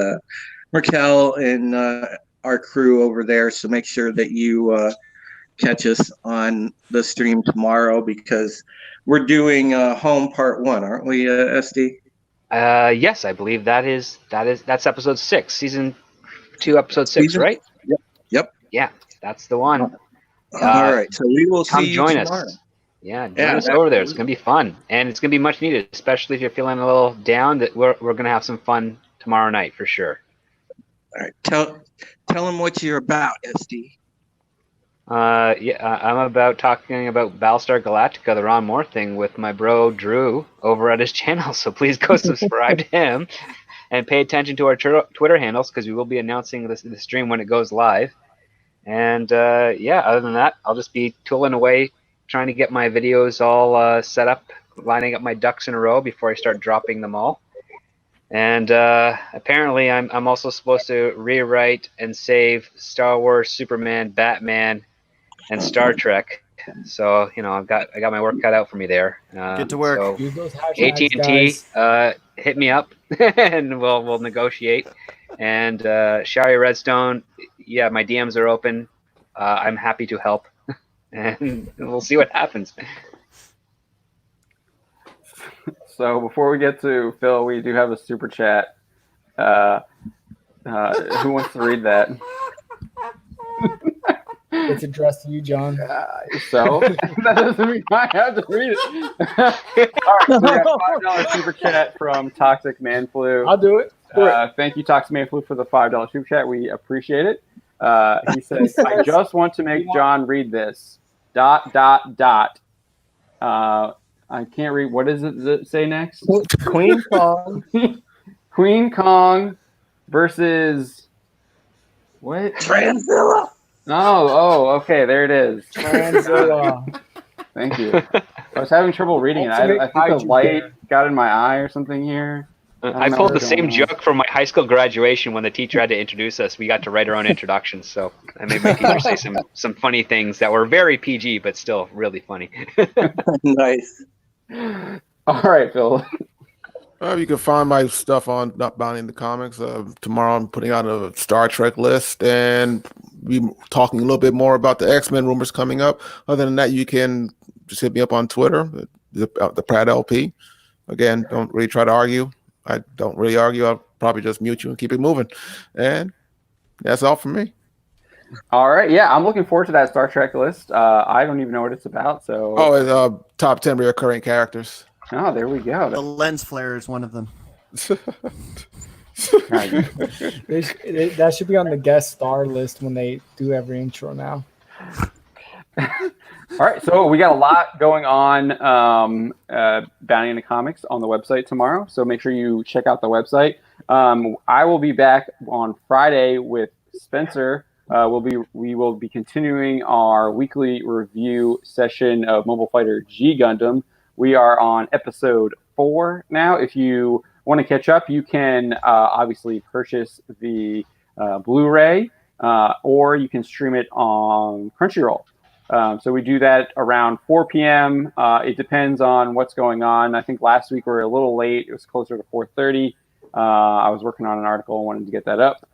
[SPEAKER 3] Raquel and our crew over there. So make sure that you catch us on the stream tomorrow, because we're doing Home Part 1, aren't we, SD?
[SPEAKER 8] Yes, I believe that's episode 6, season 2, episode 6, right?
[SPEAKER 3] Yep.
[SPEAKER 8] Yeah, that's the one.
[SPEAKER 3] All right, so we will see you
[SPEAKER 8] join
[SPEAKER 3] tomorrow.
[SPEAKER 8] us. Yeah, join us over there. It's gonna be fun, and it's gonna be much needed, especially if you're feeling a little down. That we're gonna have some fun tomorrow night for sure.
[SPEAKER 3] All right, tell them what you're about, SD.
[SPEAKER 8] I'm talking about Battlestar Galactica, the Ron Moore thing, with my bro Drew over at his channel. So please go subscribe to him, and pay attention to our Twitter handles, because we will be announcing the stream when it goes live. And other than that, I'll just be tooling away, trying to get my videos all set up, lining up my ducks in a row before I start dropping them all. And apparently I'm also supposed to rewrite and save Star Wars, Superman, Batman, and Star Trek. So I got my work cut out for me there.
[SPEAKER 7] Get to work.
[SPEAKER 8] So
[SPEAKER 5] Use those hashtags,
[SPEAKER 8] AT&T, hit me up and we'll negotiate. And Shari Redstone, yeah, my DMs are open. I'm happy to help, and we'll see what happens.
[SPEAKER 9] So before we get to Phil, we do have a super chat. Who wants to read that?
[SPEAKER 5] It's addressed to you, John.
[SPEAKER 9] So that doesn't mean I have to read it. All right, so we got $5 super chat from Toxic Man Flu.
[SPEAKER 5] I'll do it.
[SPEAKER 9] Thank you, Toxic Man Flu, for the $5 super chat. We appreciate it. He says, "I just want to make John read this. ... I can't read. What does it say next?
[SPEAKER 3] Queen Kong.
[SPEAKER 9] Queen Kong versus what?
[SPEAKER 3] Tranzilla.
[SPEAKER 9] Oh, okay. There it is.
[SPEAKER 5] Tranzilla.
[SPEAKER 9] Thank you. I was having trouble reading it. I think the light got in my eye or something here.
[SPEAKER 8] I pulled the same joke from my high school graduation when the teacher had to introduce us. We got to write our own introductions, so I made my teacher say some funny things that were very PG, but still really funny.
[SPEAKER 3] Nice.
[SPEAKER 9] All right, Phil.
[SPEAKER 6] You can find my stuff on Not Bounding the Comics. Tomorrow I'm putting out a Star Trek list and be talking a little bit more about the X-Men rumors coming up. Other than that, you can just hit me up on Twitter, the Pratt LP. Again, don't really try to argue. I don't really argue. I'll probably just mute you and keep it moving. And that's all from me.
[SPEAKER 9] All right. Yeah, I'm looking forward to that Star Trek list. I don't even know what it's about. So.
[SPEAKER 6] Oh, it's top 10 recurring characters.
[SPEAKER 9] Oh, there we go.
[SPEAKER 7] The lens flare is one of them.
[SPEAKER 5] That should be on the guest star list when they do every intro now.
[SPEAKER 9] All right, so we got a lot going on Bounty in the Comics on the website tomorrow, so make sure you check out the website. I will be back on Friday with Spencer. We will be continuing our weekly review session of Mobile Fighter G Gundam. We are on episode 4 now. If you want to catch up, you can obviously purchase the Blu-ray, or you can stream it on Crunchyroll. So we do that around 4 p.m. It depends on what's going on. I think last week we were a little late. It was closer to 4:30. I was working on an article and wanted to get that up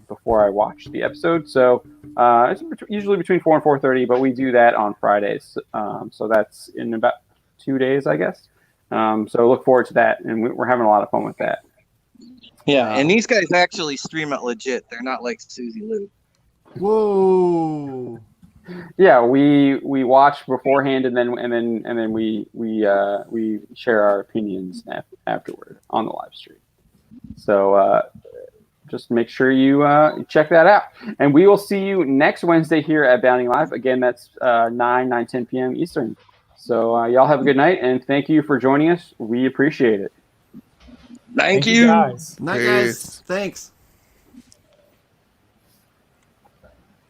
[SPEAKER 9] before I watched the episode. So it's usually between 4 and 4:30, but we do that on Fridays. So that's in about 2 days, I guess. So look forward to that, and we're having a lot of fun with that.
[SPEAKER 3] Yeah, and these guys actually stream it legit. They're not like Susie Lou.
[SPEAKER 7] Whoa.
[SPEAKER 9] Yeah, we watch beforehand, and then we share our opinions afterward on the live stream. So just make sure you check that out, and we will see you next Wednesday here at Bounty Live. Again, that's 9:10 p.m. Eastern. So y'all have a good night, and thank you for joining us. We appreciate it.
[SPEAKER 3] Thank you.
[SPEAKER 5] Guys.
[SPEAKER 7] Night, guys. Thanks.